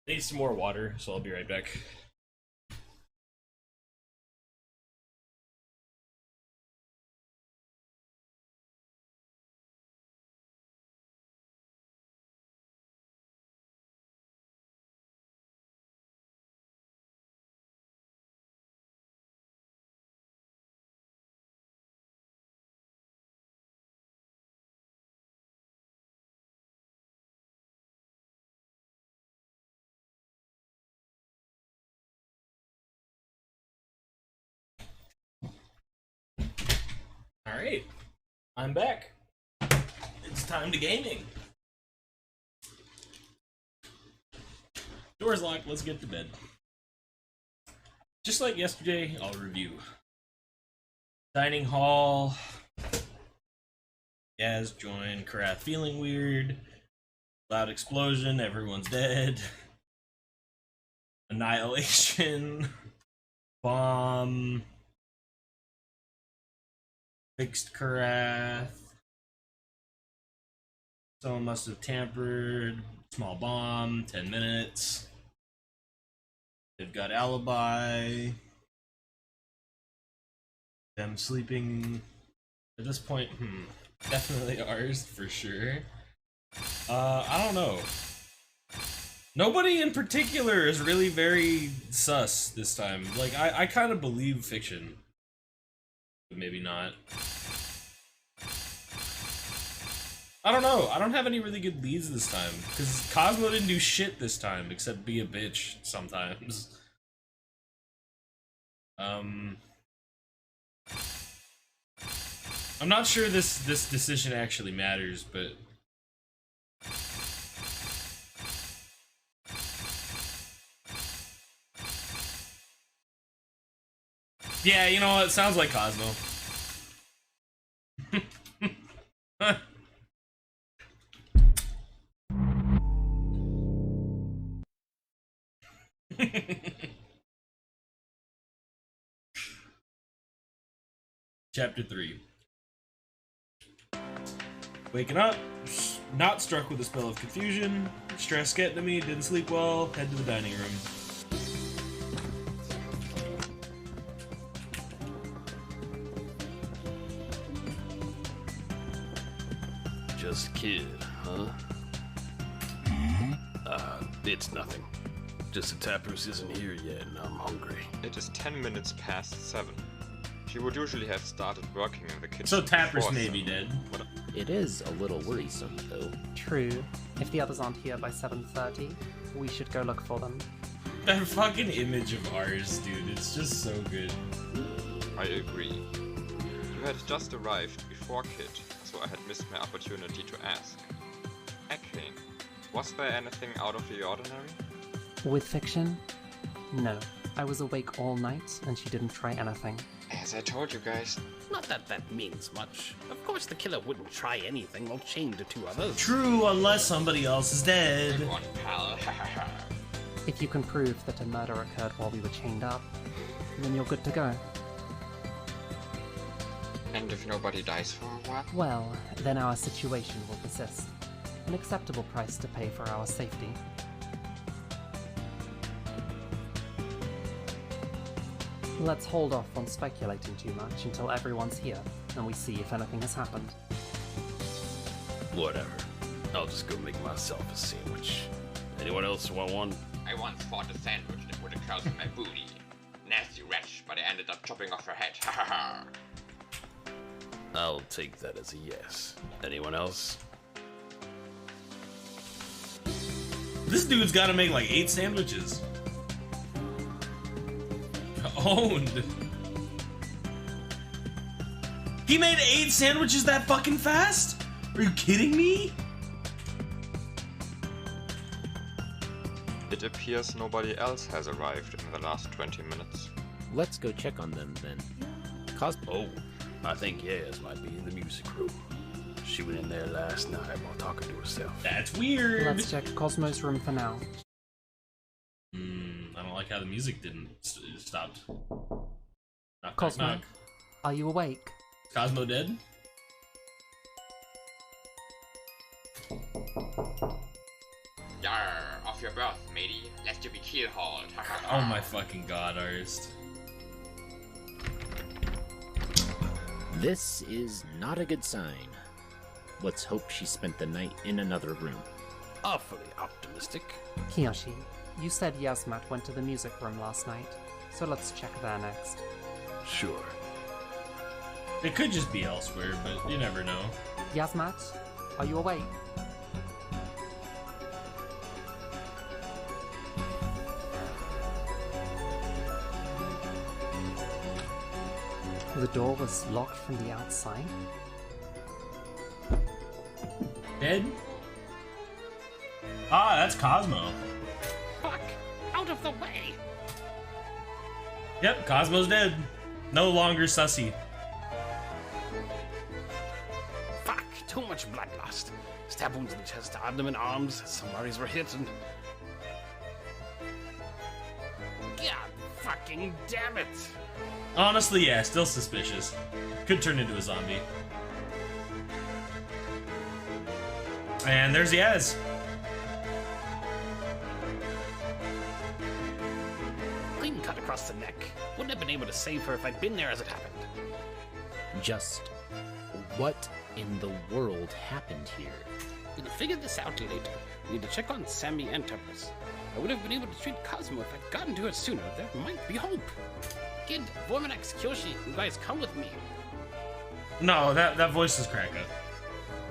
I need some more water, so I'll be right back. Alright, I'm back. It's time to gaming. Door's locked, let's get to bed. Just like yesterday, I'll review. Dining hall. Yaz joined. Karath feeling weird. Loud explosion, everyone's dead. Annihilation. Bomb. Fixed Karath. Someone must have tampered. Small bomb, 10 minutes. They've got alibi. Them sleeping at this point, definitely ours for sure. I don't know. Nobody in particular is really very sus this time. Like, I kind of believe fiction. But maybe not. I don't know. I don't have any really good leads this time. Because Cosmo didn't do shit this time, except be a bitch sometimes. I'm not sure this decision actually matters, but... Yeah, you know what? It sounds like Cosmo. Chapter 3. Waking up, not struck with a spell of confusion, stress getting to me, didn't sleep well, head to the dining room. Just kid, huh? It's nothing. Just the taproot isn't here yet, and I'm hungry. It is 10 minutes past 7. She would usually have started working in the kitchen. So Tappers before may be 7. dead. It is a little worrisome, though. True. If the others aren't here by 7:30, we should go look for them. That fucking image of ours, dude, it's just so good. I agree. You had just arrived before Kit, so I had missed my opportunity to ask. Arcane, was there anything out of the ordinary? With fiction? No. I was awake all night, and she didn't try anything. As I told you guys. Not that that means much. Of course the killer wouldn't try anything while chained to two others. True, unless somebody else is dead. Good one, pal. If you can prove that a murder occurred while we were chained up, then you're good to go. And if nobody dies for a while? Well, then our situation will persist. An acceptable price to pay for our safety. Let's hold off on speculating too much until everyone's here, and we see if anything has happened. Whatever. I'll just go make myself a sandwich. Anyone else want one? I once fought a sandwich that would have crossed my booty. Nasty wretch, but I ended up chopping off her head. Ha ha ha. I'll take that as a yes. Anyone else? This dude's gotta make like 8 sandwiches. Owned. He made 8 sandwiches that fucking fast? Are you kidding me? It appears nobody else has arrived in the last 20 minutes. Let's go check on them then. Oh, I think Yaz might be in the music room. She went in there last night while talking to herself. That's weird. Let's check Cosmo's room for now. I don't like how the music didn't stopped. Knock, Cosmo, knock, knock. are you awake? Cosmo dead? Yarr, off your berth, matey, lest you be keel-hauled. Ha ha Oh ha. my fucking god, artist. This is not a good sign. Let's hope she spent the night in another room. Awfully optimistic. Kiyoshi, you said Yasmat went to the music room last night, so let's check there next. Sure. It could just be elsewhere, but you never know. Yasmat, are you awake? The door was locked from the outside. Dead? Ah, that's Cosmo. Fuck! Out of the way! Yep, Cosmo's dead. No longer sussy. Fuck! Too much blood lost. Stab wounds in the chest, abdomen, arms. Some worries were hit and... God fucking damn it! Honestly, yeah, still suspicious. Could turn into a zombie. And there's Yaz. Clean cut across the neck. Wouldn't have been able to save her if I'd been there as it happened. Just what in the world happened here? We'll figure this out later. We need to check on Sammy and Tuppers. I would have been able to treat Cosmo if I'd gotten to her sooner. There might be hope. Kid, Vormanax, Kyoshi, you guys come with me. No, that voice is Kraka.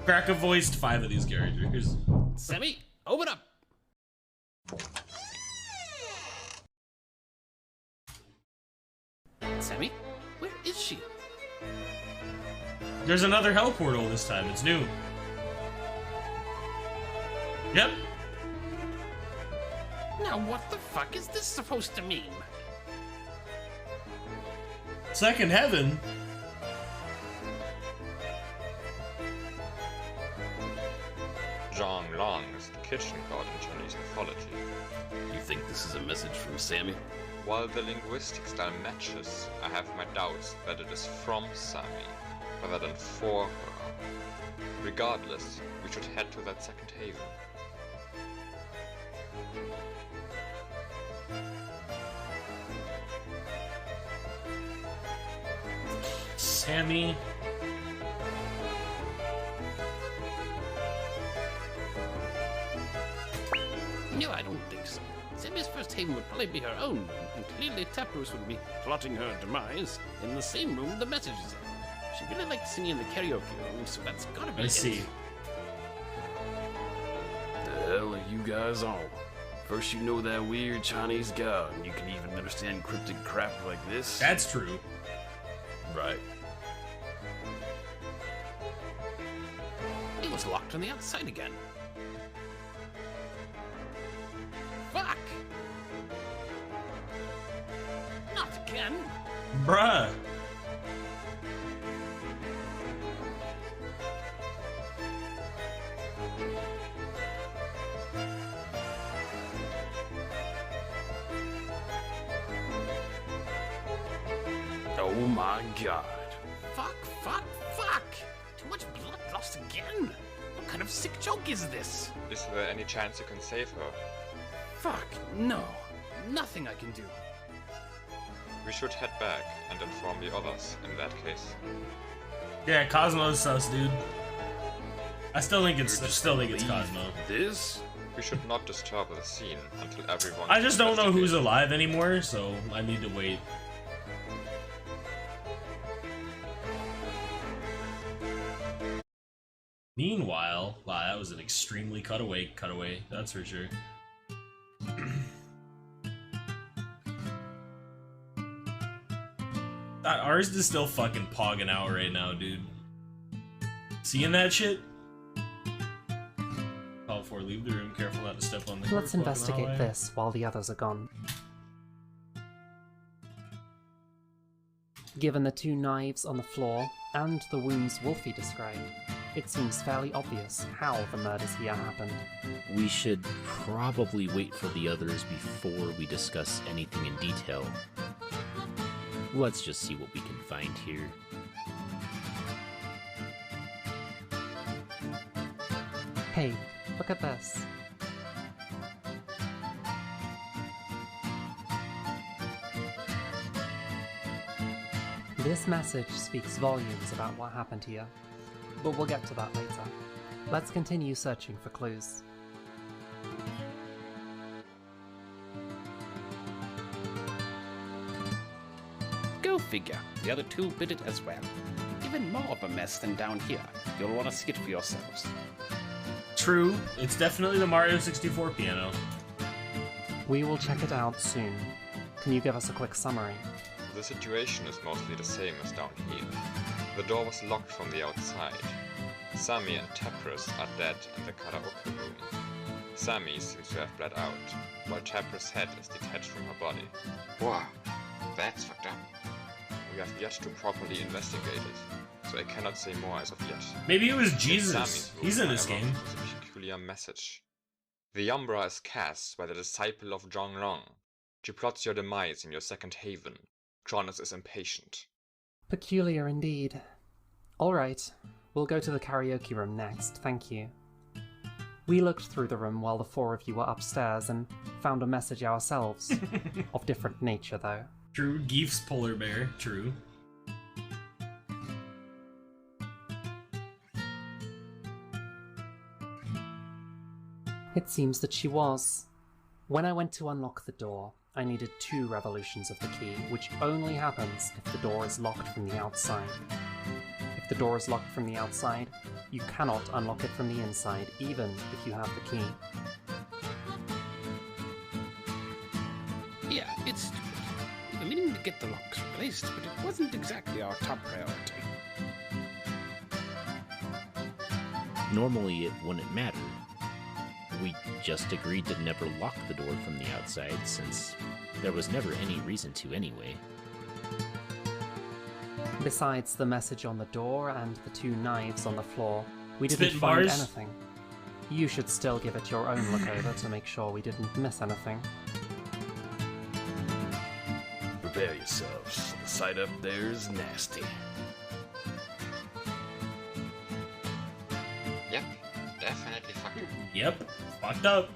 Kraka voiced 5 of these characters. Sammy, open up! Sammy, where is she? There's another hell portal this time. It's new. Yep. Now what the fuck is this supposed to mean? Second heaven? Zhang Long is the kitchen god in Chinese mythology. You think this is a message from Sammy? While the linguistic style matches, I have my doubts that it is from Sammy, rather than for her. Regardless, we should head to that second haven. Sammy. here, I don't think so. Sammy's first haven would probably be her own room, and clearly Taproot would be plotting her demise in the same room the message is in. She really liked singing in the karaoke room, so that's gotta be I see. The hell are you guys on? First you know that weird Chinese god, and you can even understand cryptic crap like this? That's true. Right. It was locked on the outside again. Fuck! Not again! Bruh! Oh my god. Fuck, fuck, fuck! Too much blood lost again? What kind of sick joke is this? Is there any chance you can save her? Fuck, no. Nothing I can do. We should head back and inform the others in that case. Yeah, Cosmo's sus, dude. I still think it's Cosmo. This? We should not disturb the scene until everyone... I just don't know who's alive anymore, so I need to wait. Meanwhile, wow, that was an extremely cutaway, that's for sure. Ours is still fucking pogging out right now, dude. Seeing that shit? Call for leave the room, careful not to step on the Let's cork, investigate walking this while the others are gone. Given the 2 knives on the floor and the wounds Wolfie described, it seems fairly obvious how the murders here happened. We should probably wait for the others before we discuss anything in detail. Let's just see what we can find here. Hey, look at this. This message speaks volumes about what happened here, but we'll get to that later. Let's continue searching for clues. Go figure. The other 2 bid it as well. Even more of a mess than down here. You'll want to see it for yourselves. True, it's definitely the Mario 64 piano. We will check it out soon. Can you give us a quick summary? The situation is mostly the same as down here. The door was locked from the outside. Sammy and Taprous are dead in the karaoke room. Sammy seems to have bled out, while Taprous' head is detached from her body. Wow, that's fucked up. We have yet to properly investigate it, so I cannot say more as of yet. Maybe it was In Jesus. Sammy's room, He's in this however, game. was a peculiar message. The Umbra is cast by the disciple of Zhongrong. She plots your demise in your second haven. Cronus is impatient. Peculiar indeed. Alright, we'll go to the karaoke room next, thank you. We looked through the room while the 4 of you were upstairs and found a message ourselves. Of different nature, though. True, Geef's polar bear, true. It seems that she was. When I went to unlock the door, I needed 2 revolutions of the key, which only happens if the door is locked from the outside. If the door is locked from the outside, you cannot unlock it from the inside, even if you have the key. Yeah, it's stupid. We were meaning to get the locks replaced, but it wasn't exactly our top priority. Normally it wouldn't matter. We just agreed to never lock the door from the outside, since there was never any reason to anyway. Besides the message on the door and the 2 knives on the floor, we didn't Spitting find bars? anything. You should still give it your own look over to make sure we didn't miss anything. Prepare yourselves. The sight up there is nasty. Yep, definitely fucked up. Yep, fucked up.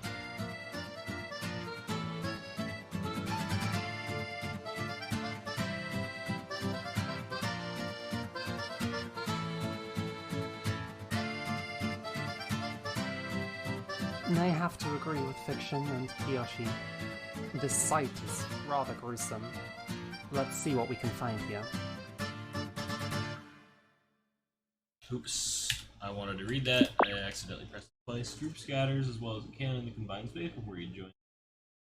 I have to agree with Fiction and Kiyoshi. This sight is rather gruesome. Let's see what we can find here. Oops. I wanted to read that. I accidentally pressed place. Group scatters as well as it can in the combined space before you join.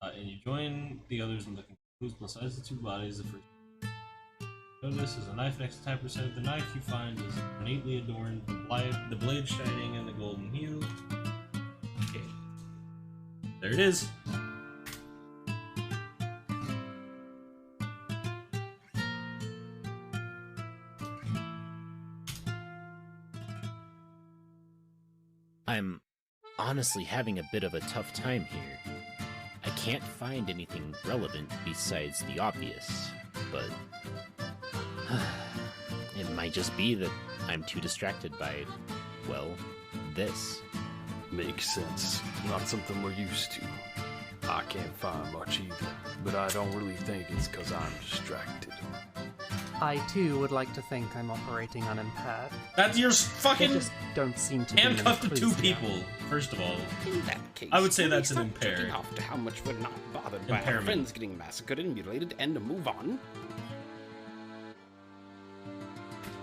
And you join the others in looking for clues. Besides the two bodies, the first notice is a knife next to 10% of the knife you find is neatly adorned, the blade shining in the golden hue. Okay. There it is. I'm honestly having a bit of a tough time here. I can't find anything relevant besides the obvious, but it might just be that I'm too distracted by, well, this. Makes sense. Not something we're used to. I can't find much either, but I don't really think it's because I'm distracted. I too would like to think I'm operating unimpaired. That's your fucking. There just don't seem to be many handcuffed to clues two here. people. First of all, In that case, I would say can that's we an stop jerking impaired. off to how much we're not bothered by our Impairment. friends getting massacred and mutilated and to move on.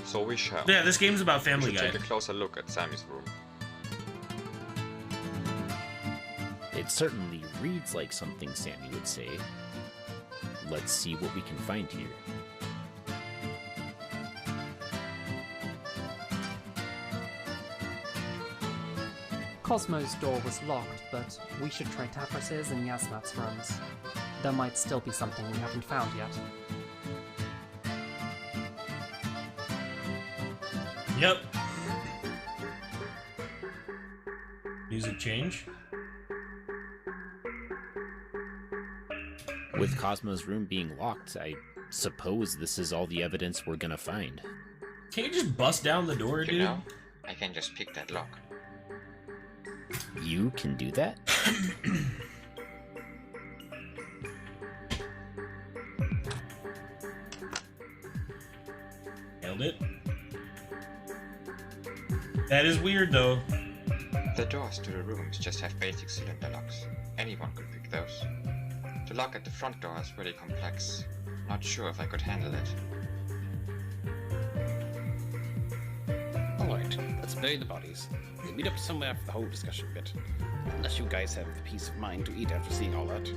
So we shall. Yeah, this game's about We Family should Guy. take a closer look at Sammy's room. It certainly reads like something Sammy would say. Let's see what we can find here. Cosmo's door was locked, but we should try Tapras's and Yasmat's rooms. There might still be something we haven't found yet. Yep. Music change. With Cosmo's room being locked, I suppose this is all the evidence we're gonna find. Can't you just bust down the door, You dude? know, I can just pick that lock. You can do that? Nailed it. That is weird, though. The doors to the rooms just have basic cylinder locks. Anyone could pick those. The lock at the front door is really complex. Not sure if I could handle it. Alright, let's bury the bodies. We'll meet up somewhere for the whole discussion bit. Unless you guys have the peace of mind to eat after seeing all that.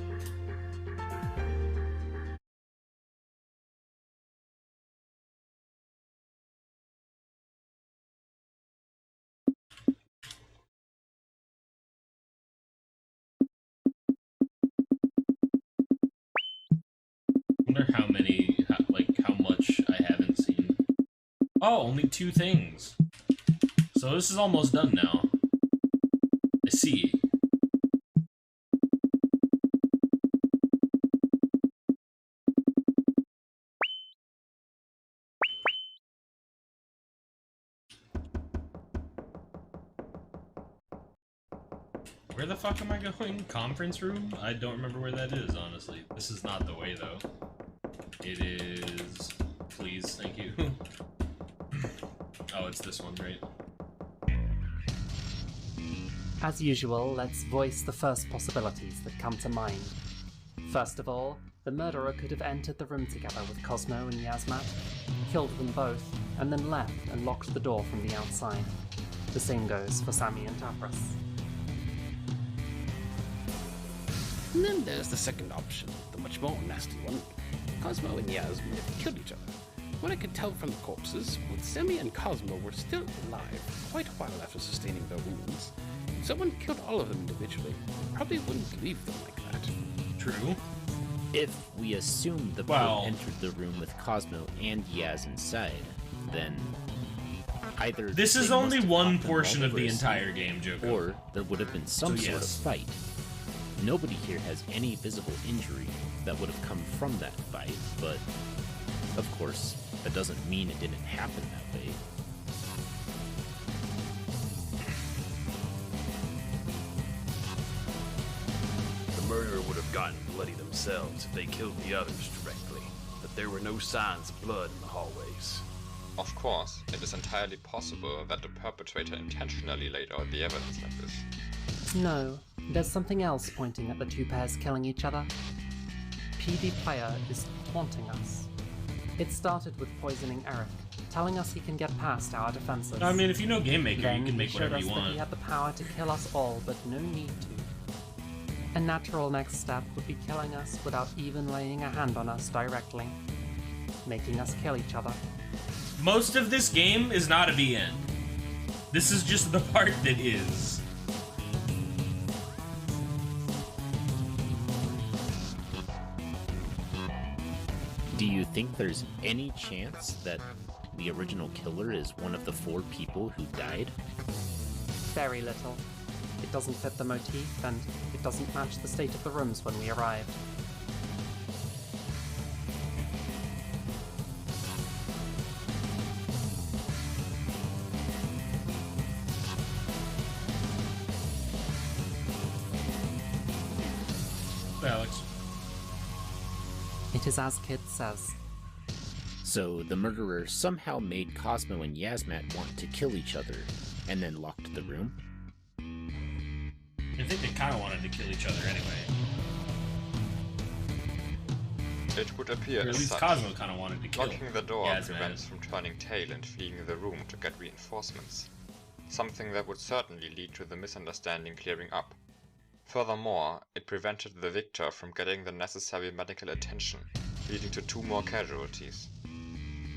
Wonder how much I haven't seen. Oh, only 2 things. So this is almost done now. I see. Where the fuck am I going? Conference room? I don't remember where that is, honestly. This is not the way, though. It is... Please, thank you. Oh, it's this one, right? As usual, let's voice the first possibilities that come to mind. First of all, the murderer could have entered the room together with Cosmo and Yasmat, killed them both, and then left and locked the door from the outside. The same goes for Sammy and Tapras. And then there's the second option, the much more nasty one. Cosmo and Yaz may have killed each other. What I could tell from the corpses, both Sammy and Cosmo were still alive quite a while after sustaining their wounds. If someone killed all of them individually, probably wouldn't leave them like that. True. If we assume the Well- boat entered the room with Cosmo and Yaz inside, then either This is they only must have one caught them portion while of they the were entire asleep, game, Joko. or there would have been some So sort of yes. fight. Nobody here has any visible injury that would have come from that fight, but of course, that doesn't mean it didn't happen that way. The murderer would have gotten bloody themselves if they killed the others directly, but there were no signs of blood in the hallways. Of course, it is entirely possible that the perpetrator intentionally laid out the evidence like this. No, there's something else pointing at the two pairs killing each other. PD player is taunting us. It started with poisoning Eric, telling us he can get past our defenses. I mean, if you know Game Maker, Then you can he make showed whatever us you that want. he had the power to kill us all, but no need to. A natural next step would be killing us without even laying a hand on us directly, making us kill each other. Most of this game is not a the end. This is just the part that is. Do you think there's any chance that the original killer is one of the 4 people who died? Very little. It doesn't fit the motif, and it doesn't match the state of the rooms when we arrived. Alex. It is as Kid says. So the murderer somehow made Cosmo and Yasmat want to kill each other, and then locked the room? I think they kind of wanted to kill each other anyway. It would appear Or at as least such. Cosmo kind of wanted to kill Locking the door Yasmat. prevents from turning tail and fleeing the room to get reinforcements. Something that would certainly lead to the misunderstanding clearing up. Furthermore, it prevented the victor from getting the necessary medical attention, leading to 2 more casualties.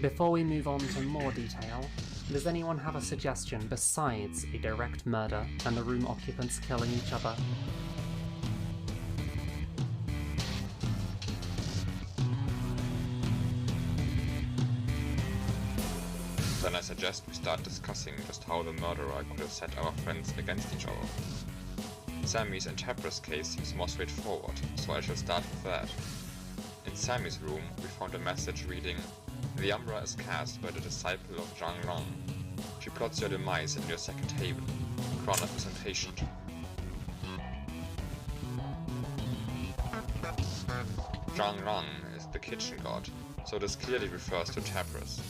Before we move on to more detail, does anyone have a suggestion besides a direct murder and the room occupants killing each other? Then I suggest we start discussing just how the murderer could have set our friends against each other. Sammy's and Tabra's case seems more straightforward, so I shall start with that. In Sammy's room, we found a message reading, "The Umbra is cast by the disciple of Zhang Rong. She plots your demise in your second table. Cronus is impatient." Zhang Rong is the kitchen god, so this clearly refers to Tabras.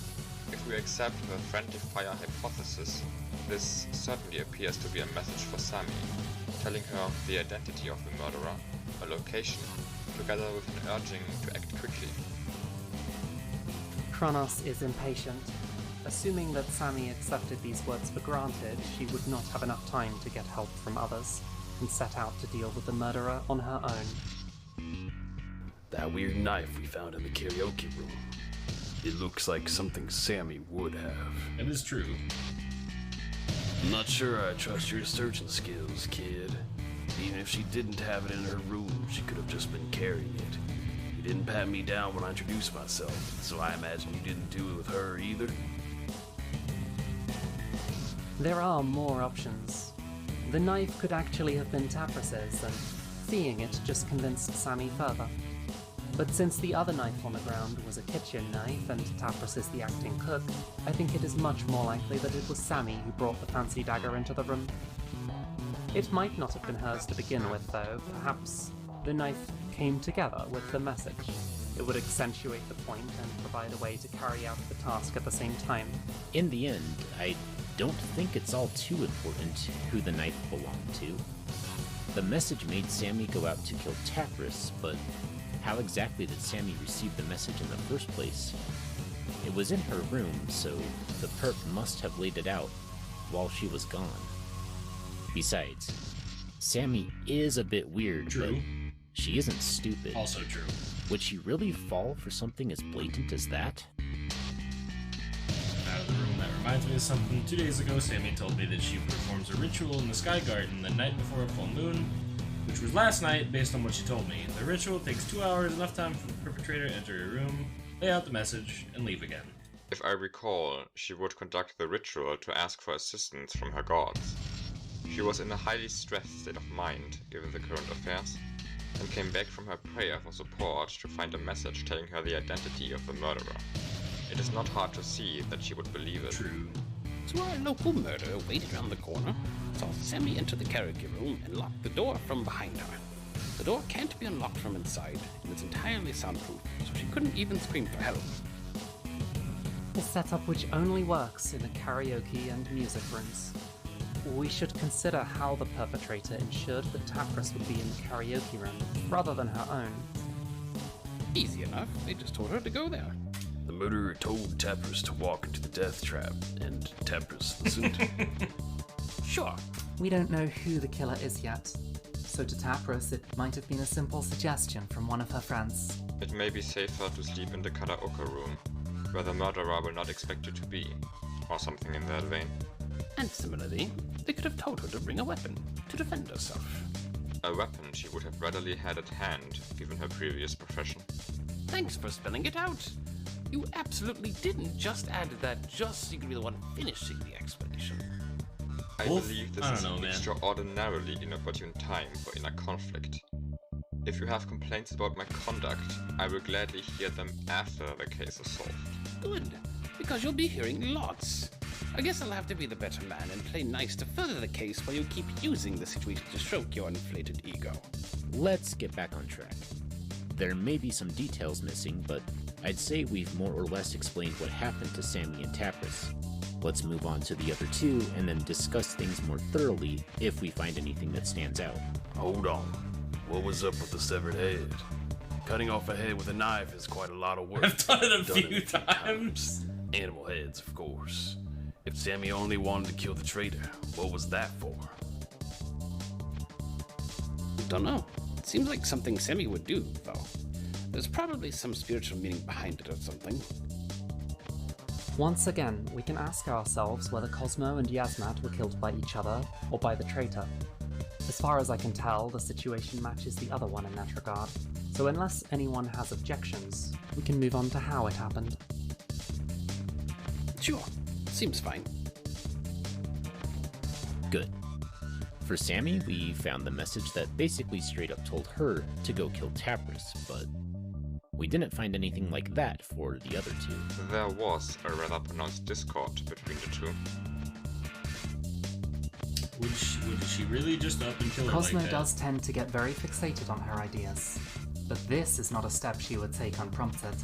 If we accept the friendly fire hypothesis, this certainly appears to be a message for Sammy, telling her the identity of the murderer, a location, together with an urging to act quickly. Kronos is impatient. Assuming that Sammy accepted these words for granted, she would not have enough time to get help from others, and set out to deal with the murderer on her own. That weird knife we found in the karaoke room. It looks like something Sammy would have. It is true. I'm not sure I trust your searching skills, kid. Even if she didn't have it in her room, she could have just been carrying it. You didn't pat me down when I introduced myself, so I imagine you didn't do it with her either? There are more options. The knife could actually have been Tapras's, and seeing it just convinced Sammy further. But since the other knife on the ground was a kitchen knife and Tapras is the acting cook, I think it is much more likely that it was Sammy who brought the fancy dagger into the room. It might not have been hers to begin with, though. Perhaps the knife came together with the message. It would accentuate the point and provide a way to carry out the task at the same time. In the end, I don't think it's all too important who the knife belonged to. The message made Sammy go out to kill Tapras, but how exactly did Sammy receive the message in the first place? It was in her room, so the perp must have laid it out while she was gone. Besides, Sammy is a bit weird, True. but she isn't stupid. Also true. Would she really fall for something as blatant as that? Out of the room, that reminds me of something. 2 days ago, Sammy told me that she performs a ritual in the Sky Garden the night before a full moon, which was last night based on what she told me. The ritual takes 2 hours, enough time for the perpetrator to enter her room, lay out the message, and leave again. If I recall, she would conduct the ritual to ask for assistance from her gods. She was in a highly stressed state of mind, given the current affairs, and came back from her prayer for support to find a message telling her the identity of the murderer. It is not hard to see that she would believe it. True. So our local murderer waited around the corner, saw Sammy enter the karaoke room, and locked the door from behind her. The door can't be unlocked from inside, and it's entirely soundproof, so she couldn't even scream for help. A setup which only works in the karaoke and music rooms. we should consider how the perpetrator ensured that Tapras would be in the karaoke room rather than her own. Easy enough. They just told her to go there. The murderer told Tapras to walk into the death trap, and Tapras listened. Sure. We don't know who the killer is yet, so to Tapras it might have been a simple suggestion from one of her friends. It may be safer to sleep in the karaoke room, where the murderer will not expect you to be, or something in that vein. And similarly, they could have told her to bring a weapon to defend herself. A weapon she would have readily had at hand, given her previous profession. Thanks for spelling it out. You absolutely didn't just add that just so you could be the one finishing the explanation. I believe this is an extraordinarily inopportune time for inner conflict. If you have complaints about my conduct, I will gladly hear them after the case is solved. Good, because you'll be hearing lots. I guess I'll have to be the better man and play nice to further the case while you keep using the situation to stroke your inflated ego. Let's get back on track. There may be some details missing, but I'd say we've more or less explained what happened to Sammy and Tapras. Let's move on to the other two and then discuss things more thoroughly if we find anything that stands out. Hold on. What was up with the severed head? Cutting off a head with a knife is quite a lot of work. I've done it a few times. Animal heads, of course. If Sammy only wanted to kill the traitor, what was that for? Don't know. It seems like something Sammy would do, though. There's probably some spiritual meaning behind it or something. Once again, we can ask ourselves whether Cosmo and Yasmat were killed by each other or by the traitor. As far as I can tell, the situation matches the other one in that regard. So unless anyone has objections, we can move on to how it happened. Sure. Seems fine. Good. For Sammy, we found the message that basically straight up told her to go kill Tapras, but we didn't find anything like that for the other two. There was a rather pronounced discord between the two. Would she really just up and kill her Cosmo like that? does tend to get very fixated on her ideas, but this is not a step she would take unprompted.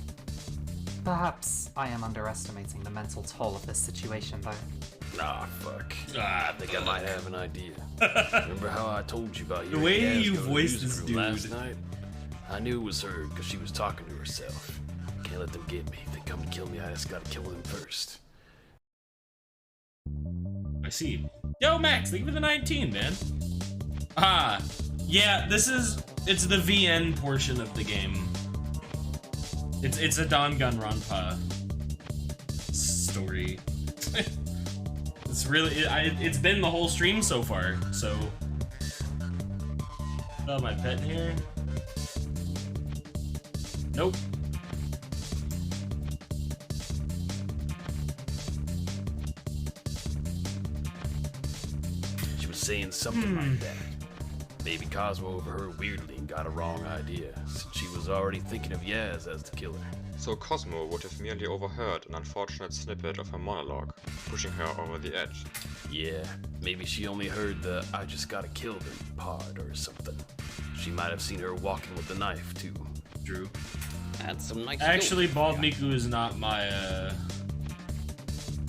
Perhaps I am underestimating the mental toll of this situation, though. Nah, fuck. I think I might have an idea. Remember how I told you about The your way gas you going voiced music this room dude. last night? I knew it was her because she was talking to herself. Can't let them get me. If they come to kill me, I just gotta kill them first. I see. Yo, Max, thank you for the 19, man. Ah, yeah, it's the VN portion of the game. It's a Danganronpa story. It's really, it's been the whole stream so far, so. Oh, my pet in here? Nope. She was saying something like that. Maybe Cosmo overheard weirdly and got a wrong idea, since she was already thinking of Yaz as the killer. So Cosmo would have merely overheard an unfortunate snippet of her monologue, pushing her over the edge. Yeah, maybe she only heard the "I just gotta kill them" part or something. She might have seen her walking with the knife too. Drew. That's some nice. Actually, Bald Miku is not my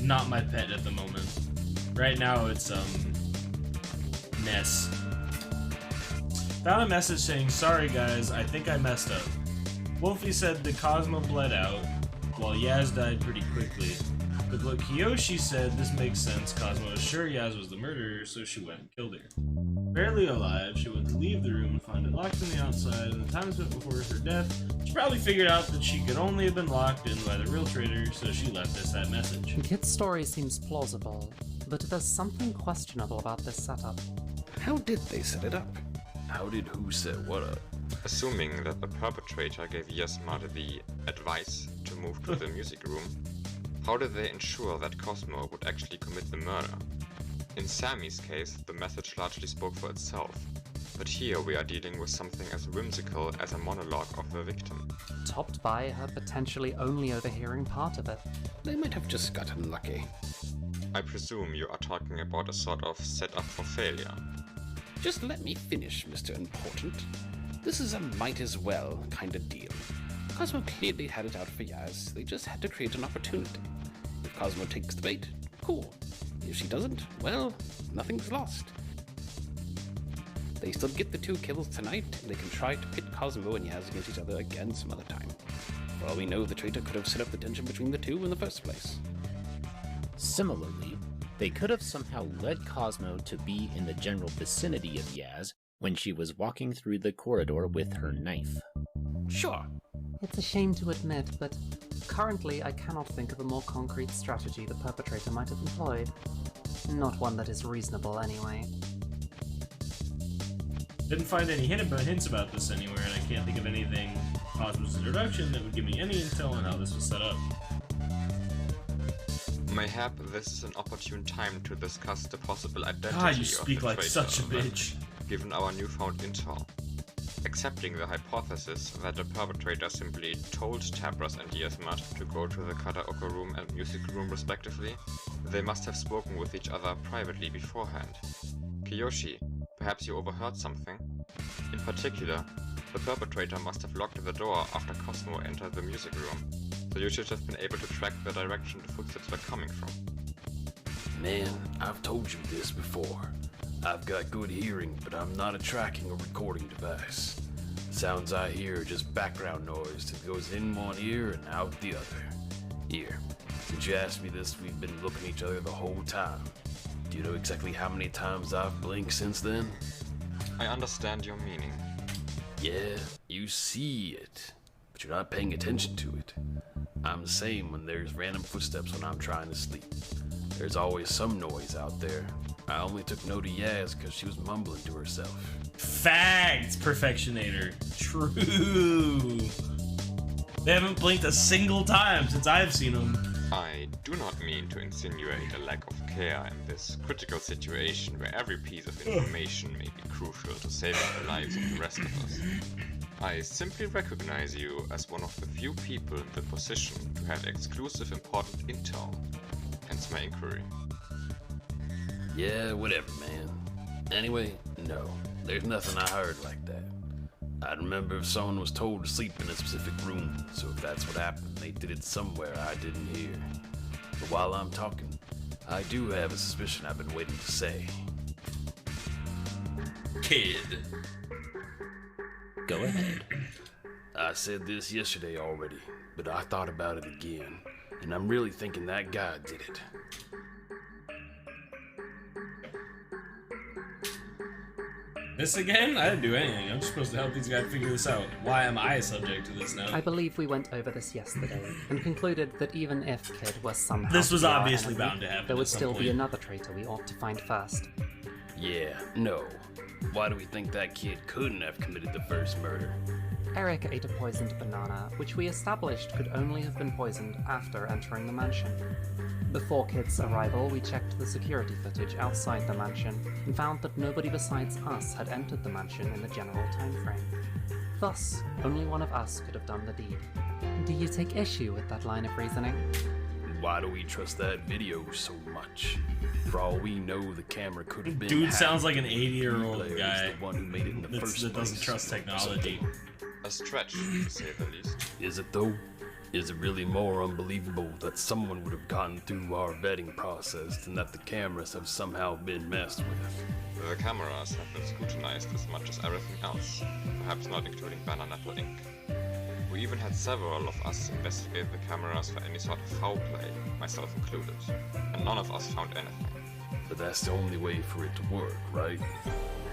pet at the moment. Right now, it's Ness. Found a message saying, "Sorry guys, I think I messed up." Wolfie said the Cosmo bled out, while Yaz died pretty quickly. But what Kiyoshi said, this makes sense. Cosmo was sure Yaz was the murderer, so she went and killed her. Barely alive, she went to leave the room and find it locked on the outside, and the time spent before her death, she probably figured out that she could only have been locked in by the real traitor, so she left us that message. Kit's story seems plausible, but there's something questionable about this setup. How did they set it up? How did who set what up? Assuming that the perpetrator gave Yasmata the advice to move to the music room, how did they ensure that Cosmo would actually commit the murder? In Sammy's case, the message largely spoke for itself, but here we are dealing with something as whimsical as a monologue of the victim. Topped by her potentially only overhearing part of it. They might have just gotten lucky. I presume you are talking about a sort of setup for failure. Just let me finish, Mr. Important. This is a might as well kind of deal. Cosmo clearly had it out for Yaz, they just had to create an opportunity. If Cosmo takes the bait, cool. If she doesn't, well, nothing's lost. They still get the 2 kills tonight, and they can try to pit Cosmo and Yaz against each other again some other time. For all we know, the traitor could have set up the tension between the two in the first place. Similarly, they could have somehow led Cosmo to be in the general vicinity of Yaz when she was walking through the corridor with her knife. Sure. It's a shame to admit, but currently I cannot think of a more concrete strategy the perpetrator might have employed. Not one that is reasonable, anyway. Didn't find any hints about this anywhere, and I can't think of anything Cosmo's introduction that would give me any intel on how this was set up. Mayhap this is an opportune time to discuss the possible identity God, you of speak the like traitor such a event, bitch. given our newfound intel. Accepting the hypothesis that the perpetrator simply told Tabras and Yasmat to go to the karaoke room and music room respectively, they must have spoken with each other privately beforehand. Kiyoshi, perhaps you overheard something? In particular, the perpetrator must have locked the door after Cosmo entered the music room, so you should have been able to track the direction the footsteps were coming from. Man, I've told you this before. I've got good hearing, but I'm not a tracking or recording device. Sounds I hear are just background noise that goes in one ear and out the other. Here, since you asked me this, we've been looking at each other the whole time. Do you know exactly how many times I've blinked since then? I understand your meaning. Yeah, you see it, but you're not paying attention to it. I'm the same when there's random footsteps when I'm trying to sleep. There's always some noise out there. I only took note of Yaz because she was mumbling to herself. Facts, Perfectionator. True. They haven't blinked a single time since I've seen them. I do not mean to insinuate a lack of care in this critical situation where every piece of information may be crucial to saving the lives of the rest of us. I simply recognize you as one of the few people in the position to have exclusive important intel, hence my inquiry. Yeah, whatever, man. Anyway, no, there's nothing I heard like that. I'd remember if someone was told to sleep in a specific room, so if that's what happened, they did it somewhere I didn't hear. But while I'm talking, I do have a suspicion I've been waiting to say. Kid. Go ahead. I said this yesterday already, but I thought about it again, and I'm really thinking that guy did it. This again? I didn't do anything. I'm just supposed to help these guys figure this out. Why am I subject to this now? I believe we went over this yesterday, and concluded that even if Kid was somehow This was to be our obviously enemy, bound to happen there would at some still be point. another traitor we ought to find first. Yeah, no. Why do we think that kid couldn't have committed the first murder? Eric ate a poisoned banana, which we established could only have been poisoned after entering the mansion. Before Kid's arrival, we checked the security footage outside the mansion and found that nobody besides us had entered the mansion in the general timeframe. Thus, only one of us could have done the deed. Do you take issue with that line of reasoning? Why do we trust that video so much? For all we know, the camera could have been Dude hacked. sounds like an The 80-year-old player is guy the one who made it in the first that doesn't place. trust technology. A stretch, to say the least. Is it though? Is it really more unbelievable that someone would have gone through our vetting process than that the cameras have somehow been messed with? The cameras have been scrutinized as much as everything else, perhaps not including Banana Inc. We even had several of us investigate the cameras for any sort of foul play, myself included, and none of us found anything. But that's the only way for it to work, right?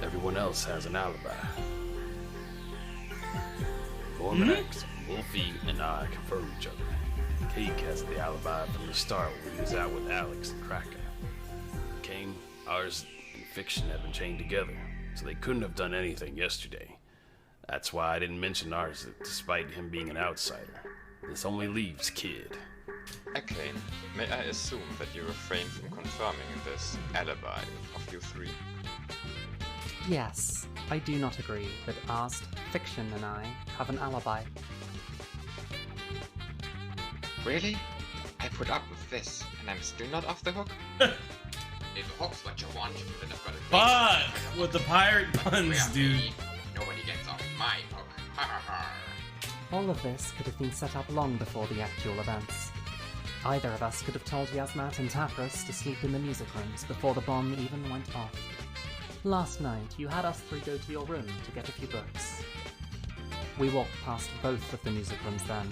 Everyone else has an alibi. Cormax, Wolfie, and I confirm each other. Cake has the alibi from the start when he was out with Alex and Kraken. Kane, ours, and Fiction have been chained together, so they couldn't have done anything yesterday. That's why I didn't mention ours, despite him being an outsider. This only leaves Kid. Okay, may I assume that you refrain from confirming this alibi of you three? Yes, I do not agree that Arst, Fiction, and I have an alibi. Really? I put up with this, and I'm still not off the hook? If hook's what you want, then I've got a Fuck! With the pirate puns, dude. Nobody gets off my hook. Ha ha ha. All of this could have been set up long before the actual events. Either of us could have told Yasmat and Tapras to sleep in the music rooms before the bomb even went off. Last night, you had us three go to your room to get a few books. We walked past both of the music rooms then,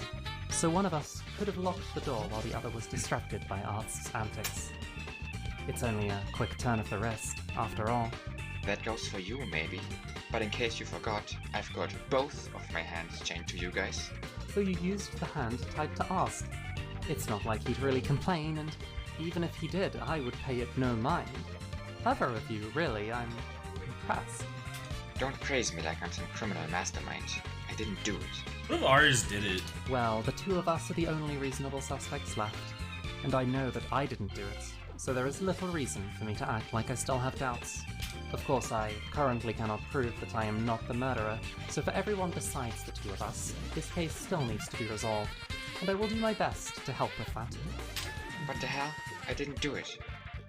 so one of us could have locked the door while the other was distracted by Arth's antics. It's only a quick turn of the wrist, after all. That goes for you, maybe. But in case you forgot, I've got both of my hands chained to you guys. So you used the hand tied to Arth. It's not like he'd really complain, and even if he did, I would pay it no mind. Clever of you, really. I'm impressed. Don't praise me like I'm some criminal mastermind. I didn't do it. What if ours did it? Well, the two of us are the only reasonable suspects left, and I know that I didn't do it, so there is little reason for me to act like I still have doubts. Of course, I currently cannot prove that I am not the murderer, so for everyone besides the two of us, this case still needs to be resolved, and I will do my best to help with that. What the hell? I didn't do it.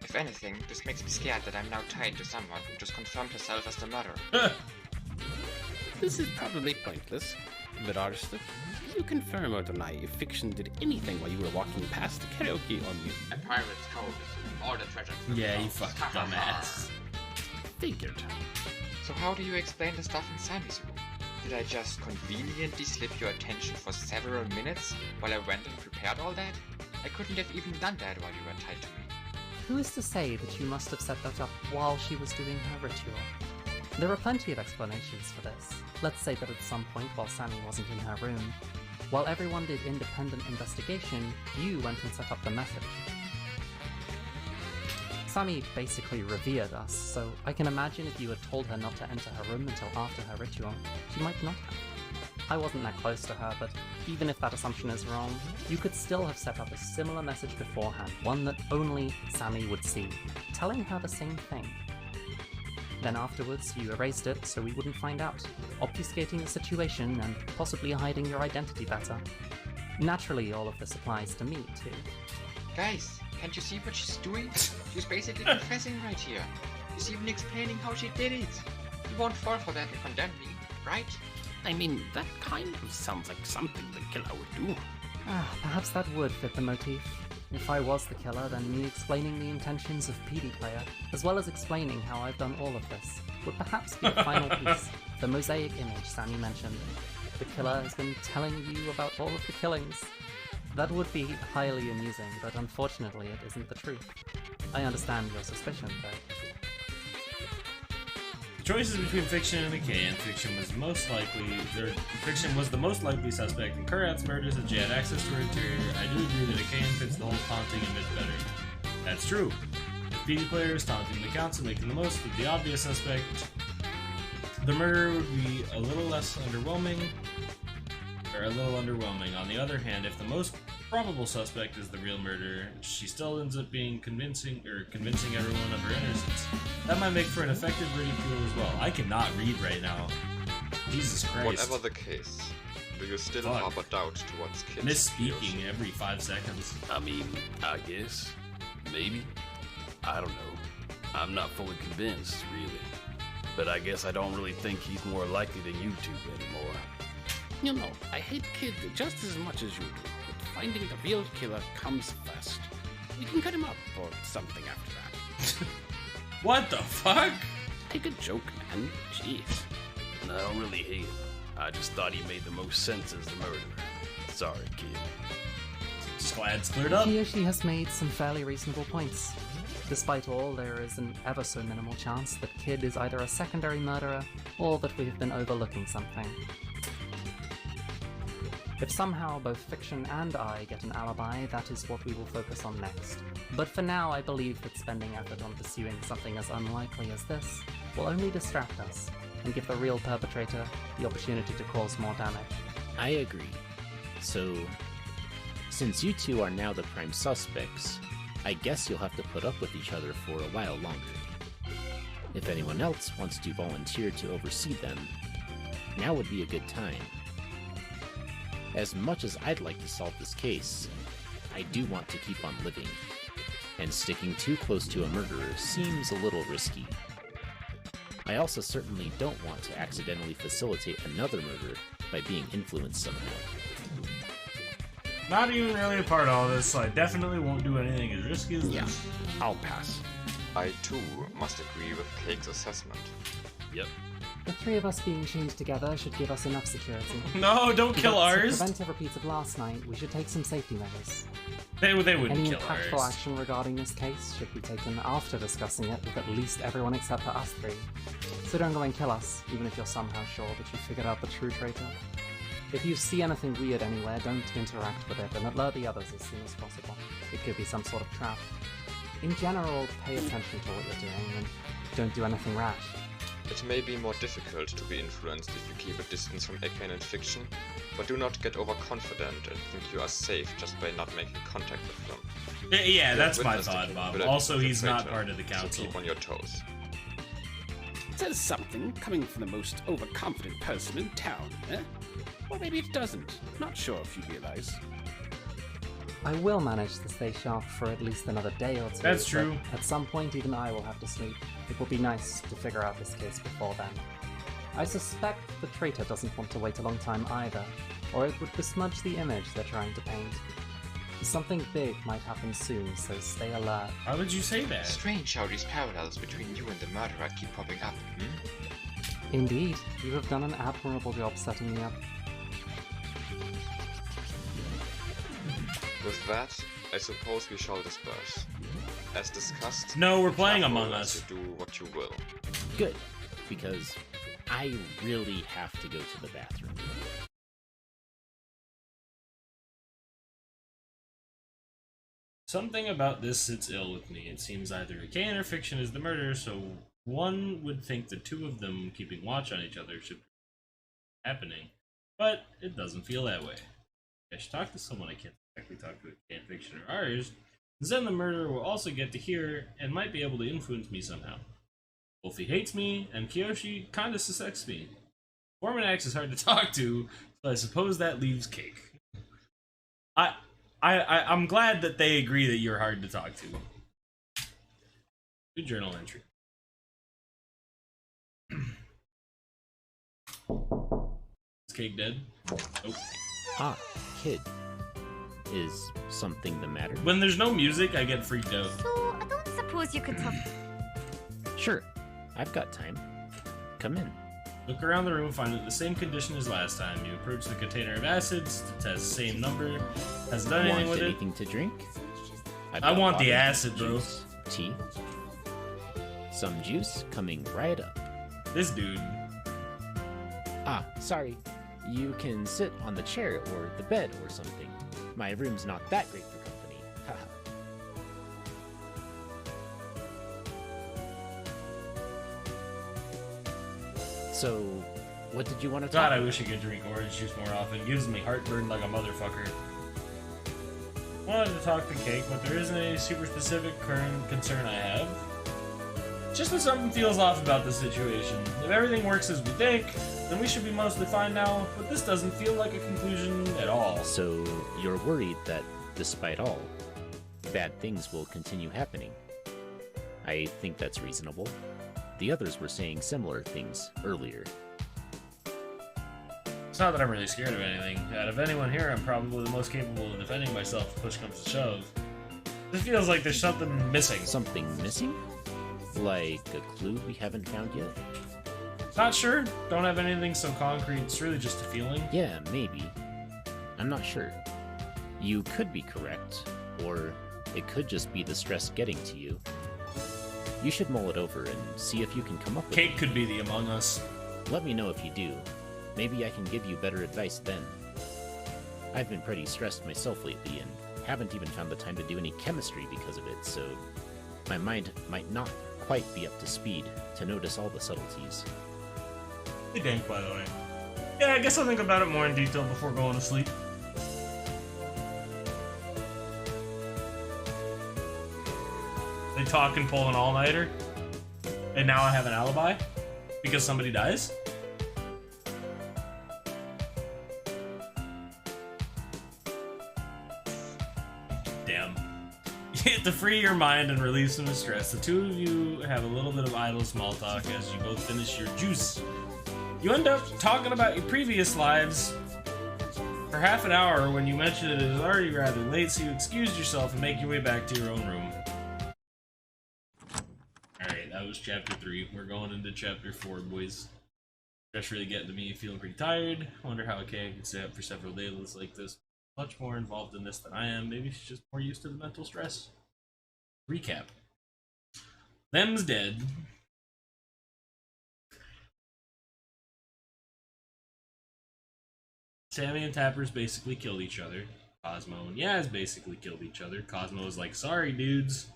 If anything, this makes me scared that I'm now tied to someone who just confirmed herself as the murderer. This is probably pointless, but Arthur, can you confirm or deny if Fiction did anything while you were walking past the karaoke on mute? A pirate's code. All the treasures. Yeah, you fucking dumbass. Figured. So how do you explain the stuff in Sammy's room? Did I just conveniently slip your attention for several minutes while I went and prepared all that? I couldn't have even done that while you were tied to me. Who is to say that you must have set that up while she was doing her ritual? There are plenty of explanations for this. Let's say that at some point while Sammy wasn't in her room, while everyone did independent investigation, you went and set up the message. Sammy basically revered us, so I can imagine if you had told her not to enter her room until after her ritual, she might not have. I wasn't that close to her, but even if that assumption is wrong, you could still have set up a similar message beforehand, one that only Sammy would see, telling her the same thing. Then afterwards, you erased it so we wouldn't find out, obfuscating the situation and possibly hiding your identity better. Naturally, all of this applies to me, too. Guys, can't you see what she's doing? She's basically confessing right here. She's even explaining how she did it. You won't fall for that and condemn me, right? I mean, that kind of sounds like something the killer would do. Perhaps that would fit the motif. If I was the killer, then me explaining the intentions of PD Player, as well as explaining how I've done all of this, would perhaps be the final piece, the mosaic image Sammy mentioned. The killer has been telling you about all of the killings. That would be highly amusing, but unfortunately it isn't the truth. I understand your suspicion, though. The choices between Fiction and McKay, and Fiction was Fiction was the most likely suspect in Kurat's murder since she had access to her interior. I do agree that McKay fits the whole taunting image better. That's true. If PD Player is taunting the council, making the most of the obvious suspect, the murder would be a little less underwhelming. Or a little underwhelming. On the other hand, if the most probable suspect is the real murderer, she still ends up being convincing everyone of her innocence. That might make for an effective ridicule as well. I cannot read right now. Jesus Christ. Whatever the case, do you still harbor doubt towards kids? Misspeaking every 5 seconds. I mean, I guess. Maybe. I don't know. I'm not fully convinced, really. But I guess I don't really think he's more likely than you two anymore. You know, I hate Kid just as much as you do, but finding the real killer comes first. We can cut him up or something after that. What the fuck? Take a joke, man. Jeez. And I don't really hate him. I just thought he made the most sense as the murderer. Sorry, kid. Just glad it's cleared up. Here she has made some fairly reasonable points. Despite all, there is an ever so minimal chance that Kid is either a secondary murderer or that we have been overlooking something. If somehow both Fiction and I get an alibi, that is what we will focus on next. But for now, I believe that spending effort on pursuing something as unlikely as this will only distract us and give the real perpetrator the opportunity to cause more damage. I agree. So, since you two are now the prime suspects, I guess you'll have to put up with each other for a while longer. If anyone else wants to volunteer to oversee them, now would be a good time. As much as I'd like to solve this case, I do want to keep on living, and sticking too close to a murderer seems a little risky. I also certainly don't want to accidentally facilitate another murder by being influenced somehow. not even really a part of all this, so I definitely won't do anything as risky as this. I'll pass. I too must agree with Cake's assessment. Yep. The three of us being chained together should give us enough security. No, don't kill But ours. To prevent a repeat of last night, we should take some safety measures. They wouldn't Any kill impactful ours. action regarding this case should be taken after discussing it with at least everyone except for us three. So don't go and kill us, even if you're somehow sure that you figured out the true traitor. If you see anything weird anywhere, don't interact with it and alert the others as soon as possible. It could be some sort of trap. In general, pay attention to what you're doing and don't do anything rash. It may be more difficult to be influenced if you keep a distance from Eggman and Fiction, but do not get overconfident and think you are safe just by not making contact with them. Yeah, You that's have my witnessed the thought, Bob. capabilities Also, of the he's not traitor, part of the so council. keep on your toes. Says something coming from the most overconfident person in town, eh? Or maybe it doesn't. Not sure if you realize. I will manage to stay sharp for at least another day or two. That's but true. At some point, even I will have to sleep. It will be nice to figure out this case before then. I suspect the traitor doesn't want to wait a long time either, or it would besmudge the image they're trying to paint. Something big might happen soon, so stay alert. Why would you say that? Strange how these parallels between you and the murderer keep popping up, hmm? Indeed, you have done an admirable job setting me up. With that, I suppose we shall disperse. As discussed, No, we're playing careful Among as Us. you do what you will. Good, because I really have to go to the bathroom. Something about this sits ill with me. It seems either Kane or Fiction is the murderer, so one would think the two of them keeping watch on each other should be happening. But it doesn't feel that way. I should talk to someone I can't exactly talk to at Kane, Fiction, or ours. Then the murderer will also get to hear and might be able to influence me somehow. Wolfie hates me, and Kiyoshi kinda suspects me. Forminax is hard to talk to, so I suppose that leaves Cake. I'm glad that they agree that you're hard to talk to. Good journal entry. Is Cake dead? Nope. Ah, kid. Is something the matter? When there's no music, I get freaked out. So, I don't suppose you could talk. Sure, I've got time. Come in. Look around the room, find it the same condition as last time. You approach the container of acids, it has the same number. Has it done anything Want with anything to drink? I've I got want the water, acid, bro. juice, tea. Some juice coming right up. This dude. Ah, sorry. You can sit on the chair or the bed or something. My room's not that great for company. Haha. So, what did you want to talk God, I about? wish I could drink orange juice more often. It gives me heartburn like a motherfucker. Wanted to talk to Cake, but there isn't any super specific current concern I have. Just that something feels off about the situation. If everything works as we think, then we should be mostly fine now, but this doesn't feel like a conclusion at all. So, you're worried that, despite all, bad things will continue happening. I think that's reasonable. The others were saying similar things earlier. It's not that I'm really scared of anything. Out of anyone here, I'm probably the most capable of defending myself if push comes to shove. It feels like there's something missing. Something missing? Like a clue we haven't found yet? Not sure. Don't have anything so concrete. It's really just a feeling. Yeah, maybe. I'm not sure. You could be correct, or it could just be the stress getting to you. You should mull it over and see if you can come up with Cake could be the Among Us. Let me know if you do. Maybe I can give you better advice then. I've been pretty stressed myself lately and haven't even found the time to do any chemistry because of it, so my mind might not quite be up to speed to notice all the subtleties. Hey, Dank, by the way. Yeah, I guess I'll think about it more in detail before going to sleep. They talk and pull an all-nighter, and now I have an alibi because somebody dies. Damn. To free your mind and relieve some stress, the two of you have a little bit of idle small talk as you both finish your juice. You end up talking about your previous lives, For half an hour, when you mentioned it was already rather late, so you excused yourself and make your way back to your own room. Alright, that was chapter 3. We're going into chapter 4, boys. Just really getting to me feeling pretty tired. Wonder how a kid can stay up for several days like this. Much more involved in this than I am. Maybe she's just more used to the mental stress. Recap. Them's dead. Sammy and Tappers basically killed each other. Cosmo and Yaz basically killed each other. Cosmo was like, sorry, dudes.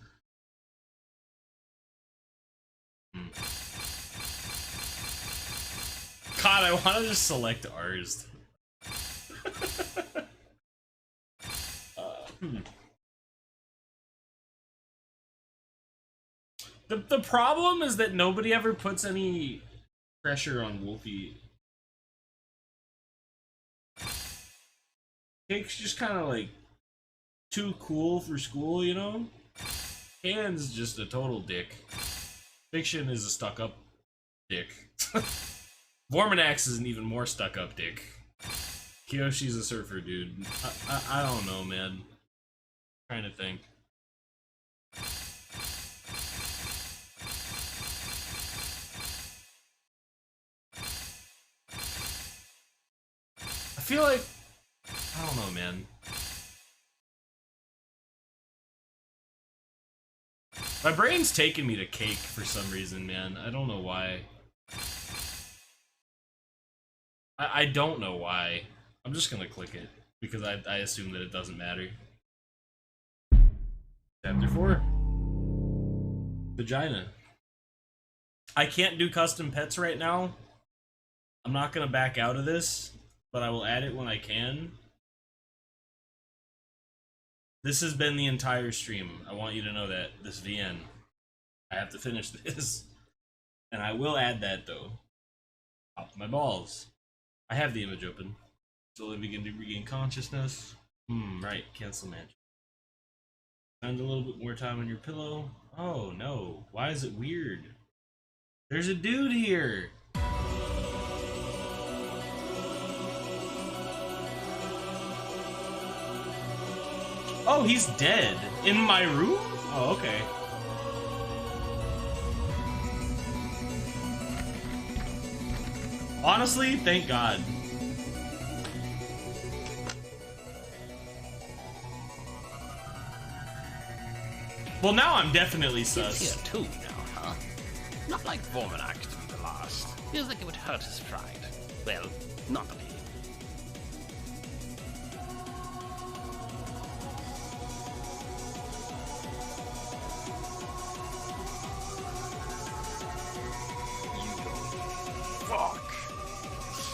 God, I want to just select ours. The problem is that nobody ever puts any pressure on Wolfie. Cake's just kind of like too cool for school, you know? Can's just a total dick. Fiction is a stuck-up dick. Vorminax is an even more stuck-up dick. Kiyoshi's a surfer dude. I don't know, man. I'm trying to think. I feel like I don't know, man. My brain's taking me to Cake for some reason, man. I don't know why. I don't know why. I'm just gonna click it because I assume that it doesn't matter. Chapter 4. Vagina. I can't do custom pets right now. I'm not gonna back out of this, but I will add it when I can. This has been the entire stream. I want you to know that. This VN. I have to finish this. And I will add that, though. Pop my balls. I have the image open. Slowly begin to regain consciousness. Right. Cancel magic. Spend a little bit more time on your pillow. Oh, no. Why is it weird? There's a dude here! Oh, he's dead. In my room? Oh, okay. Honestly, thank God. Well, now I'm definitely sus. He's here too now, huh? Not like Vorminax to be the last. Feels like it would hurt his pride. Well, not really.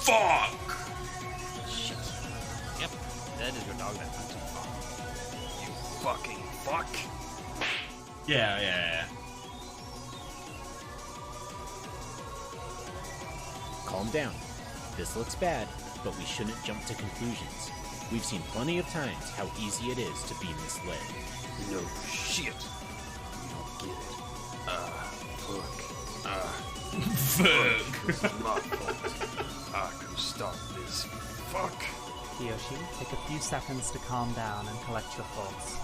Fuck! Shit. Yep, that is your dog that went too far. You fucking fuck. Yeah. Calm down. This looks bad, but we shouldn't jump to conclusions. We've seen plenty of times how easy it is to be misled. No shit. You don't get it. Fuck. Fuck. This is my fault. I can stop this. Fuck. Kiyoshi, take a few seconds to calm down and collect your thoughts.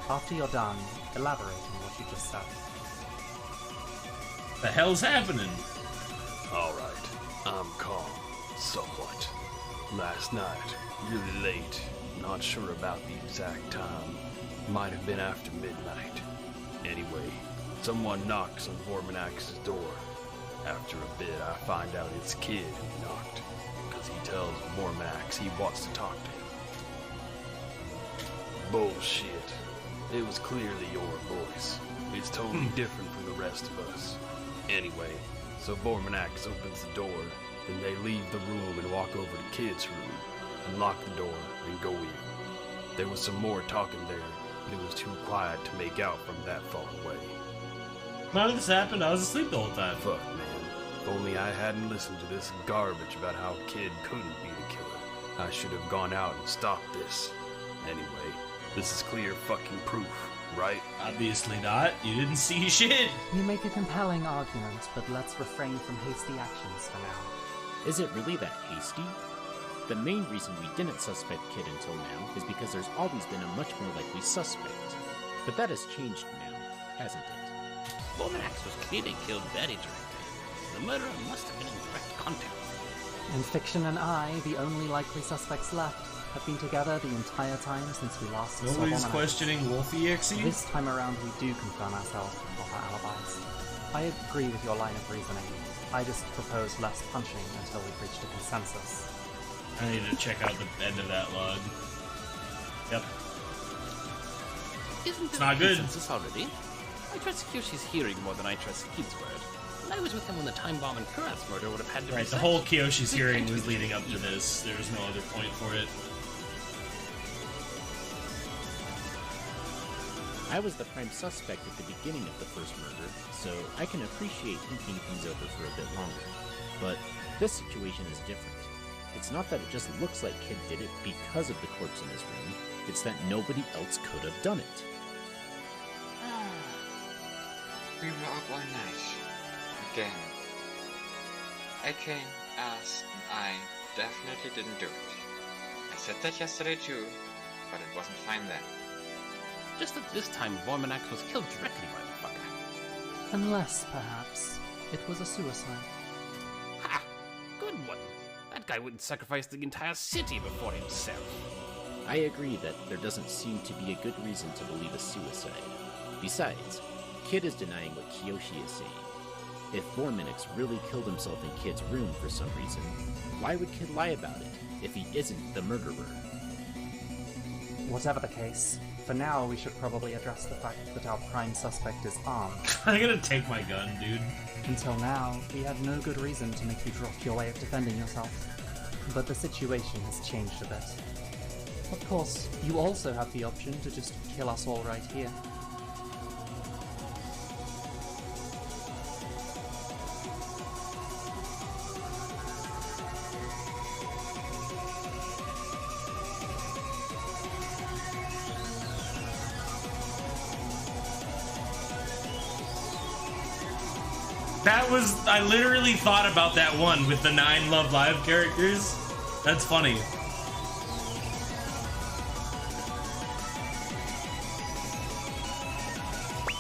After you're done, elaborate on what you just said. The hell's happening? Alright, I'm calm. Somewhat. Last night, really late. Not sure about the exact time. Might have been after midnight. Anyway, someone knocks on Vorminax's door. After a bit, I find out it's Kid who knocked, because he tells Vorminax he wants to talk to him. Bullshit. It was clearly your voice. It's totally different from the rest of us. Anyway, so Vorminax opens the door, then they leave the room and walk over to Kid's room, unlock the door, and go in. There was some more talking there, but it was too quiet to make out from that far away. None of this happened. I was asleep the whole time. Fuck, man. If only I hadn't listened to this garbage about how Kid couldn't be the killer. I should have gone out and stopped this. Anyway, this is clear fucking proof, right? Obviously not. You didn't see shit. You make a compelling argument, but let's refrain from hasty actions for now. Is it really that hasty? The main reason we didn't suspect Kid until now is because there's always been a much more likely suspect. But that has changed now, hasn't it? Bormanax was clearly killed very directly. The murderer must have been in direct contact. In Fiction and I, the only likely suspects left, have been together the entire time since we last saw Nobody's Bormanax. questioning Wolfie EXE? This time around, we do confirm ourselves with our alibis. I agree with your line of reasoning. I just propose less punching until we've reached a consensus. I need to check out the end of that log. Yep. Isn't It's there not a good. consensus already? I trust Kyoshi's hearing more than I trust Kid's word. When I was with him when the time bomb and Kurat's murder would have had to be Right, the such. whole Kyoshi's We hearing can't was be leading up to either. this. There was no other point for it. I was the prime suspect at the beginning of the first murder, so I can appreciate thinking things over for a bit longer. But this situation is different. It's not that it just looks like Kid did it because of the corpse in his room, it's that nobody else could have done it. We were up all night. Again. I came, asked, and I definitely didn't do it. I said that yesterday too, but it wasn't fine then. Just that this time Bormanax was killed directly by the fucker. Unless, perhaps, it was a suicide. Ha! Good one. That guy wouldn't sacrifice the entire city before himself. I agree that there doesn't seem to be a good reason to believe a suicide. Besides, Kid is denying what Kiyoshi is saying. If Bormanix really killed himself in Kid's room for some reason, why would Kid lie about it if he isn't the murderer? Whatever the case, for now we should probably address the fact that our prime suspect is armed. I'm gonna take my gun, dude. Until now, we had no good reason to make you drop your way of defending yourself. But the situation has changed a bit. Of course, you also have the option to just kill us all right here. That was, I literally thought about that one with the 9 Love Live characters. That's funny.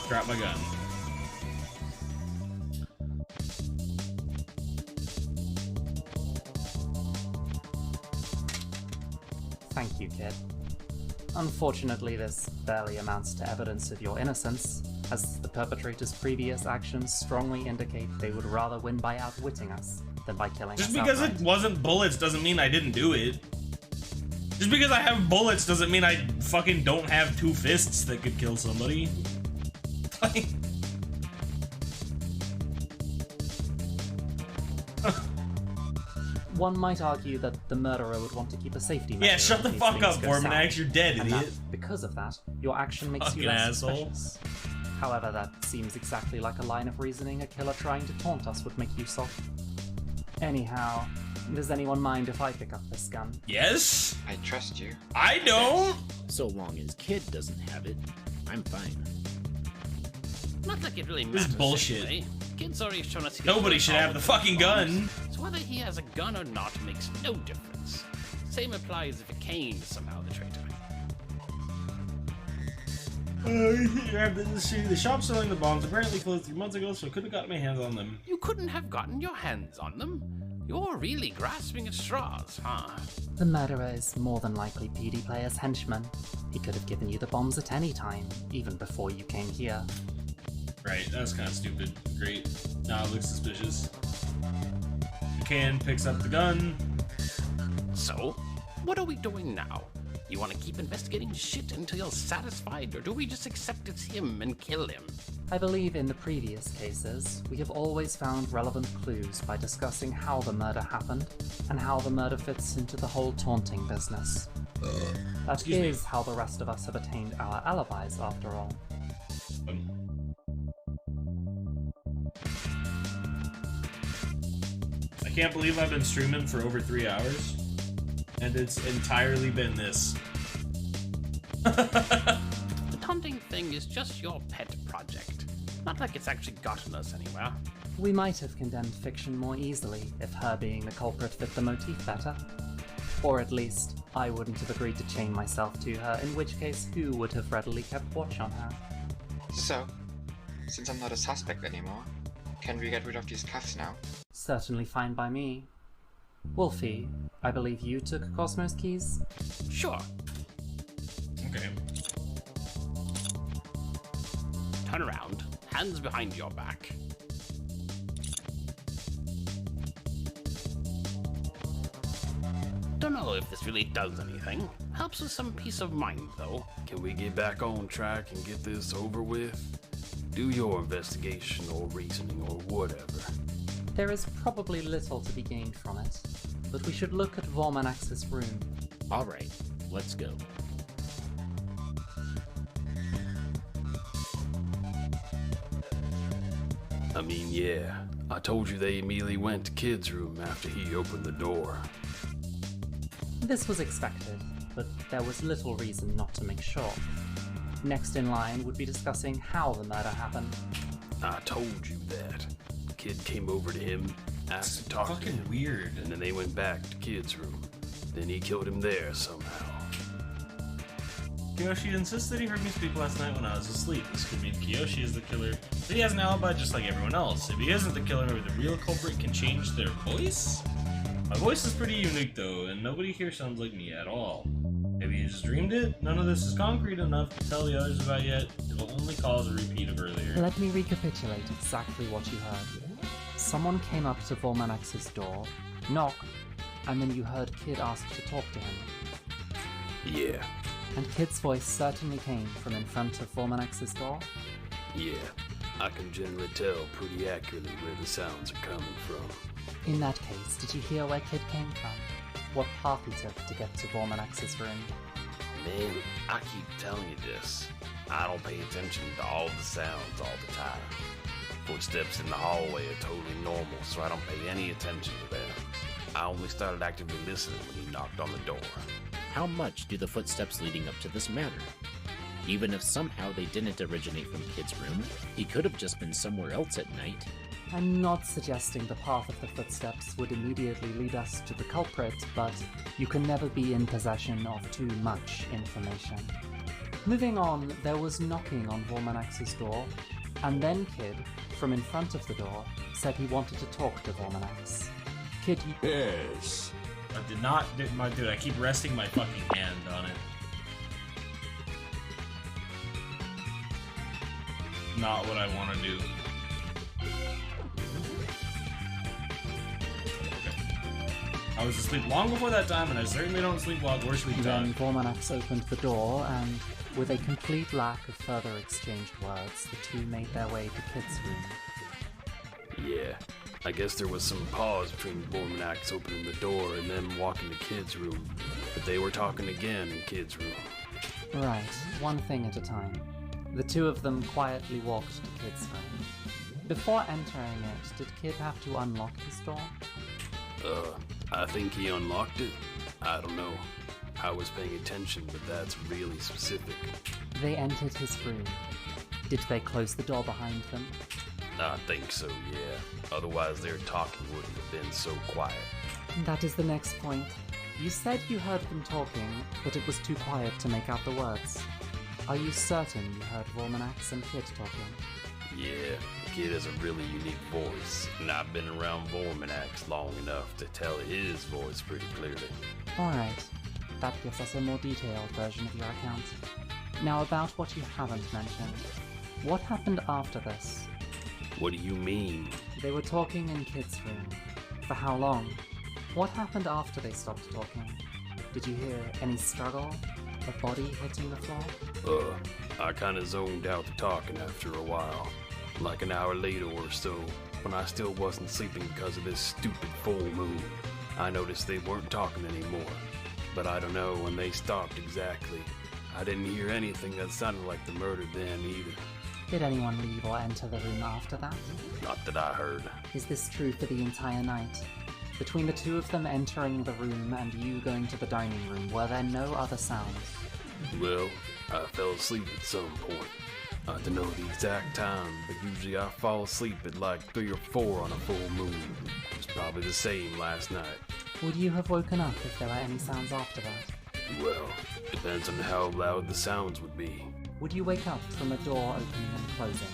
Drop my gun. Thank you, Kid. Unfortunately, this barely amounts to evidence of your innocence, as the perpetrator's previous actions strongly indicate they would rather win by outwitting us than by killing Just us because outright. it wasn't bullets doesn't mean I didn't do it. Just because I have bullets doesn't mean I fucking don't have 2 fists that could kill somebody. Like... One might argue that the murderer would want to keep a safety measure. Yeah, shut the in case fuck things up, go Bormanax, south, you're dead, and idiot. that, because of that, your action makes Fucking you less asshole. suspicious. However, that seems exactly like a line of reasoning a killer trying to taunt us would make use of. Anyhow, does anyone mind if I pick up this gun? Yes? I trust you. I don't! So long as Kid doesn't have it, I'm fine. Not like it really This matters. is bullshit. Anyway. Kid's already shown us he Nobody can should all have the of fucking gun. bombs, So whether he has a gun or not makes no difference. Same applies if Kane is somehow the traitor. The shop selling the bombs apparently closed 3 months ago, so I couldn't have got my hands on them. You couldn't have gotten your hands on them. You're really grasping at straws, huh? The murderer is more than likely PD Player's henchman. He could have given you the bombs at any time, even before you came here. Right, that was kind of stupid. Great. Now it looks suspicious. Can picks up the gun. So, what are we doing now? You want to keep investigating shit until you're satisfied, or do we just accept it's him and kill him? I believe in the previous cases, we have always found relevant clues by discussing how the murder happened, and how the murder fits into the whole taunting business. That is how the rest of us have attained our alibis, after all. I can't believe I've been streaming for over 3 hours, and it's entirely been this. The taunting thing is just your pet project. Not like it's actually gotten us anywhere. We might have condemned Fiction more easily if her being the culprit fit the motif better. Or at least, I wouldn't have agreed to chain myself to her, in which case who would have readily kept watch on her? So, since I'm not a suspect anymore, can we get rid of these cuffs now? Certainly fine by me. Wolfie, I believe you took Cosmo's keys? Sure. Okay. Turn around. Hands behind your back. Don't know if this really does anything. Helps with some peace of mind, though. Can we get back on track and get this over with? Do your investigation or reasoning or whatever. There is probably little to be gained from it, but we should look at Vormanax's room. Alright, let's go. I mean, yeah, I told you they immediately went to Kid's room after he opened the door. This was expected, but there was little reason not to make sure. Next in line would be discussing how the murder happened. I told you that. Kid came over to him, asked to talk to him. Fucking weird. And then they went back to Kid's room. Then he killed him there somehow. Kiyoshi insists that he heard me speak last night when I was asleep. This could mean Kiyoshi is the killer, but he has an alibi just like everyone else. If he isn't the killer, maybe the real culprit can change their voice? My voice is pretty unique though, and nobody here sounds like me at all. Maybe he just dreamed it? None of this is concrete enough to tell the others about yet. It'll only cause a repeat of earlier. Let me recapitulate exactly what you heard. Someone came up to Vormanax's door, knocked, and then you heard Kid ask to talk to him. Yeah. And Kid's voice certainly came from in front of Vormanax's door? Yeah. I can generally tell pretty accurately where the sounds are coming from. In that case, did you hear where Kid came from? What path he took to get to Vormanax's room? Man, I keep telling you this. I don't pay attention to all the sounds all the time. Footsteps in the hallway are totally normal, so I don't pay any attention to them. I only started actively listening when he knocked on the door. How much do the footsteps leading up to this matter? Even if somehow they didn't originate from Kid's room, he could have just been somewhere else at night. I'm not suggesting the path of the footsteps would immediately lead us to the culprit, but you can never be in possession of too much information. Moving on, there was knocking on Vormanax's door, and then Kid, from in front of the door, said he wanted to talk to Vormanax. Kid, Yes. I did not, dude, I keep resting my fucking hand on it. Not what I want to do. I was asleep long before that time, and I certainly don't sleepwalk or sleep Then talk. Vormanax opened the door, and with a complete lack of further exchanged words, the two made their way to Kid's room. Yeah, I guess there was some pause between Vormanax opening the door and them walking to Kid's room, but they were talking again in Kid's room. Right, one thing at a time. The two of them quietly walked to Kid's room. Before entering it, did Kid have to unlock his door? I think he unlocked it. I don't know. I was paying attention, but that's really specific. They entered his room. Did they close the door behind them? I think so, yeah. Otherwise their talking wouldn't have been so quiet. That is the next point. You said you heard them talking, but it was too quiet to make out the words. Are you certain you heard Vormanax and Kid talking? Yeah, Kid has a really unique voice, and I've been around Vormanax long enough to tell his voice pretty clearly. Alright, that gives us a more detailed version of your account. Now about what you haven't mentioned. What happened after this? What do you mean? They were talking in Kid's room. For how long? What happened after they stopped talking? Did you hear any struggle? A body hitting the floor? I kinda zoned out the talking after a while. Like an hour later or so, when I still wasn't sleeping because of this stupid full moon. I noticed they weren't talking anymore. But I don't know when they stopped exactly. I didn't hear anything that sounded like the murder then either. Did anyone leave or enter the room after that? Not that I heard. Is this true for the entire night? Between the two of them entering the room and you going to the dining room, were there no other sounds? Well, I fell asleep at some point. I don't know the exact time, but usually I fall asleep at like 3 or 4 on a full moon. It was probably the same last night. Would you have woken up if there were any sounds after that? Well, depends on how loud the sounds would be. Would you wake up from a door opening and closing?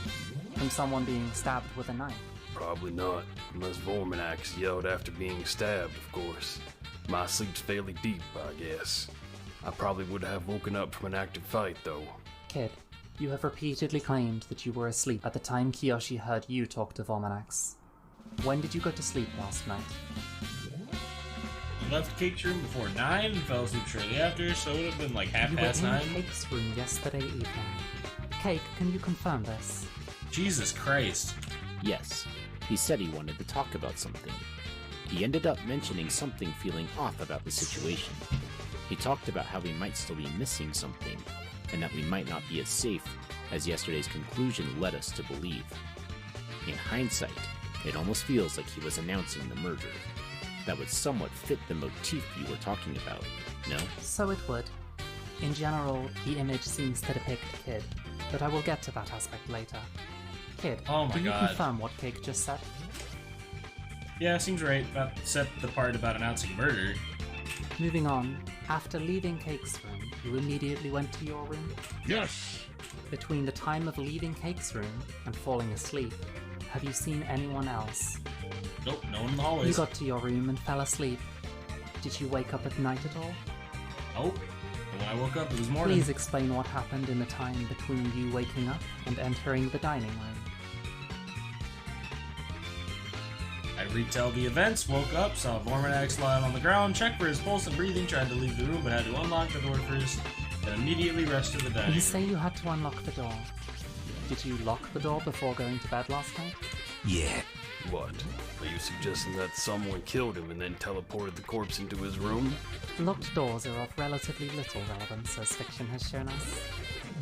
From someone being stabbed with a knife? Probably not, unless Vorminax yelled after being stabbed, of course. My sleep's fairly deep, I guess. I probably would have woken up from an active fight, though. Kid, you have repeatedly claimed that you were asleep at the time Kiyoshi heard you talk to Vorminax. When did you go to sleep last night? I left Cake's room before 9 and fell asleep shortly after, so it would have been like half past You were 9. in Cake's room yesterday evening. Cake, can you confirm this? Jesus Christ. Yes, he said he wanted to talk about something. He ended up mentioning something feeling off about the situation. He talked about how we might still be missing something, and that we might not be as safe as yesterday's conclusion led us to believe. In hindsight, it almost feels like he was announcing the merger. That would somewhat fit the motif you were talking about, no? So it would. In general, the image seems to depict Kid, but I will get to that aspect later. Kid, Oh my can you God. confirm what Cake just said? Yeah, seems right, except the part about announcing murder. Moving on, after leaving Cake's room, you immediately went to your room? Yes! Between the time of leaving Cake's room and falling asleep, have you seen anyone else? Nope, no one in the hallways. You got to your room and fell asleep. Did you wake up at night at all? Nope. And when I woke up, it was morning. Please explain what happened in the time between you waking up and entering the dining room. I retell the events, woke up, saw Vorminax lying on the ground, checked for his pulse and breathing, tried to leave the room but had to unlock the door first, then immediately rushed to the dining You room. say you had to unlock the door. Did you lock the door before going to bed last night? Yeah. What? Are you suggesting that someone killed him and then teleported the corpse into his room? Locked doors are of relatively little relevance, as fiction has shown us.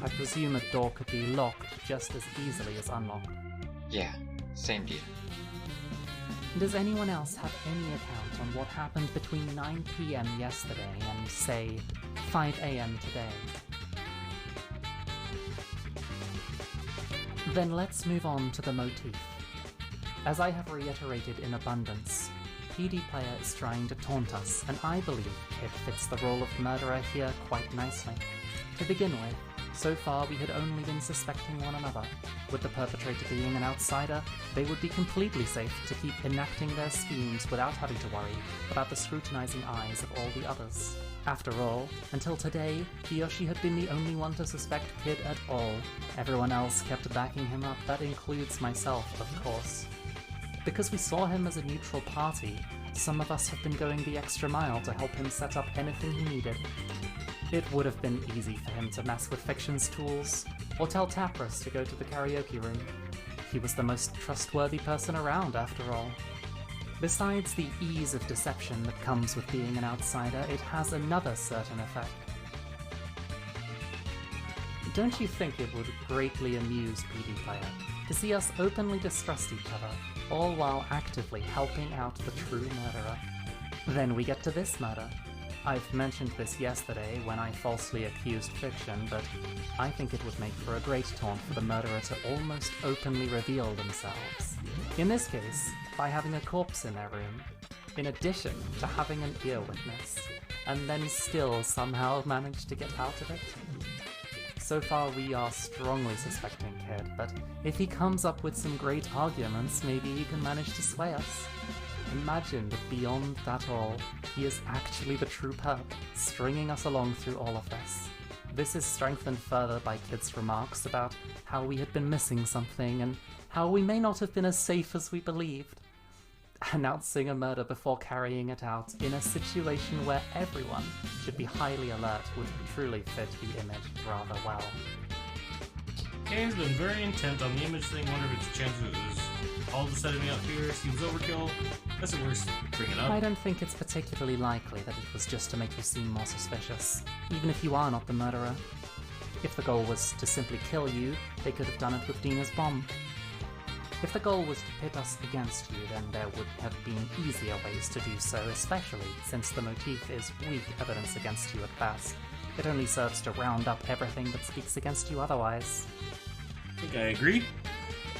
I presume a door could be locked just as easily as unlocked. Yeah, same deal. Does anyone else have any account on what happened between 9 PM yesterday and, say, 5 AM today? Then let's move on to the motif. As I have reiterated in abundance, PD player is trying to taunt us, and I believe Kid fits the role of murderer here quite nicely. To begin with, so far we had only been suspecting one another. With the perpetrator being an outsider, they would be completely safe to keep enacting their schemes without having to worry about the scrutinizing eyes of all the others. After all, until today, Kiyoshi had been the only one to suspect Kid at all. Everyone else kept backing him up, that includes myself, of course. Because we saw him as a neutral party, some of us have been going the extra mile to help him set up anything he needed. It would have been easy for him to mess with Fiction's tools, or tell Tapras to go to the karaoke room. He was the most trustworthy person around, after all. Besides the ease of deception that comes with being an outsider, it has another certain effect. Don't you think it would greatly amuse PD Player to see us openly distrust each other, all while actively helping out the true murderer? Then we get to this murder. I've mentioned this yesterday when I falsely accused Fiction, but I think it would make for a great taunt for the murderer to almost openly reveal themselves. In this case, by having a corpse in their room, in addition to having an ear witness, and then still somehow manage to get out of it. So far we are strongly suspecting Kid, but if he comes up with some great arguments, maybe he can manage to sway us. Imagine that beyond that all, he is actually the true perp, stringing us along through all of this. This is strengthened further by Kid's remarks about how we had been missing something and how we may not have been as safe as we believed. Announcing a murder before carrying it out in a situation where everyone should be highly alert would truly fit the image rather well. Kane's been very intent on the image thing. Wonder if it's a chance it was all the setting me up here. Seems overkill. Guess it works bringing up. I don't think it's particularly likely that it was just to make you seem more suspicious, even if you are not the murderer. If the goal was to simply kill you, they could have done it with Dina's bomb. If the goal was to pit us against you, then there would have been easier ways to do so, especially since the motif is weak evidence against you at best. It only serves to round up everything that speaks against you otherwise. I think I agree.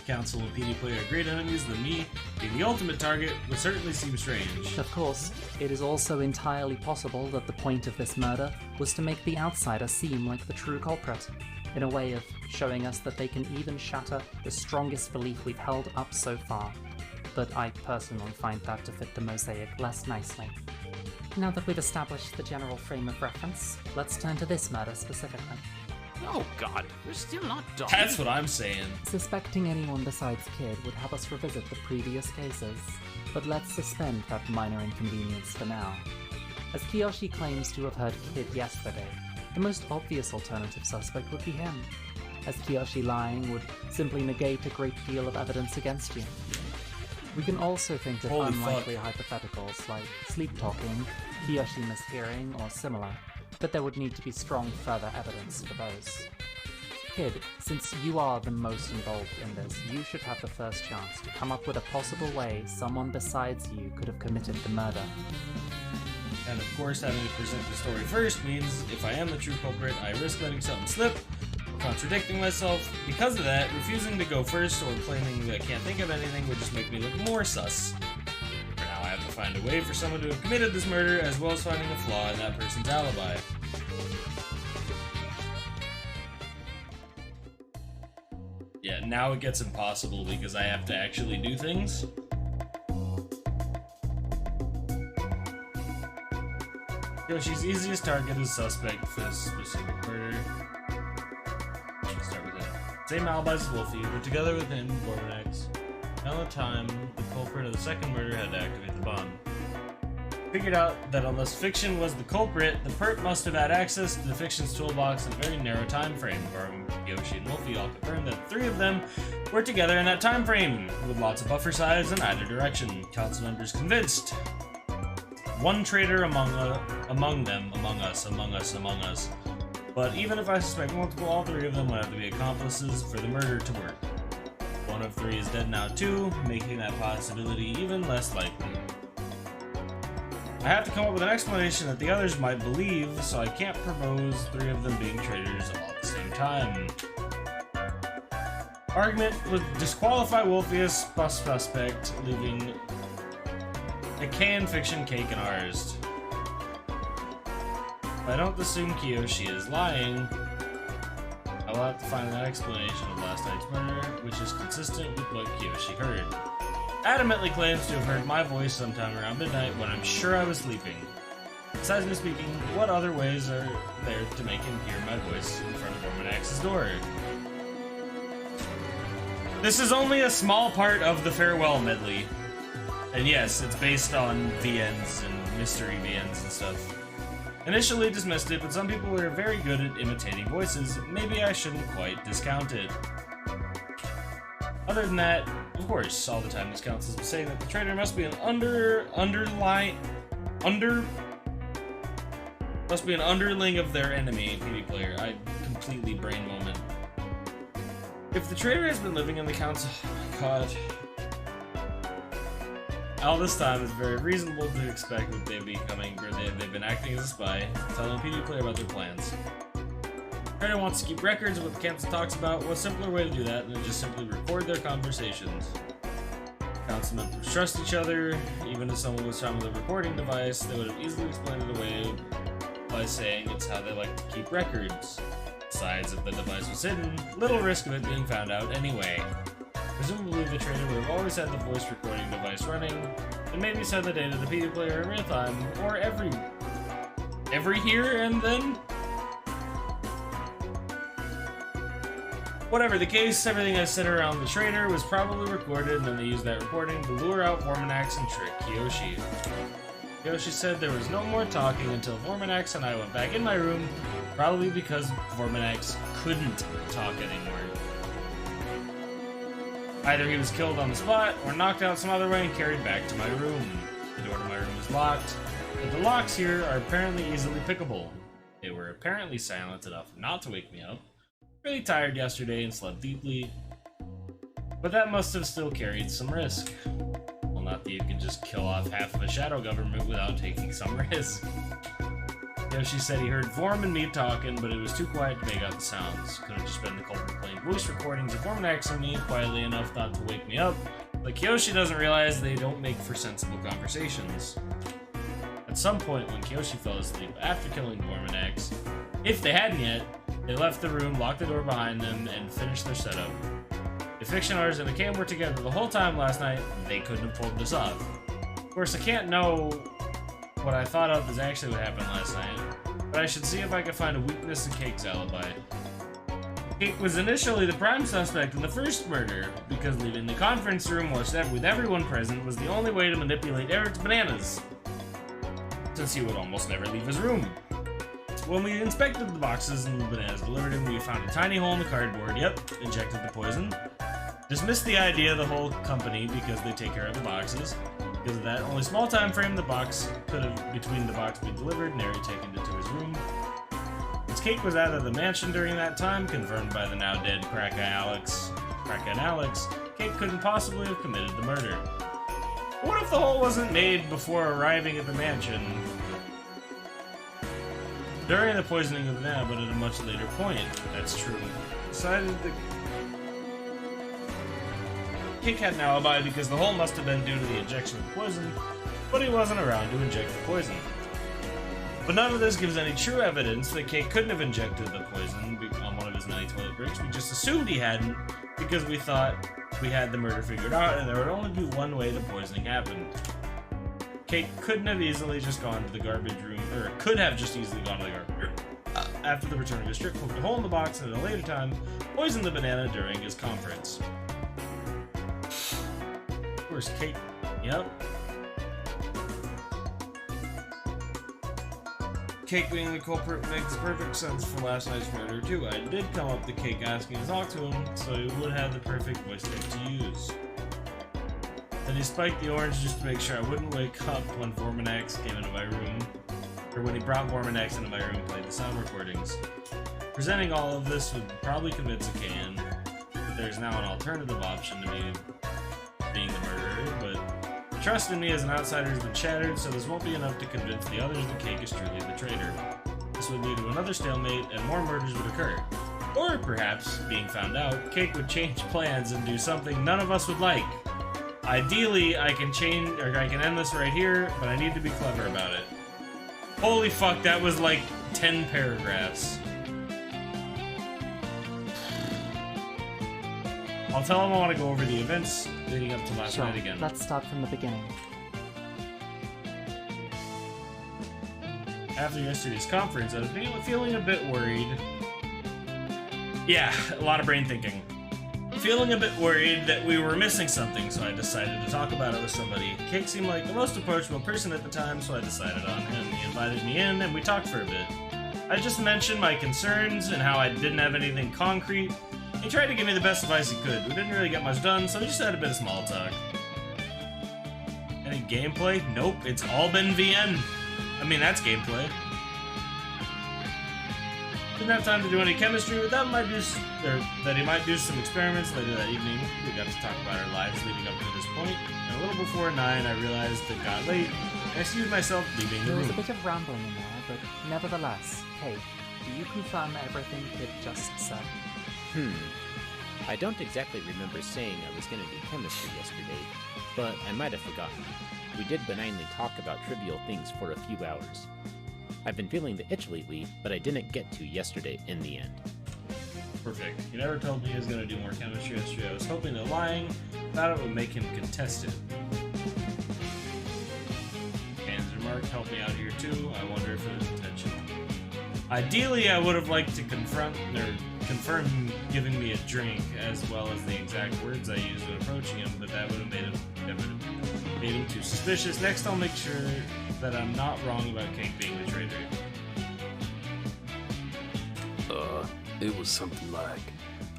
the council and PD player are great enemies, then me being the ultimate target would certainly seem strange. Of course, it is also entirely possible that the point of this murder was to make the outsider seem like the true culprit, in a way of showing us that they can even shatter the strongest belief we've held up so far. But I personally find that to fit the mosaic less nicely. Now that we've established the general frame of reference, let's turn to this murder specifically. Oh god, we're still not done. That's what I'm saying. Suspecting anyone besides Kid would help us revisit the previous cases, but let's suspend that minor inconvenience for now. As Kiyoshi claims to have heard Kid yesterday, the most obvious alternative suspect would be him, as Kiyoshi lying would simply negate a great deal of evidence against you. We can also think of Holy unlikely hypotheticals like sleep talking, Kiyoshi mishearing, or similar, but there would need to be strong further evidence for those. Kid, since you are the most involved in this, you should have the first chance to come up with a possible way someone besides you could have committed the murder. And of course, having to present the story first means if I am the true culprit, I risk letting something slip, or contradicting myself. Because of that, refusing to go first or claiming I can't think of anything would just make me look more sus. For now, I have to find a way for someone to have committed this murder, as well as finding a flaw in that person's alibi. Yeah, now it gets impossible because I have to actually do things. Yoshi's easiest target is suspect for this specific murder. Let's start with him. Same alibis as Wolfie, but together with him, Gormanex. Around the time the culprit of the second murder had to activate the bomb. Figured out that unless Fiction was the culprit, the perp must have had access to the Fiction's toolbox in a very narrow time frame. Yoshi and Wolfie all confirmed that the three of them were together in that time frame, with lots of buffer size in either direction. Council members convinced. One traitor among us. But even if I suspect multiple, all three of them would have to be accomplices for the murder to work. One of three is dead now too, making that possibility even less likely. I have to come up with an explanation that the others might believe, so I can't propose three of them being traitors all at the same time. Argument would disqualify Wolfie as suspect, leaving a can Fiction cake in ours. If I don't assume Kiyoshi is lying, I will have to find an explanation of last night's murder, which is consistent with what Kiyoshi heard. Adamantly claims to have heard my voice sometime around midnight when I'm sure I was sleeping. Besides me speaking, what other ways are there to make him hear my voice in front of Gormanax's door? This is only a small part of the Farewell Medley. And yes, it's based on VNs and mystery VNs and stuff. Initially dismissed it, but some people are very good at imitating voices. Maybe I shouldn't quite discount it. Other than that, of course, all the time these councils are saying that the traitor must be an underling of their enemy, PD player. I completely brain moment. If the traitor has been living in the council, oh my god. All this time, it's very reasonable to expect that they've been acting as a spy, telling PD player about their plans. Traitor wants to keep records of what the council talks about. What simpler way to do that than just simply record their conversations? Council members trust each other. Even if someone was found with a recording device, they would have easily explained it away by saying it's how they like to keep records. Besides, if the device was hidden, little risk of it being found out anyway. Presumably the traitor would have always had the voice recording device running, and maybe send the data to the PD player in real time, or every here and then? Whatever the case, everything I said around the traitor was probably recorded, and then they used that recording to lure out Vormanax and trick Kiyoshi. Kiyoshi said there was no more talking until Vormanax and I went back in my room, probably because Vormanax couldn't talk anymore. Either he was killed on the spot, or knocked out some other way and carried back to my room. The door to my room is locked, but the locks here are apparently easily pickable. They were apparently silent enough not to wake me up. Really tired yesterday and slept deeply, but that must have still carried some risk. Well, not that you could just kill off half of a shadow government without taking some risk. Yoshi said he heard Vorm and me talking, but it was too quiet to make out the sounds. Could have just been the culprit playing voice recordings of Vorm and me quietly enough not to wake me up. But Kyoshi doesn't realize they don't make for sensible conversations. At some point, when Kyoshi fell asleep after killing Vorm and X, if they hadn't yet, they left the room, locked the door behind them, and finished their setup. If Fiction Artist and the Cam were together the whole time last night, they couldn't have pulled this off. Of course, I can't know what I thought of as actually what happened last night, but I should see if I can find a weakness in Cake's alibi. Cake was initially the prime suspect in the first murder, because leaving the conference room with everyone present was the only way to manipulate Eric's bananas, since he would almost never leave his room. When we inspected the boxes and the bananas delivered him, we found a tiny hole in the cardboard. Yep, injected the poison. Dismissed the idea of the whole company because they take care of the boxes. Because of that only small time frame, the box could have between the box being delivered and Eric taking it to his room. Since Cake was out of the mansion during that time, confirmed by the now dead Crackhead Alex, Cake couldn't possibly have committed the murder. But what if the hole wasn't made before arriving at the mansion? During the poisoning of the banana, but at a much later point. That's true. Decided that Cake had an alibi because the hole must have been due to the injection of the poison, but he wasn't around to inject the poison. But none of this gives any true evidence that Cake couldn't have injected the poison on one of his many toilet breaks. We just assumed he hadn't because we thought we had the murder figured out and there would only be one way the poisoning happened. Cake couldn't have easily just gone to the garbage room, or could have just easily gone to the garbage room. After the return of his trip, poked a hole in the box and at a later time, poisoned the banana during his conference. Of course, Cake. Yep. Cake being the culprit makes perfect sense for last night's murder, too. I did come up to Cake asking to talk to him, so he would have the perfect voice tip to use. Then he spiked the orange just to make sure I wouldn't wake up when Vorminax came into my room, or when he brought Vorminax into my room and played the sound recordings. Presenting all of this would probably convince a can that there's now an alternative option to me being the murderer, but the trust in me as an outsider has been shattered, so this won't be enough to convince the others that Cake is truly the traitor. This would lead to another stalemate, and more murders would occur. Or perhaps, being found out, Cake would change plans and do something none of us would like. Ideally, I can end this right here, but I need to be clever about it. Holy fuck, that was like 10 paragraphs. I'll tell him I want to go over the events leading up to last night again. Let's start from the beginning. After yesterday's conference, I was feeling a bit worried. Yeah, a lot of brain thinking. Feeling a bit worried that we were missing something, so I decided to talk about it with somebody. Cake seemed like the most approachable person at the time, so I decided on him. He invited me in, and we talked for a bit. I just mentioned my concerns and how I didn't have anything concrete. He tried to give me the best advice he could. We didn't really get much done, so we just had a bit of small talk. Any gameplay? Nope, it's all been VN. I mean, that's gameplay. Didn't have time to do any chemistry, but that he might do some experiments later that evening. We got to talk about our lives leading up to this point. And a little before 9, I realized it got late, and I excused myself leaving the There was room. a bit of rambling in there, but nevertheless, Cake, do you confirm everything Kid just said? I don't exactly remember saying I was going to do chemistry yesterday, but I might have forgotten. We did benignly talk about trivial things for a few hours. I've been feeling the itch lately, but I didn't get to yesterday in the end. Perfect. He never told me he was going to do more chemistry yesterday. I was hoping that lying about it would make him contest it. Dan's remark helped me out here too. I wonder if it was intentional. Ideally, I would have liked to confirm him giving me a drink, as well as the exact words I used when approaching him, but that would have made him too suspicious. Next, I'll make sure that I'm not wrong about Cake being the traitor. It was something like,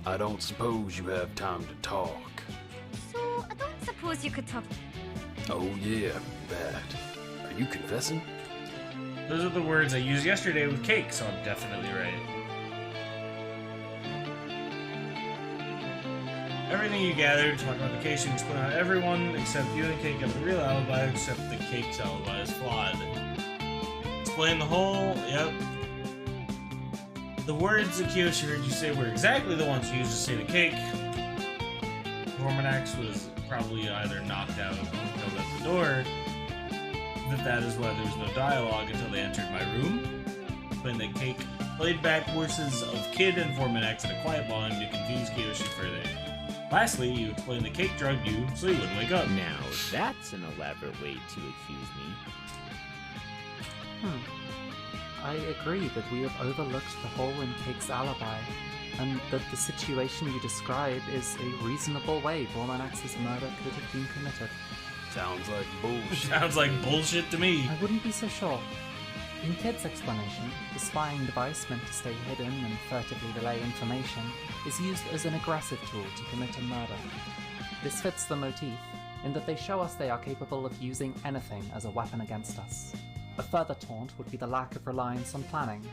I don't suppose you have time to talk. So, I don't suppose you could talk. Oh yeah, that. Are you confessing? Those are the words I used yesterday with Cake, so I'm definitely right. Everything you gathered to talk about the case, you explain how everyone except you and Cake have the real alibi, except the Cake's alibi is flawed. It's explain the whole... Yep. The words that Kiyoshi heard you say were exactly the ones used to say the cake. Hormonax was probably either knocked out or killed at the door. That is why there was no dialogue until they entered my room. Playing the cake played back voices of Kid and Formax in a quiet volume to confuse Kiyoshi further. Lastly, you explained the cake drugged you so you wouldn't wake up. Now, that's an elaborate way to accuse me. I agree that we have overlooked the hole in Cake's alibi, and that the situation you describe is a reasonable way Vormanax's murder could have been committed. Sounds like bullshit. Sounds like bullshit to me. I wouldn't be so sure. In Kid's explanation, the spying device meant to stay hidden and furtively relay information is used as an aggressive tool to commit a murder. This fits the motif, in that they show us they are capable of using anything as a weapon against us. A further taunt would be the lack of reliance on planning.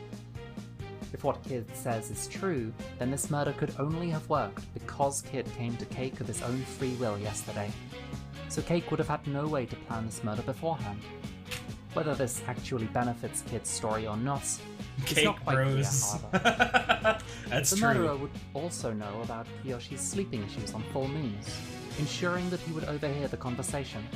If what Kid says is true, then this murder could only have worked because Kid came to Cake of his own free will yesterday. So Cake would have had no way to plan this murder beforehand. Whether this actually benefits Kid's story or not, it's not quite clear, however. That's the true. murderer would also know about Kiyoshi's sleeping issues on full moons, ensuring that he would overhear the conversation.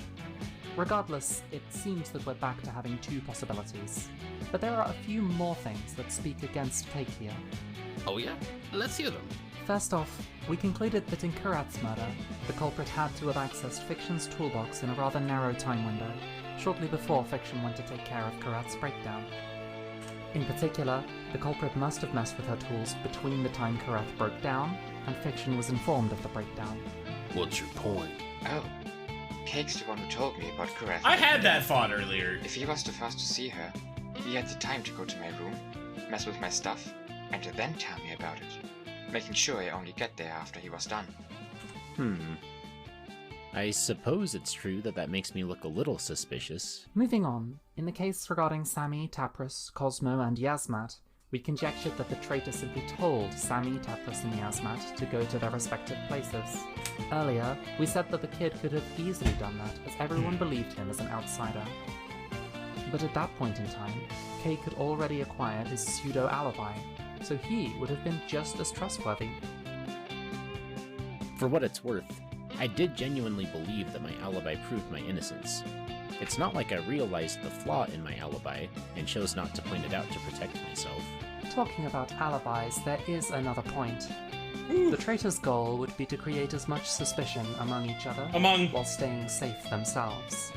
Regardless, it seems that we're back to having two possibilities, but there are a few more things that speak against Cake here. Oh yeah? Let's hear them. First off, we concluded that in Kurat's murder, the culprit had to have accessed Fiction's toolbox in a rather narrow time window, shortly before Fiction went to take care of Kurat's breakdown. In particular, the culprit must have messed with her tools between the time Kurat broke down and Fiction was informed of the breakdown. What's your point? Oh, Cake's the one who told me about Kurat. I had that thought earlier. If he was the first to see her, he had the time to go to my room, mess with my stuff, and to then tell me about it, making sure I only get there after he was done. I suppose it's true that makes me look a little suspicious. Moving on, in the case regarding Sammy, Tapras, Cosmo, and Yasmat, we conjectured that the traitor simply told Sammy, Tapras, and Yasmat to go to their respective places. Earlier, we said that the kid could have easily done that, as everyone believed him as an outsider. But at that point in time, Cake had already acquired his pseudo-alibi, so he would have been just as trustworthy. For what it's worth, I did genuinely believe that my alibi proved my innocence. It's not like I realized the flaw in my alibi and chose not to point it out to protect myself. Talking about alibis, there is another point. The traitor's goal would be to create as much suspicion among each other while staying safe themselves.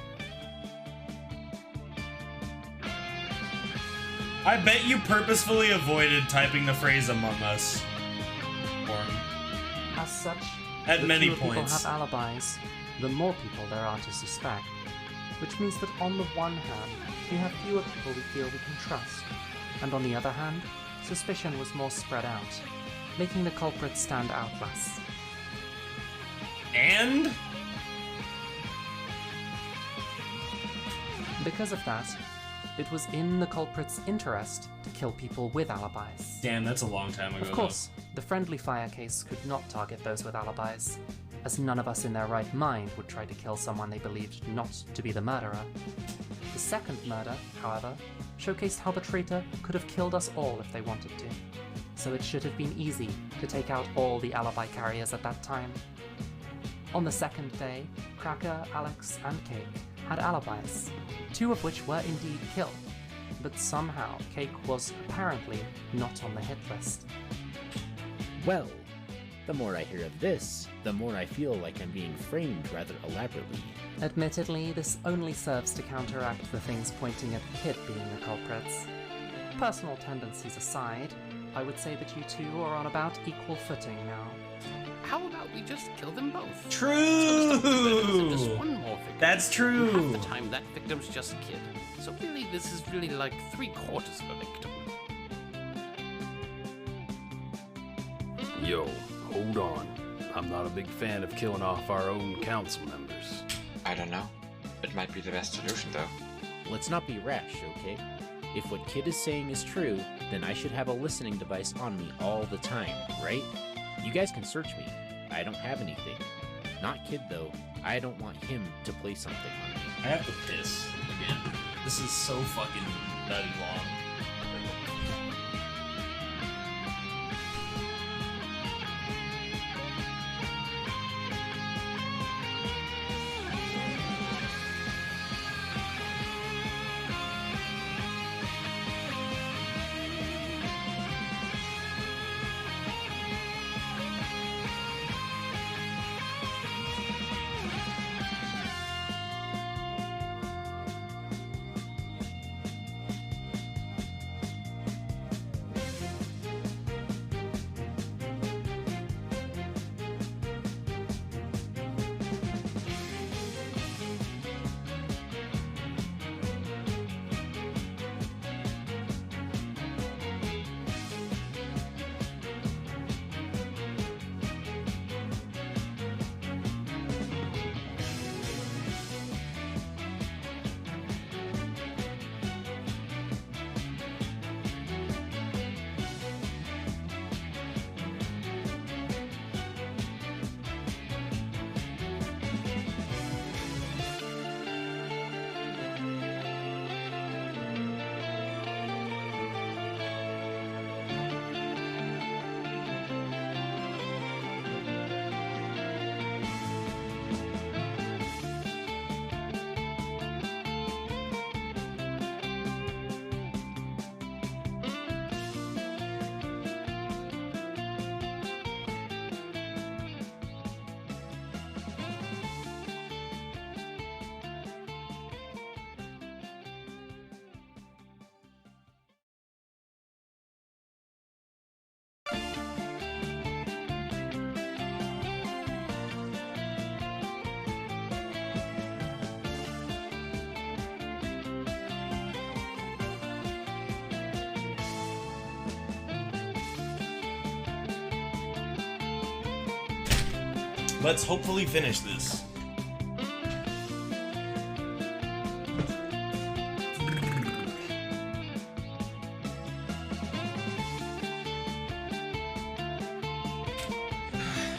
I bet you purposefully avoided typing the phrase "Among Us" for him. As such, At the many fewer people points. have alibis, the more people there are to suspect. Which means that on the one hand, we have fewer people we feel we can trust, and on the other hand, suspicion was more spread out, making the culprit stand out less. And? Because of that, it was in the culprit's interest to kill people with alibis. Damn, that's a long time ago. Of course, the friendly fire case could not target those with alibis, as none of us in their right mind would try to kill someone they believed not to be the murderer. The second murder, however, showcased how the traitor could have killed us all if they wanted to, so it should have been easy to take out all the alibi carriers at that time. On the second day, Cracker, Alex, and Cake had alibis, two of which were indeed killed, but somehow Cake was apparently not on the hit list. Well, the more I hear of this, the more I feel like I'm being framed rather elaborately. Admittedly, this only serves to counteract the things pointing at Kid being the culprits. Personal tendencies aside, I would say that you two are on about equal footing now. How about we just kill them both? True! Just one more victim. That's true. Half the time that victim's just a kid. So really, this is really like 3/4 of a victim. Yo, hold on. I'm not a big fan of killing off our own council members. I don't know. It might be the best solution, though. Let's not be rash, okay? If what Kid is saying is true, then I should have a listening device on me all the time, right? You guys can search me. I don't have anything. Not Kid, though. I don't want him to play something on me. I have to piss again. This is so fucking nutty long. Let's hopefully finish this.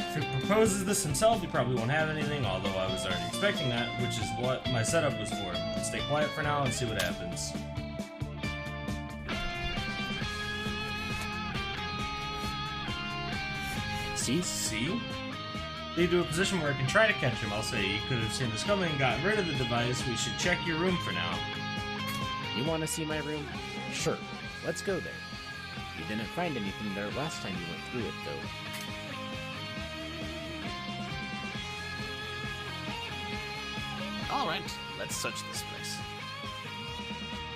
If he proposes this himself, he probably won't have anything, although I was already expecting that, which is what my setup was for. Stay quiet for now and see what happens. See? Lead to a position where I can try to catch him. I'll say you could have seen this coming and gotten rid of the device. We should check your room for now. You want to see my room? Sure, let's go there. You didn't find anything there last time you went through it, though. Alright, let's search this place.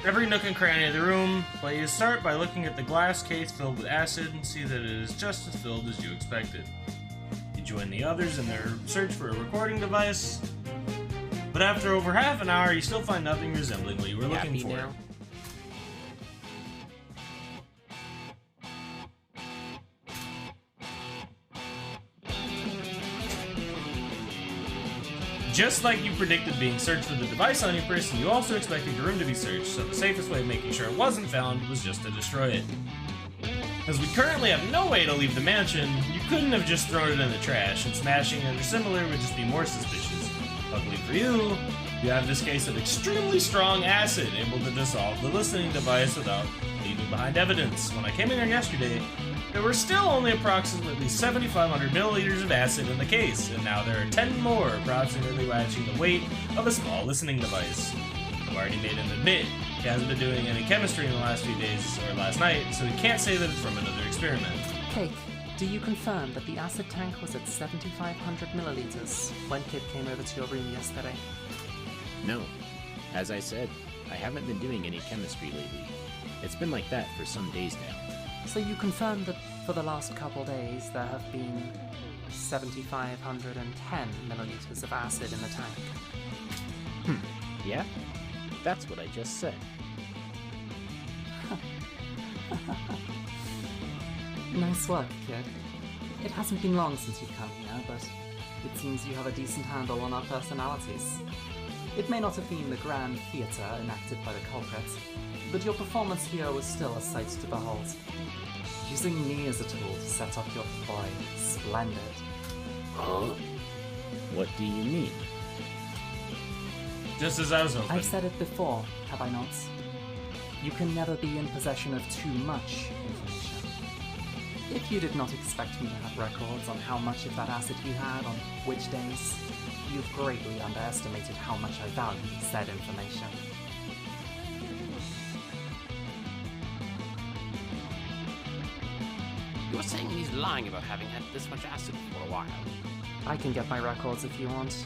Every nook and cranny of the room. Please start by looking at the glass case filled with acid and see that it is just as filled as you expected. You join the others in their search for a recording device, but after over half an hour, you still find nothing resembling what you were looking for. Now? Just like you predicted being searched for the device on your person, you also expected your room to be searched, so the safest way of making sure it wasn't found was just to destroy it. As we currently have no way to leave the mansion, you couldn't have just thrown it in the trash, and smashing it or similar would just be more suspicious. Luckily for you, you have this case of extremely strong acid, able to dissolve the listening device without leaving behind evidence. When I came in here yesterday, there were still only approximately 7,500 milliliters of acid in the case, and now there are 10 more, approximately matching the weight of a small listening device. I've already made him admit he hasn't been doing any chemistry in the last few days or last night, so he can't say that it's from another experiment. Cake, do you confirm that the acid tank was at 7,500 milliliters when Kid came over to your room yesterday? No. As I said, I haven't been doing any chemistry lately. It's been like that for some days now. So you confirm that for the last couple days there have been 7,510 milliliters of acid in the tank? Yeah? That's what I just said. Nice work, kid. It hasn't been long since you've come here, but it seems you have a decent handle on our personalities. It may not have been the grand theatre enacted by the culprit, but your performance here was still a sight to behold. Using me as a tool to set up your ploy, splendid. Huh? What do you mean? Just as I was hoping. I've said it before, have I not? You can never be in possession of too much information. If you did not expect me to have records on how much of that acid you had on which days, you've greatly underestimated how much I value said information. You were saying he's lying about having had this much acid for a while. I can get my records if you want.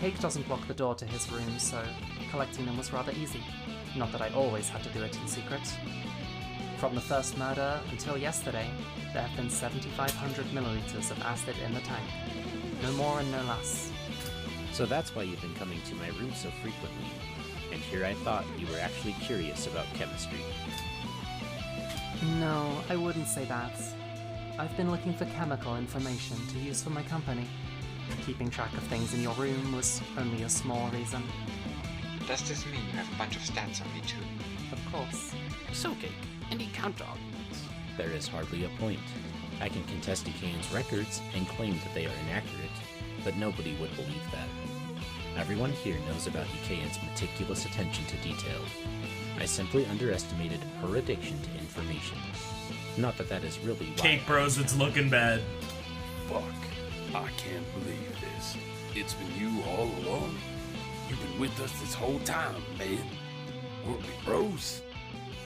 Cake doesn't block the door to his room, so collecting them was rather easy. Not that I always had to do it in secret. From the first murder until yesterday, there have been 7,500 milliliters of acid in the tank. No more and no less. So that's why you've been coming to my room so frequently. And here I thought you were actually curious about chemistry. No, I wouldn't say that. I've been looking for chemical information to use for my company. Keeping track of things in your room was only a small reason. Does this mean you have a bunch of stats on me too? Of course. So, Cake, any counter-arguments? There is hardly a point. I can contest DeKane's records and claim that they are inaccurate, but nobody would believe that. Everyone here knows about DeKane's meticulous attention to detail. I simply underestimated her addiction to information. Not that that is really why. Cake Bros, it's looking bad. Fuck. I can't believe this. It's been you all along. You've been with us this whole time, man. Weren't we bros?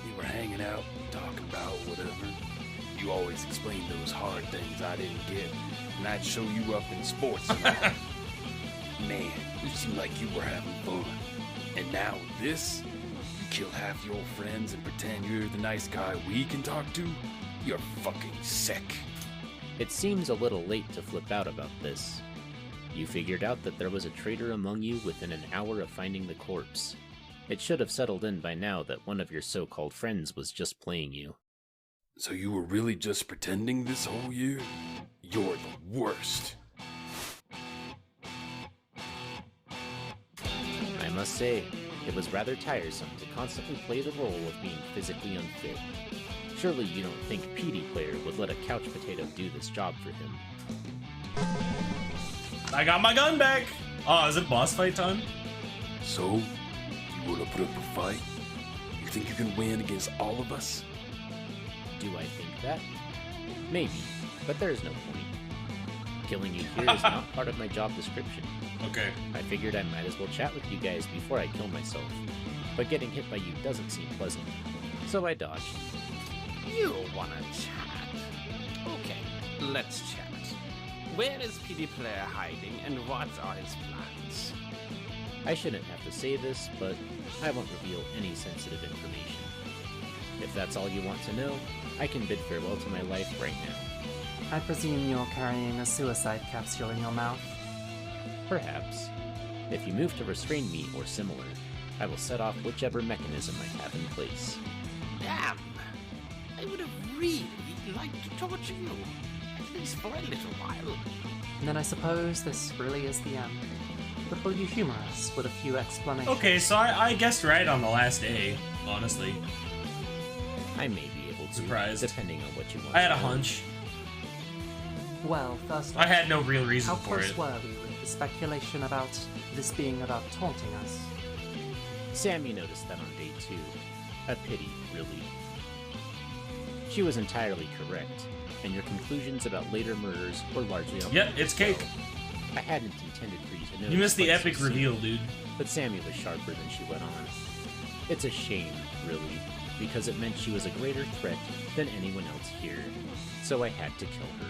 We were hanging out, talking about whatever. You always explained those hard things I didn't get, and I'd show you up in sports and all. Man, you seem like you were having fun. And now with this, you kill half your friends and pretend you're the nice guy we can talk to? You're fucking sick. It seems a little late to flip out about this. You figured out that there was a traitor among you within an hour of finding the corpse. It should have settled in by now that one of your so-called friends was just playing you. So you were really just pretending this whole year? You're the worst. I must say, it was rather tiresome to constantly play the role of being physically unfit. Surely you don't think PD Player would let a couch potato do this job for him. I got my gun back! Oh, is it boss fight time? So, you wanna put up a fight? You think you can win against all of us? Do I think that? Maybe, but there's no point. Killing you here is not part of my job description. Okay. I figured I might as well chat with you guys before I kill myself. But getting hit by you doesn't seem pleasant. So I dodged. You wanna chat? Okay, let's chat. Where is PD Player hiding, and what are his plans? I shouldn't have to say this, but I won't reveal any sensitive information. If that's all you want to know, I can bid farewell to my life right now. I presume you're carrying a suicide capsule in your mouth? Perhaps. If you move to restrain me or similar, I will set off whichever mechanism I have in place. Damn! I would have really liked to torture you, at least for a little while. Then I suppose this really is the end. But will you humor us with a few explanations? Okay, so I guessed right on the last day, honestly. I may be able to, surprised, depending on what you want. I had a hunch. Well, first I had no real reason how for close it. were we with the speculation about this being about taunting us? Sammy noticed that on day 2. A pity, really. She was entirely correct, and your conclusions about later murders were largely on. Yep, it's Cake. I hadn't intended for you to know. You missed the quite epic so soon, reveal, dude. But Sammy was sharper than she went on. It's a shame, really, because it meant she was a greater threat than anyone else here, so I had to kill her.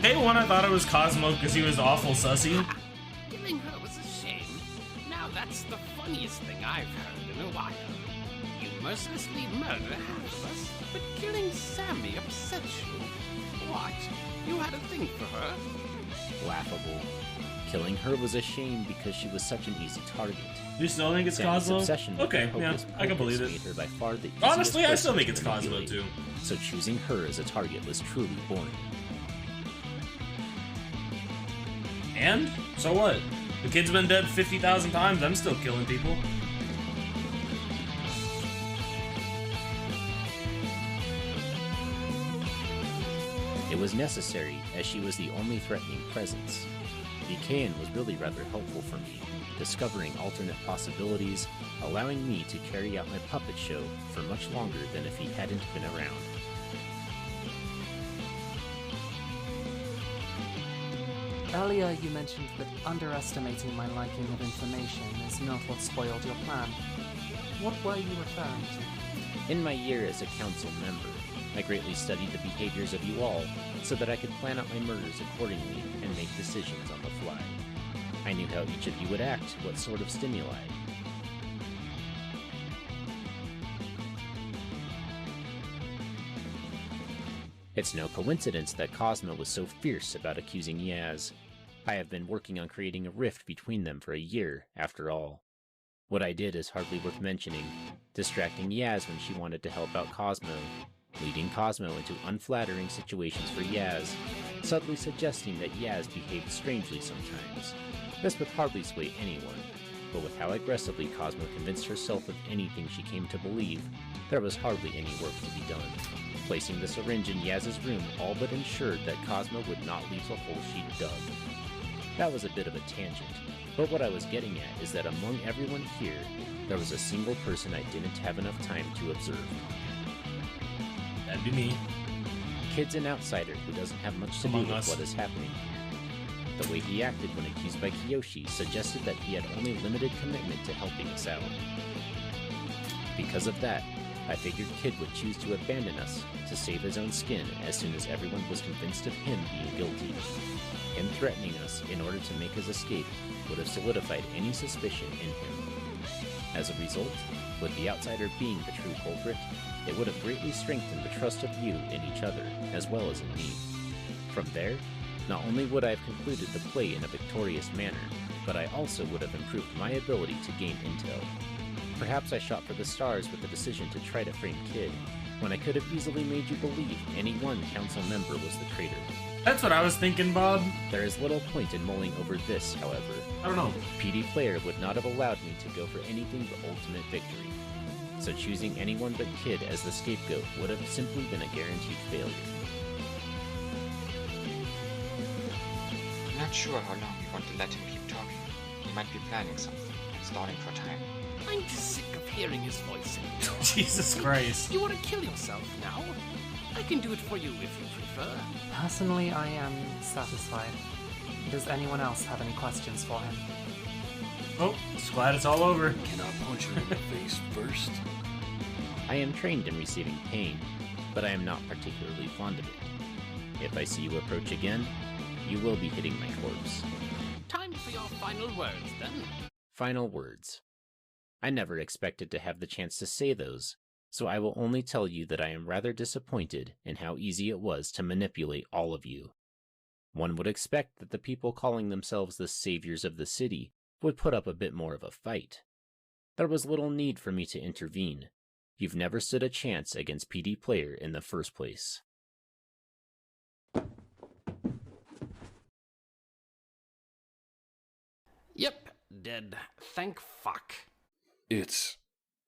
Day 1, I thought it was Cosmo because he was awful sussy. Killing her was a shame. Now that's the funniest thing I've heard in a while. You mercilessly murder half of us, but killing Sammy upset you. What? You had a thing for her? Laughable. Killing her was a shame because she was such an easy target. You still think it's Sammy's Cosmo? obsession with Okay, her yeah, hocus I can believe pocus it. made her by far the easiest Honestly, I still person think it's to Cosmo, manipulate. too. So choosing her as a target was truly boring. And? So what? The kid's been dead 50,000 times, I'm still killing people. It was necessary, as she was the only threatening presence. Decayan was really rather helpful for me, discovering alternate possibilities, allowing me to carry out my puppet show for much longer than if he hadn't been around. Earlier you mentioned that underestimating my liking of information is not what spoiled your plan. What were you referring to? In my year as a council member, I greatly studied the behaviors of you all so that I could plan out my murders accordingly and make decisions on the fly. I knew how each of you would act, what sort of stimuli. It's no coincidence that Cosmo was so fierce about accusing Yaz. I have been working on creating a rift between them for a year, after all. What I did is hardly worth mentioning, distracting Yaz when she wanted to help out Cosmo, leading Cosmo into unflattering situations for Yaz, subtly suggesting that Yaz behaved strangely sometimes. This would hardly sway anyone, but with how aggressively Cosmo convinced herself of anything she came to believe, there was hardly any work to be done. Placing the syringe in Yaz's room all but ensured that Cosmo would not leave the hole she'd dug. That was a bit of a tangent, but what I was getting at is that among everyone here, there was a single person I didn't have enough time to observe. That'd be me. Kid's an outsider who doesn't have much to do with what is happening here. The way he acted when accused by Kiyoshi suggested that he had only limited commitment to helping us out. Because of that, I figured Kid would choose to abandon us to save his own skin as soon as everyone was convinced of him being guilty. Him threatening us in order to make his escape would have solidified any suspicion in him. As a result, with the outsider being the true culprit, it would have greatly strengthened the trust of you in each other, as well as in me. From there, not only would I have concluded the play in a victorious manner, but I also would have improved my ability to gain intel. Perhaps I shot for the stars with the decision to try to frame Kid, when I could have easily made you believe any one council member was the traitor. That's what I was thinking, Bob. There is little point in mulling over this, however. I don't know. PD Player would not have allowed me to go for anything but ultimate victory. So choosing anyone but Kid as the scapegoat would have simply been a guaranteed failure. I'm not sure how long we want to let him keep talking. He might be planning something, stalling for time. I'm sick of hearing his voice. Jesus Christ. You want to kill yourself now? I can do it for you if you prefer. Personally, I am satisfied. Does anyone else have any questions for him? Oh, just glad it's all over. Can I punch him in the face first? I am trained in receiving pain, but I am not particularly fond of it. If I see you approach again, you will be hitting my corpse. Time for your final words, then. Final words. I never expected to have the chance to say those, so I will only tell you that I am rather disappointed in how easy it was to manipulate all of you. One would expect that the people calling themselves the saviors of the city would put up a bit more of a fight. There was little need for me to intervene. You've never stood a chance against PD Player in the first place. Yep, dead. Thank fuck. It's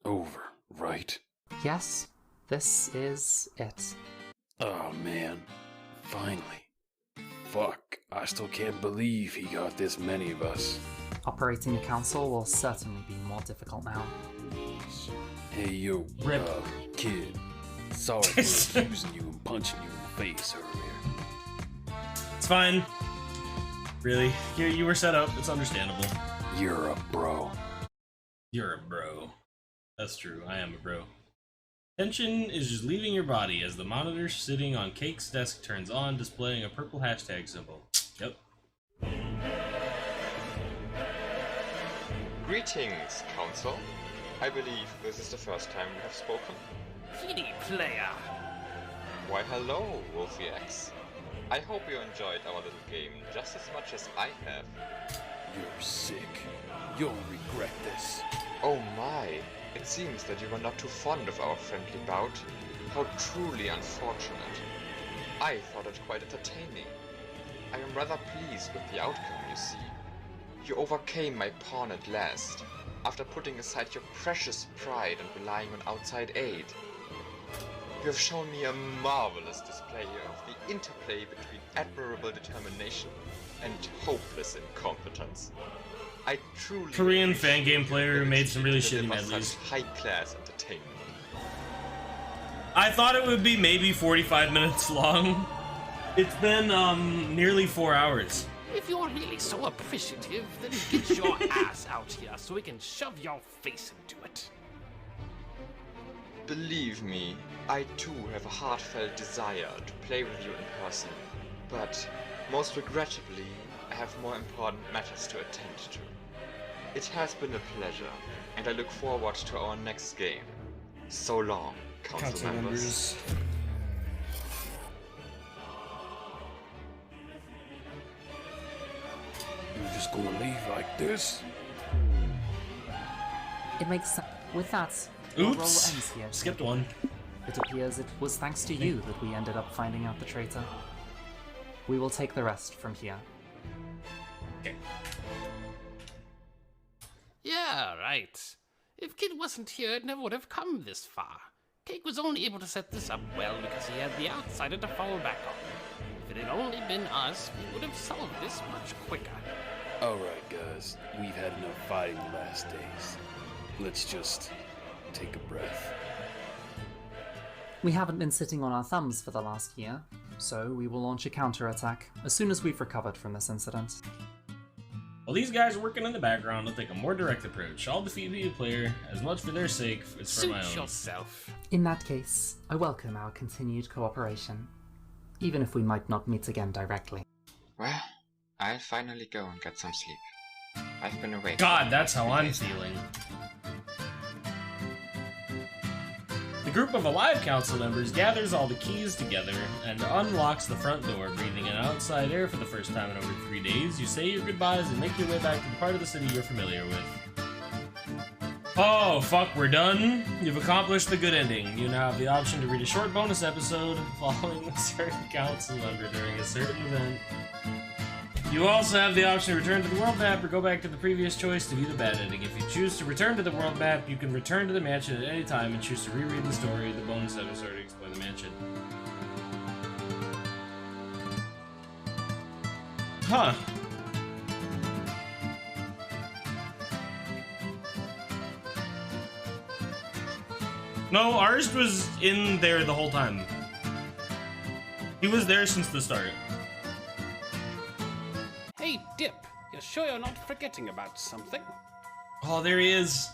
over, right? Yes, this is it. Oh man, finally. Fuck, I still can't believe he got this many of us. Operating the council will certainly be more difficult now. Hey yo, Rip. Kid. Sorry for accusing you and punching you in the face earlier. It's fine. Really, you were set up. It's understandable. You're a bro. You're a bro. That's true. I am a bro. Tension is just leaving your body as the monitor sitting on Cake's desk turns on, displaying a purple hashtag symbol. Yep. Greetings, Council. I believe this is the first time we have spoken. PD Player. Why hello, Wolfie X. I hope you enjoyed our little game just as much as I have. You're sick. You'll regret this. Oh my, it seems that you were not too fond of our friendly bout. How truly unfortunate. I thought it quite entertaining. I am rather pleased with the outcome, you see. You overcame my pawn at last, after putting aside your precious pride and relying on outside aid. You have shown me a marvelous display of the interplay between admirable determination and hopeless incompetence. I truly Korean fan game player who made some really shitty medleys. High-class entertainment. I thought it would be maybe 45 minutes long. It's been nearly 4 hours. If you're really so appreciative, then get your ass out here so we can shove your face into it. Believe me, I too have a heartfelt desire to play with you in person, but most regrettably, I have more important matters to attend to. It has been a pleasure, and I look forward to our next game. So long, Council members. You're just gonna leave like this? It makes sense. With that, our role Oops. ends here. Skipped one. It appears it was thanks to you that we ended up finding out the traitor. We will take the rest from here. Yeah, right. If Kid wasn't here, it never would have come this far. Cake was only able to set this up well because he had the outsider to fall back on. If it had only been us, we would have solved this much quicker. Alright, guys. We've had enough fighting the last days. Let's just take a breath. We haven't been sitting on our thumbs for the last year, so we will launch a counterattack as soon as we've recovered from this incident. While these guys are working in the background, I'll take a more direct approach. I'll defeat the player, as much for their sake as for my Suit own. yourself. In that case, I welcome our continued cooperation, even if we might not meet again directly. Well, I'll finally go and get some sleep. I've been awake. God, that's how I'm feeling. The group of Alive Council members gathers all the keys together and unlocks the front door, breathing in outside air for the first time in over 3 days. You say your goodbyes and make your way back to the part of the city you're familiar with. Oh, fuck, we're done? You've accomplished the good ending. You now have the option to read a short bonus episode following a certain council member during a certain event. You also have the option to return to the world map or go back to the previous choice to view the bad ending. If you choose to return to the world map, you can return to the mansion at any time and choose to reread the story of the bonus episode to explore the mansion. Huh. No, Arst was in there the whole time. He was there since the start. Hey, Dip, you're sure you're not forgetting about something? Oh, there he is.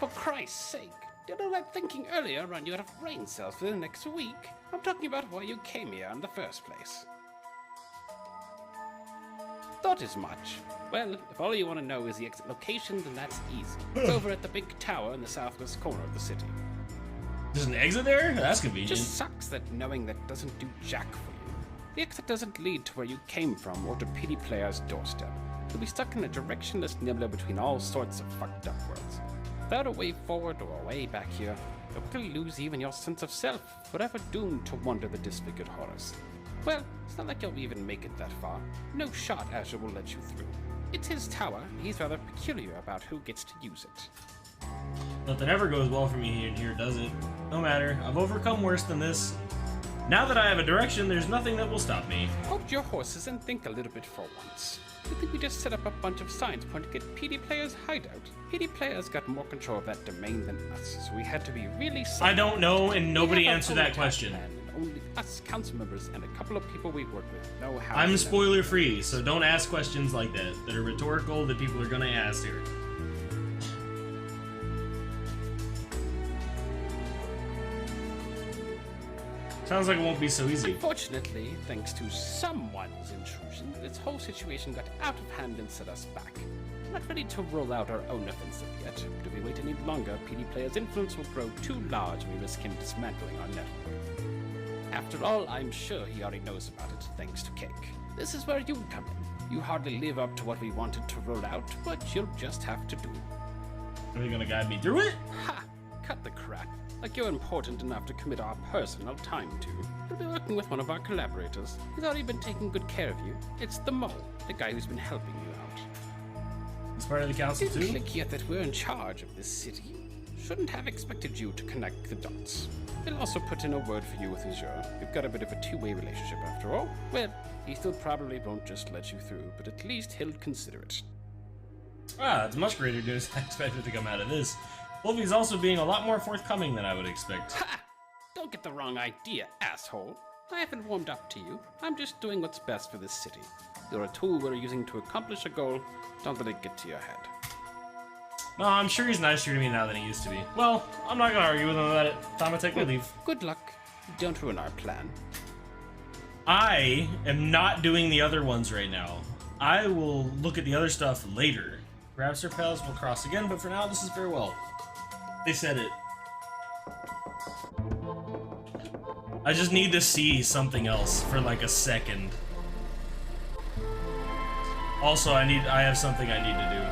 For Christ's sake, did all that thinking earlier run you out of brain cells for the next week? I'm talking about why you came here in the first place. Thought as much. Well, if all you want to know is the exit location, then that's easy. It's over at the big tower in the southwest corner of the city. There's an exit there? That's convenient. Just sucks that knowing that doesn't do jack for you. The exit doesn't lead to where you came from or to PD Player's doorstep. You'll be stuck in a directionless nibbler between all sorts of fucked up worlds. Without a way forward or a way back here, you'll quickly lose even your sense of self, forever doomed to wander the disfigured horrors. Well, it's not like you'll even make it that far. No shot Azure will let you through. It's his tower, and he's rather peculiar about who gets to use it. Nothing ever goes well for me in here, does it? No matter, I've overcome worse than this. Now that I have a direction, there's nothing that will stop me. Hold your horses and think a little bit for once. You think we just set up a bunch of signs pointing at PD Player's hideout? PD Player's got more control of that domain than us, so we had to be really I don't know, and nobody answered that question. Only us council members and a couple of people we work with know how. I'm spoiler free, so don't ask questions like that are rhetorical that people are gonna ask here. Sounds like it won't be so easy. Unfortunately, thanks to someone's intrusion, this whole situation got out of hand and set us back. We're not ready to roll out our own offensive yet, but if we wait any longer, PD Player's influence will grow too large and we risk him dismantling our network. After all, I'm sure he already knows about it, thanks to Cake. This is where you come in. You hardly live up to what we wanted to roll out, but you'll just have to do. Are you gonna guide me through it? Ha! Cut the crap. Like you're important enough to commit our personal time to. You'll be working with one of our collaborators. He's already been taking good care of you. It's the Mole, the guy who's been helping you out. He's part of the council Didn't too? click yet that we're in charge of this city. Shouldn't have expected you to connect the dots. I'll also put in a word for you with Azure. We've got a bit of a two-way relationship after all. Well, he still probably won't just let you through, but at least he'll consider it. Ah, it's much greater news than I expected to come out of this. Wolfie's also being a lot more forthcoming than I would expect. Ha! Don't get the wrong idea, asshole. I haven't warmed up to you. I'm just doing what's best for this city. You're a tool we're using to accomplish a goal. Don't let it get to your head. No, I'm sure he's nicer to me now than he used to be. Well, I'm not gonna argue with him about it. Time to take my leave. Good luck. Don't ruin our plan. I am not doing the other ones right now. I will look at the other stuff later. Perhaps our paths will cross again, but for now, this is farewell. They said it. I just need to see something else for like a second. Also, I have something I need to do.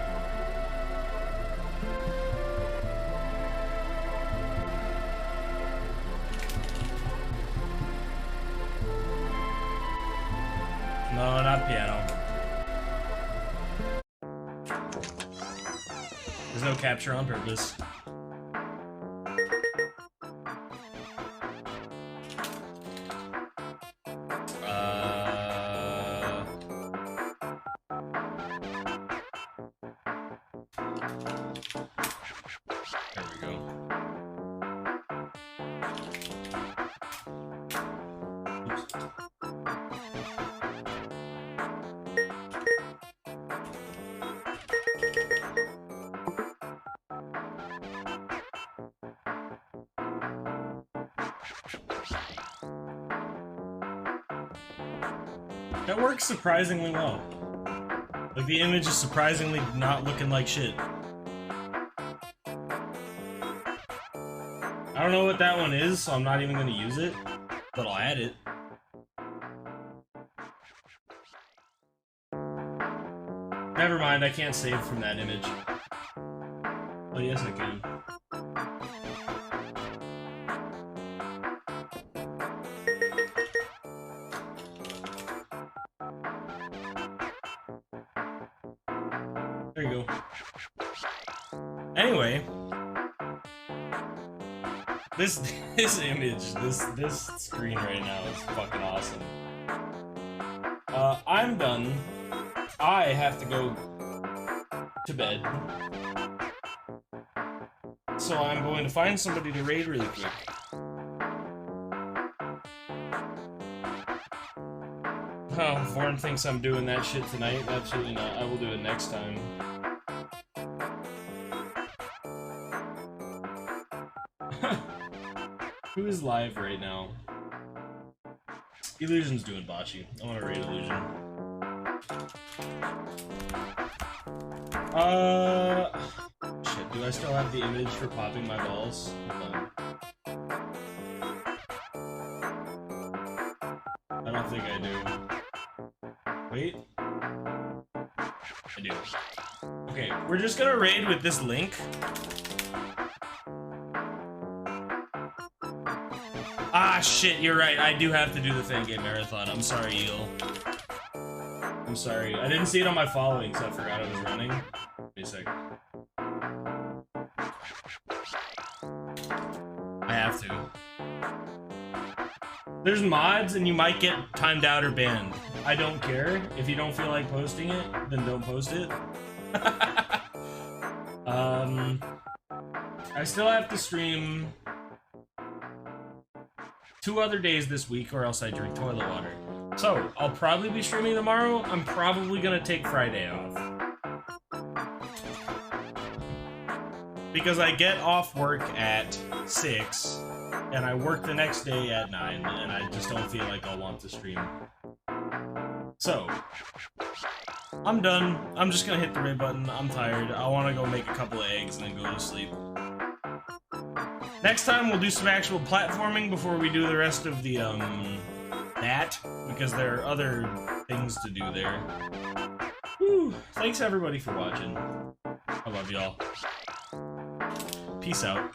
No, not piano. There's no capture on purpose. There we go. That works surprisingly well. Like, the image is surprisingly not looking like shit. I don't know what that one is, so I'm not even gonna use it, but I'll add it. Never mind, I can't save from that image. Oh, yes, I can. There you go. Anyway, this image, this screen right now is fucking awesome. I'm done. I have to go to bed. So I'm going to find somebody to raid really quick. Oh, Vorn thinks I'm doing that shit tonight. Absolutely not. I will do it next time. Who is live right now? Illusion's doing bocce. I want to raid Illusion. Shit, do I still have the image for popping my balls? Hold on. I don't think I do. Wait. I do. Okay, we're just gonna raid with this link. Ah, shit, you're right. I do have to do the fan game marathon. I'm sorry, Eel. I'm sorry. I didn't see it on my following, so I forgot it was running. Wait a sec. I have to. There's mods, and you might get timed out or banned. I don't care. If you don't feel like posting it, then don't post it. I still have to stream 2 other days this week, or else I drink toilet water. So, I'll probably be streaming tomorrow. I'm probably gonna take Friday off. Because I get off work at 6, and I work the next day at 9, and I just don't feel like I'll want to stream. So, I'm done. I'm just gonna hit the raid button. I'm tired. I want to go make a couple of eggs and then go to sleep. Next time we'll do some actual platforming before we do the rest of the, that, because there are other things to do there. Whew. Thanks everybody for watching. I love y'all. Peace out.